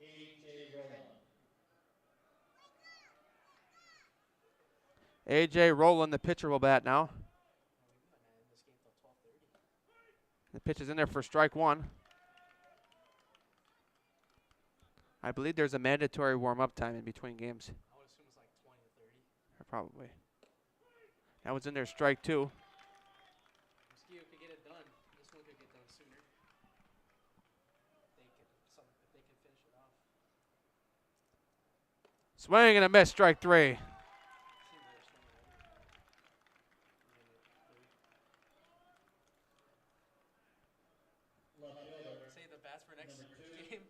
A.J. Rowland. A.J. Rowland, the pitcher, will bat now. The pitch is in there for strike 1. I believe there's a mandatory warm-up time in between games. I would assume it's like 20 to 30. Probably. That was in their strike, too. Muskego could get it done. This one could get done sooner. If they can finish it off. Swing and a miss, strike 3. Say the bats for next game if they make it.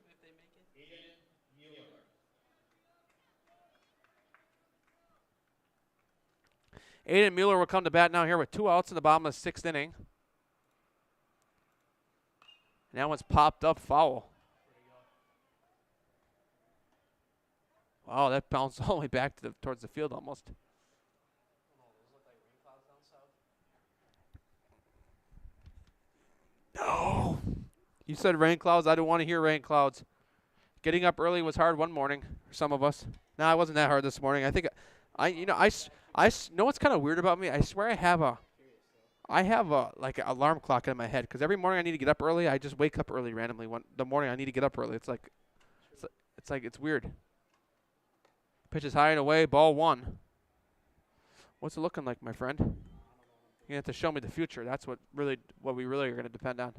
Aiden Mueller will come to bat now here with 2 outs in the bottom of the 6th inning. And that one's popped up foul. Wow, that bounced all the way back to towards the field almost. No. You said rain clouds. I don't want to hear rain clouds. Getting up early was hard one morning for some of us. No, it wasn't that hard this morning. I think I know what's kind of weird about me. I swear I have a like an alarm clock in my head because every morning I need to get up early. I just wake up early randomly. The morning I need to get up early. It's weird. Pitch is high and away. Ball 1. What's it looking like, my friend? You have to show me the future. That's what we really are going to depend on.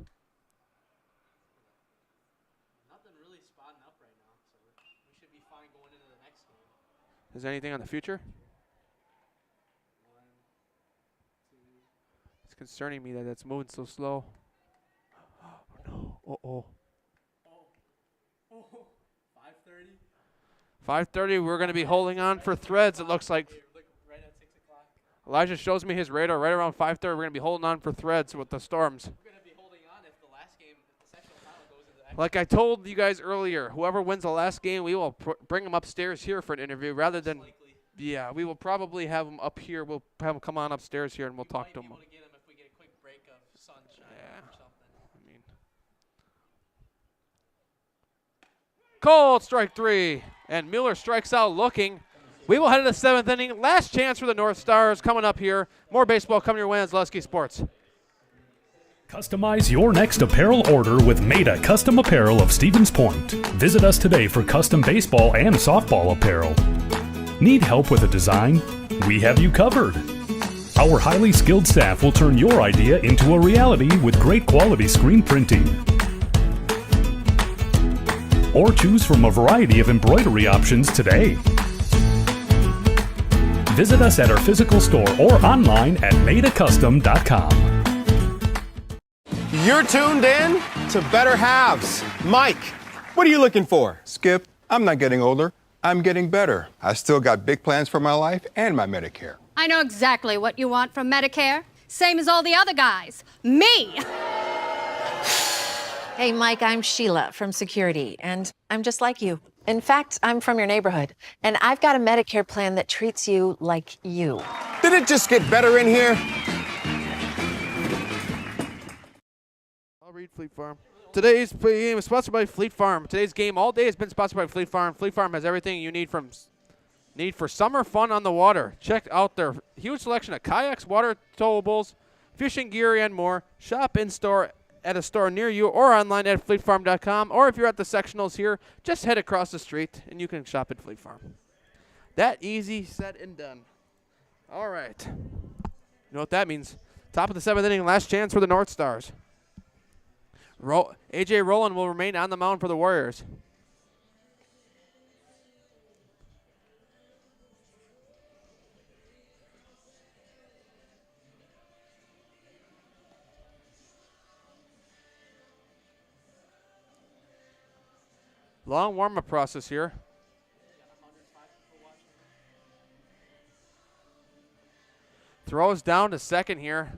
Nothing really spotting up right now, so we should be fine going into the next game. Is there anything on the future? 1, 2. It's concerning me that it's moving so slow. Oh no. Oh. 5:30. 5:30. We're going to be holding on for threads. It looks like. Right at 6 o'clock. Elijah shows me his radar right around 5:30. We're going to be holding on for threads with the storms. We're going to be holding on if the last game, if the sectional final goes into extra. Like I told you guys earlier, whoever wins the last game, we will bring them upstairs here for an interview rather than. Yeah, we will probably have them up here. We'll have them come on upstairs here and we'll talk to them. Able to get them if we get a quick break of sunshine or something. I mean, cold strike 3, and Mueller strikes out looking. We will head to the 7th inning. Last chance for the North Stars coming up here. More baseball coming your way on Zaleski Sports. Customize your next apparel order with Maida Custom Apparel of Stevens Point. Visit us today for custom baseball and softball apparel. Need help with a design? We have you covered. Our highly skilled staff will turn your idea into a reality with great quality screen printing. Or choose from a variety of embroidery options today. Visit us at our physical store or online at maidacustom.com. You're tuned in to Better Halves. Mike, what are you looking for? Skip, I'm not getting older. I'm getting better. I still got big plans for my life and my Medicare. I know exactly what you want from Medicare. Same as all the other guys. Me! Hey, Mike, I'm Sheila from Security, and I'm just like you. In fact, I'm from your neighborhood, and I've got a Medicare plan that treats you like you. Did it just get better in here? I'll read Fleet Farm. Today's game is sponsored by Fleet Farm. Today's game all day has been sponsored by Fleet Farm. Fleet Farm has everything you need for summer fun on the water. Check out their huge selection of kayaks, water towables, fishing gear, and more. Shop in-store at a store near you or online at fleetfarm.com. Or if you're at the sectionals here, just head across the street and you can shop at Fleet Farm. That easy, said and done. All right. You know what that means. Top of the 7th inning, last chance for the North Stars. A.J. Rowland will remain on the mound for the Warriors. Long warm-up process here. Throws down to second here.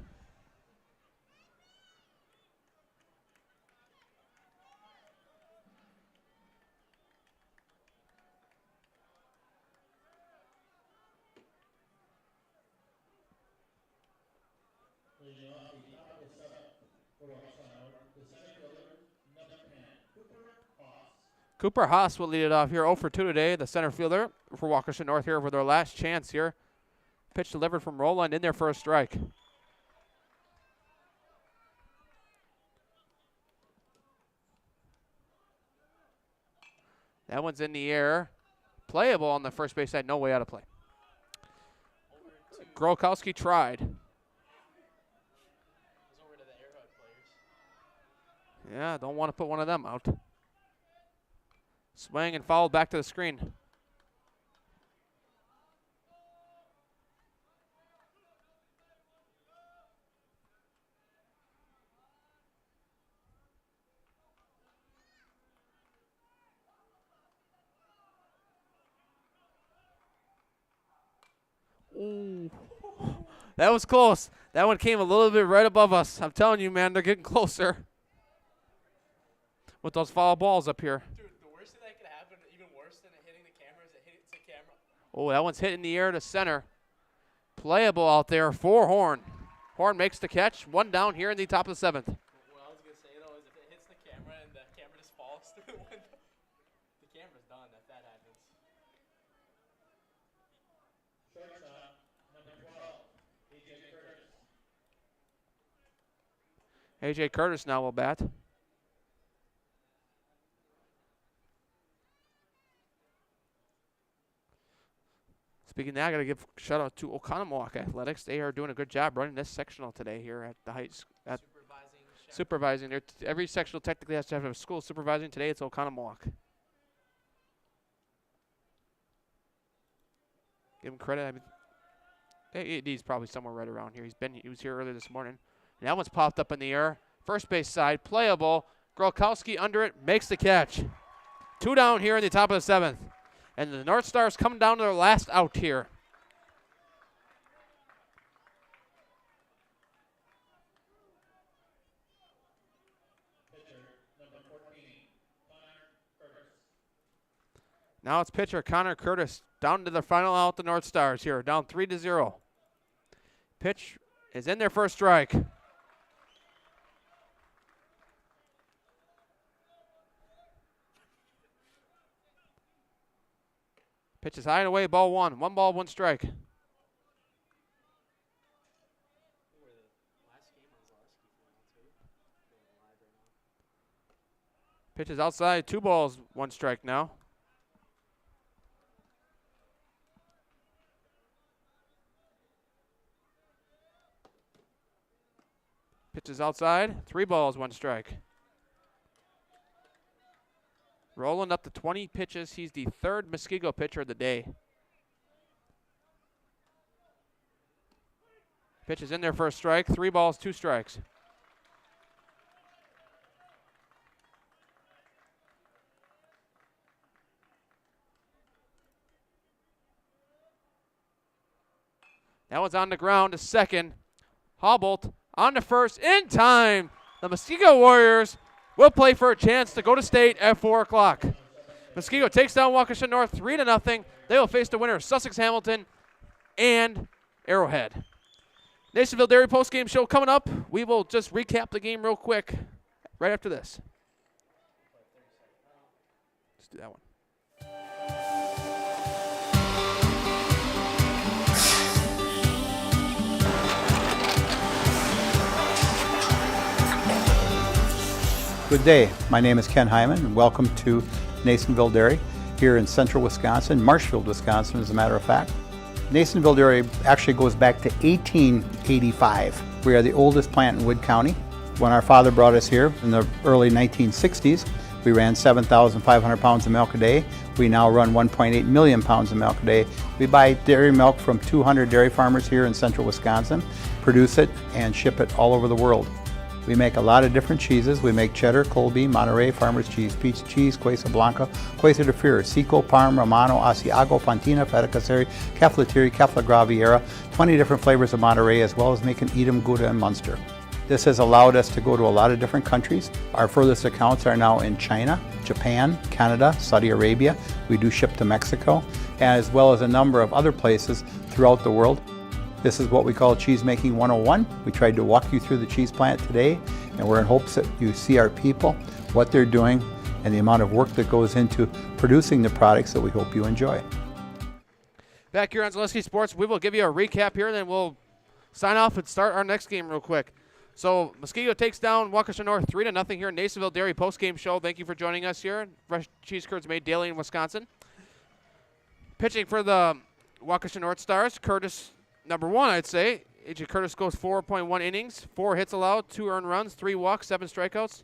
Cooper Haas will lead it off here. 0 for 2 today. The center fielder for Waukesha North here for their last chance here. Pitch delivered from Rowland in there for a strike. That one's in the air. Playable on the first base side. No way out of play. Grolkowski tried. Yeah, don't want to put one of them out. Swing and foul back to the screen. Ooh. That was close. That one came a little bit right above us. I'm telling you, man, they're getting closer with those foul balls up here. Dude, the worst thing that could happen, even worse than it hitting the camera, is it hits the camera. Oh, that one's hit in the air to center. Playable out there for Horn. Horn makes the catch. One down here in the top of the 7th. What I was going to say, though, is if it hits the camera and the camera just falls through the window, the camera's done if that happens. Shortstop, number 12, A.J. Curtis. A.J. Curtis now will bat. Speaking of that, I got to give a shout out to Oconomowoc Athletics. They are doing a good job running this sectional today here at the Heights. Supervising. Every sectional technically has to have a school supervising. Today it's Oconomowoc. Give him credit. I mean, he's probably somewhere right around here. He was here earlier this morning. And that one's popped up in the air. First base side, playable. Grolkowski under it, makes the catch. 2 down here in the top of the 7th. And the North Stars come down to their last out here. Pitcher, number 14, Connor Curtis. Now it's pitcher Connor Curtis down to the final out, the North Stars here, down 3-0. Pitch is in there for a strike. Pitch is high and away, ball 1. 1 ball, 1 strike. Pitch is outside, 2 balls, 1 strike now. Pitch is outside, 3 balls, 1 strike. Rolling up to 20 pitches. He's the 3rd Muskego pitcher of the day. Pitch is in there for a strike. 3 balls, 2 strikes. That one's on the ground to second. Hobbled on to first in time. The Muskego Warriors will play for a chance to go to state at 4 o'clock. Muskego takes down Waukesha North 3-0. They will face the winner of Sussex Hamilton and Arrowhead. Nasonville Dairy postgame show coming up. We will just recap the game real quick right after this. Let's do that one. Good day. My name is Ken Hyman, and welcome to Nasonville Dairy here in central Wisconsin, Marshfield, Wisconsin, as a matter of fact. Nasonville Dairy actually goes back to 1885. We are the oldest plant in Wood County. When our father brought us here in the early 1960s, we ran 7,500 pounds of milk a day. We now run 1.8 million pounds of milk a day. We buy dairy milk from 200 dairy farmers here in central Wisconsin, produce it, and ship it all over the world. We make a lot of different cheeses. We make cheddar, Colby, Monterey, Farmer's Cheese, Peach Cheese, Quesa Blanca, Quesa de Fury, Seco, Parm, Romano, Asiago, Fontina, Feta Caseri, Keflatiri, Kefla Graviera, 20 different flavors of Monterey, as well as making Edam, Gouda, and Munster. This has allowed us to go to a lot of different countries. Our furthest accounts are now in China, Japan, Canada, Saudi Arabia. We do ship to Mexico, as well as a number of other places throughout the world. This is what we call Cheese Making 101. We tried to walk you through the cheese plant today, and we're in hopes that you see our people, what they're doing, and the amount of work that goes into producing the products that we hope you enjoy. Back here on Zaleski Sports, we will give you a recap here, and then we'll sign off and start our next game real quick. So Muskego takes down Waukesha North 3-0 here in Nasonville Dairy postgame show. Thank you for joining us here. Fresh cheese curds made daily in Wisconsin. Pitching for the Waukesha North Stars, Curtis, number 1, I'd say. A.J. Curtis goes 4.1 innings, 4 hits allowed, 2 earned runs, 3 walks, 7 strikeouts.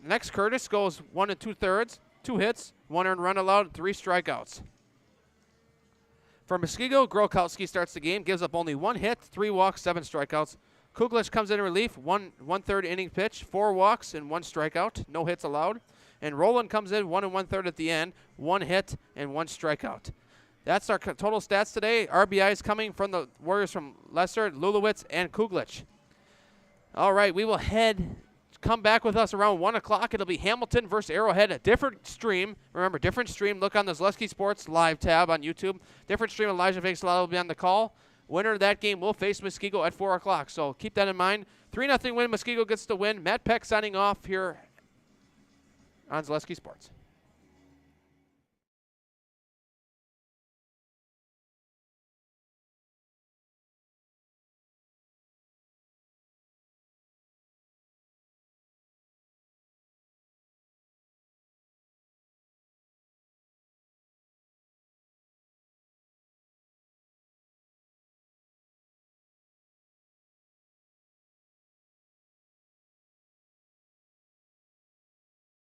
Next, Curtis goes 1 2/3, 2 hits, 1 earned run allowed, 3 strikeouts. For Muskego, Grokowski starts the game, gives up only 1 hit, 3 walks, 7 strikeouts. Kuglich comes in relief, 1/3 inning pitch, 4 walks and 1 strikeout, no hits allowed. And Roland comes in 1 1/3 at the end, 1 hit and 1 strikeout. That's our total stats today. RBIs coming from the Warriors from Lesser, Lulowitz, and Kuglich. All right, we will come back with us around 1 o'clock. It'll be Hamilton versus Arrowhead, a different stream. Remember, different stream. Look on the Zaleski Sports live tab on YouTube. Different stream. Elijah Vaxalala will be on the call. Winner of that game will face Muskego at 4 o'clock. So keep that in mind. 3-0 win. Muskego gets the win. Matt Peck signing off here on Zaleski Sports.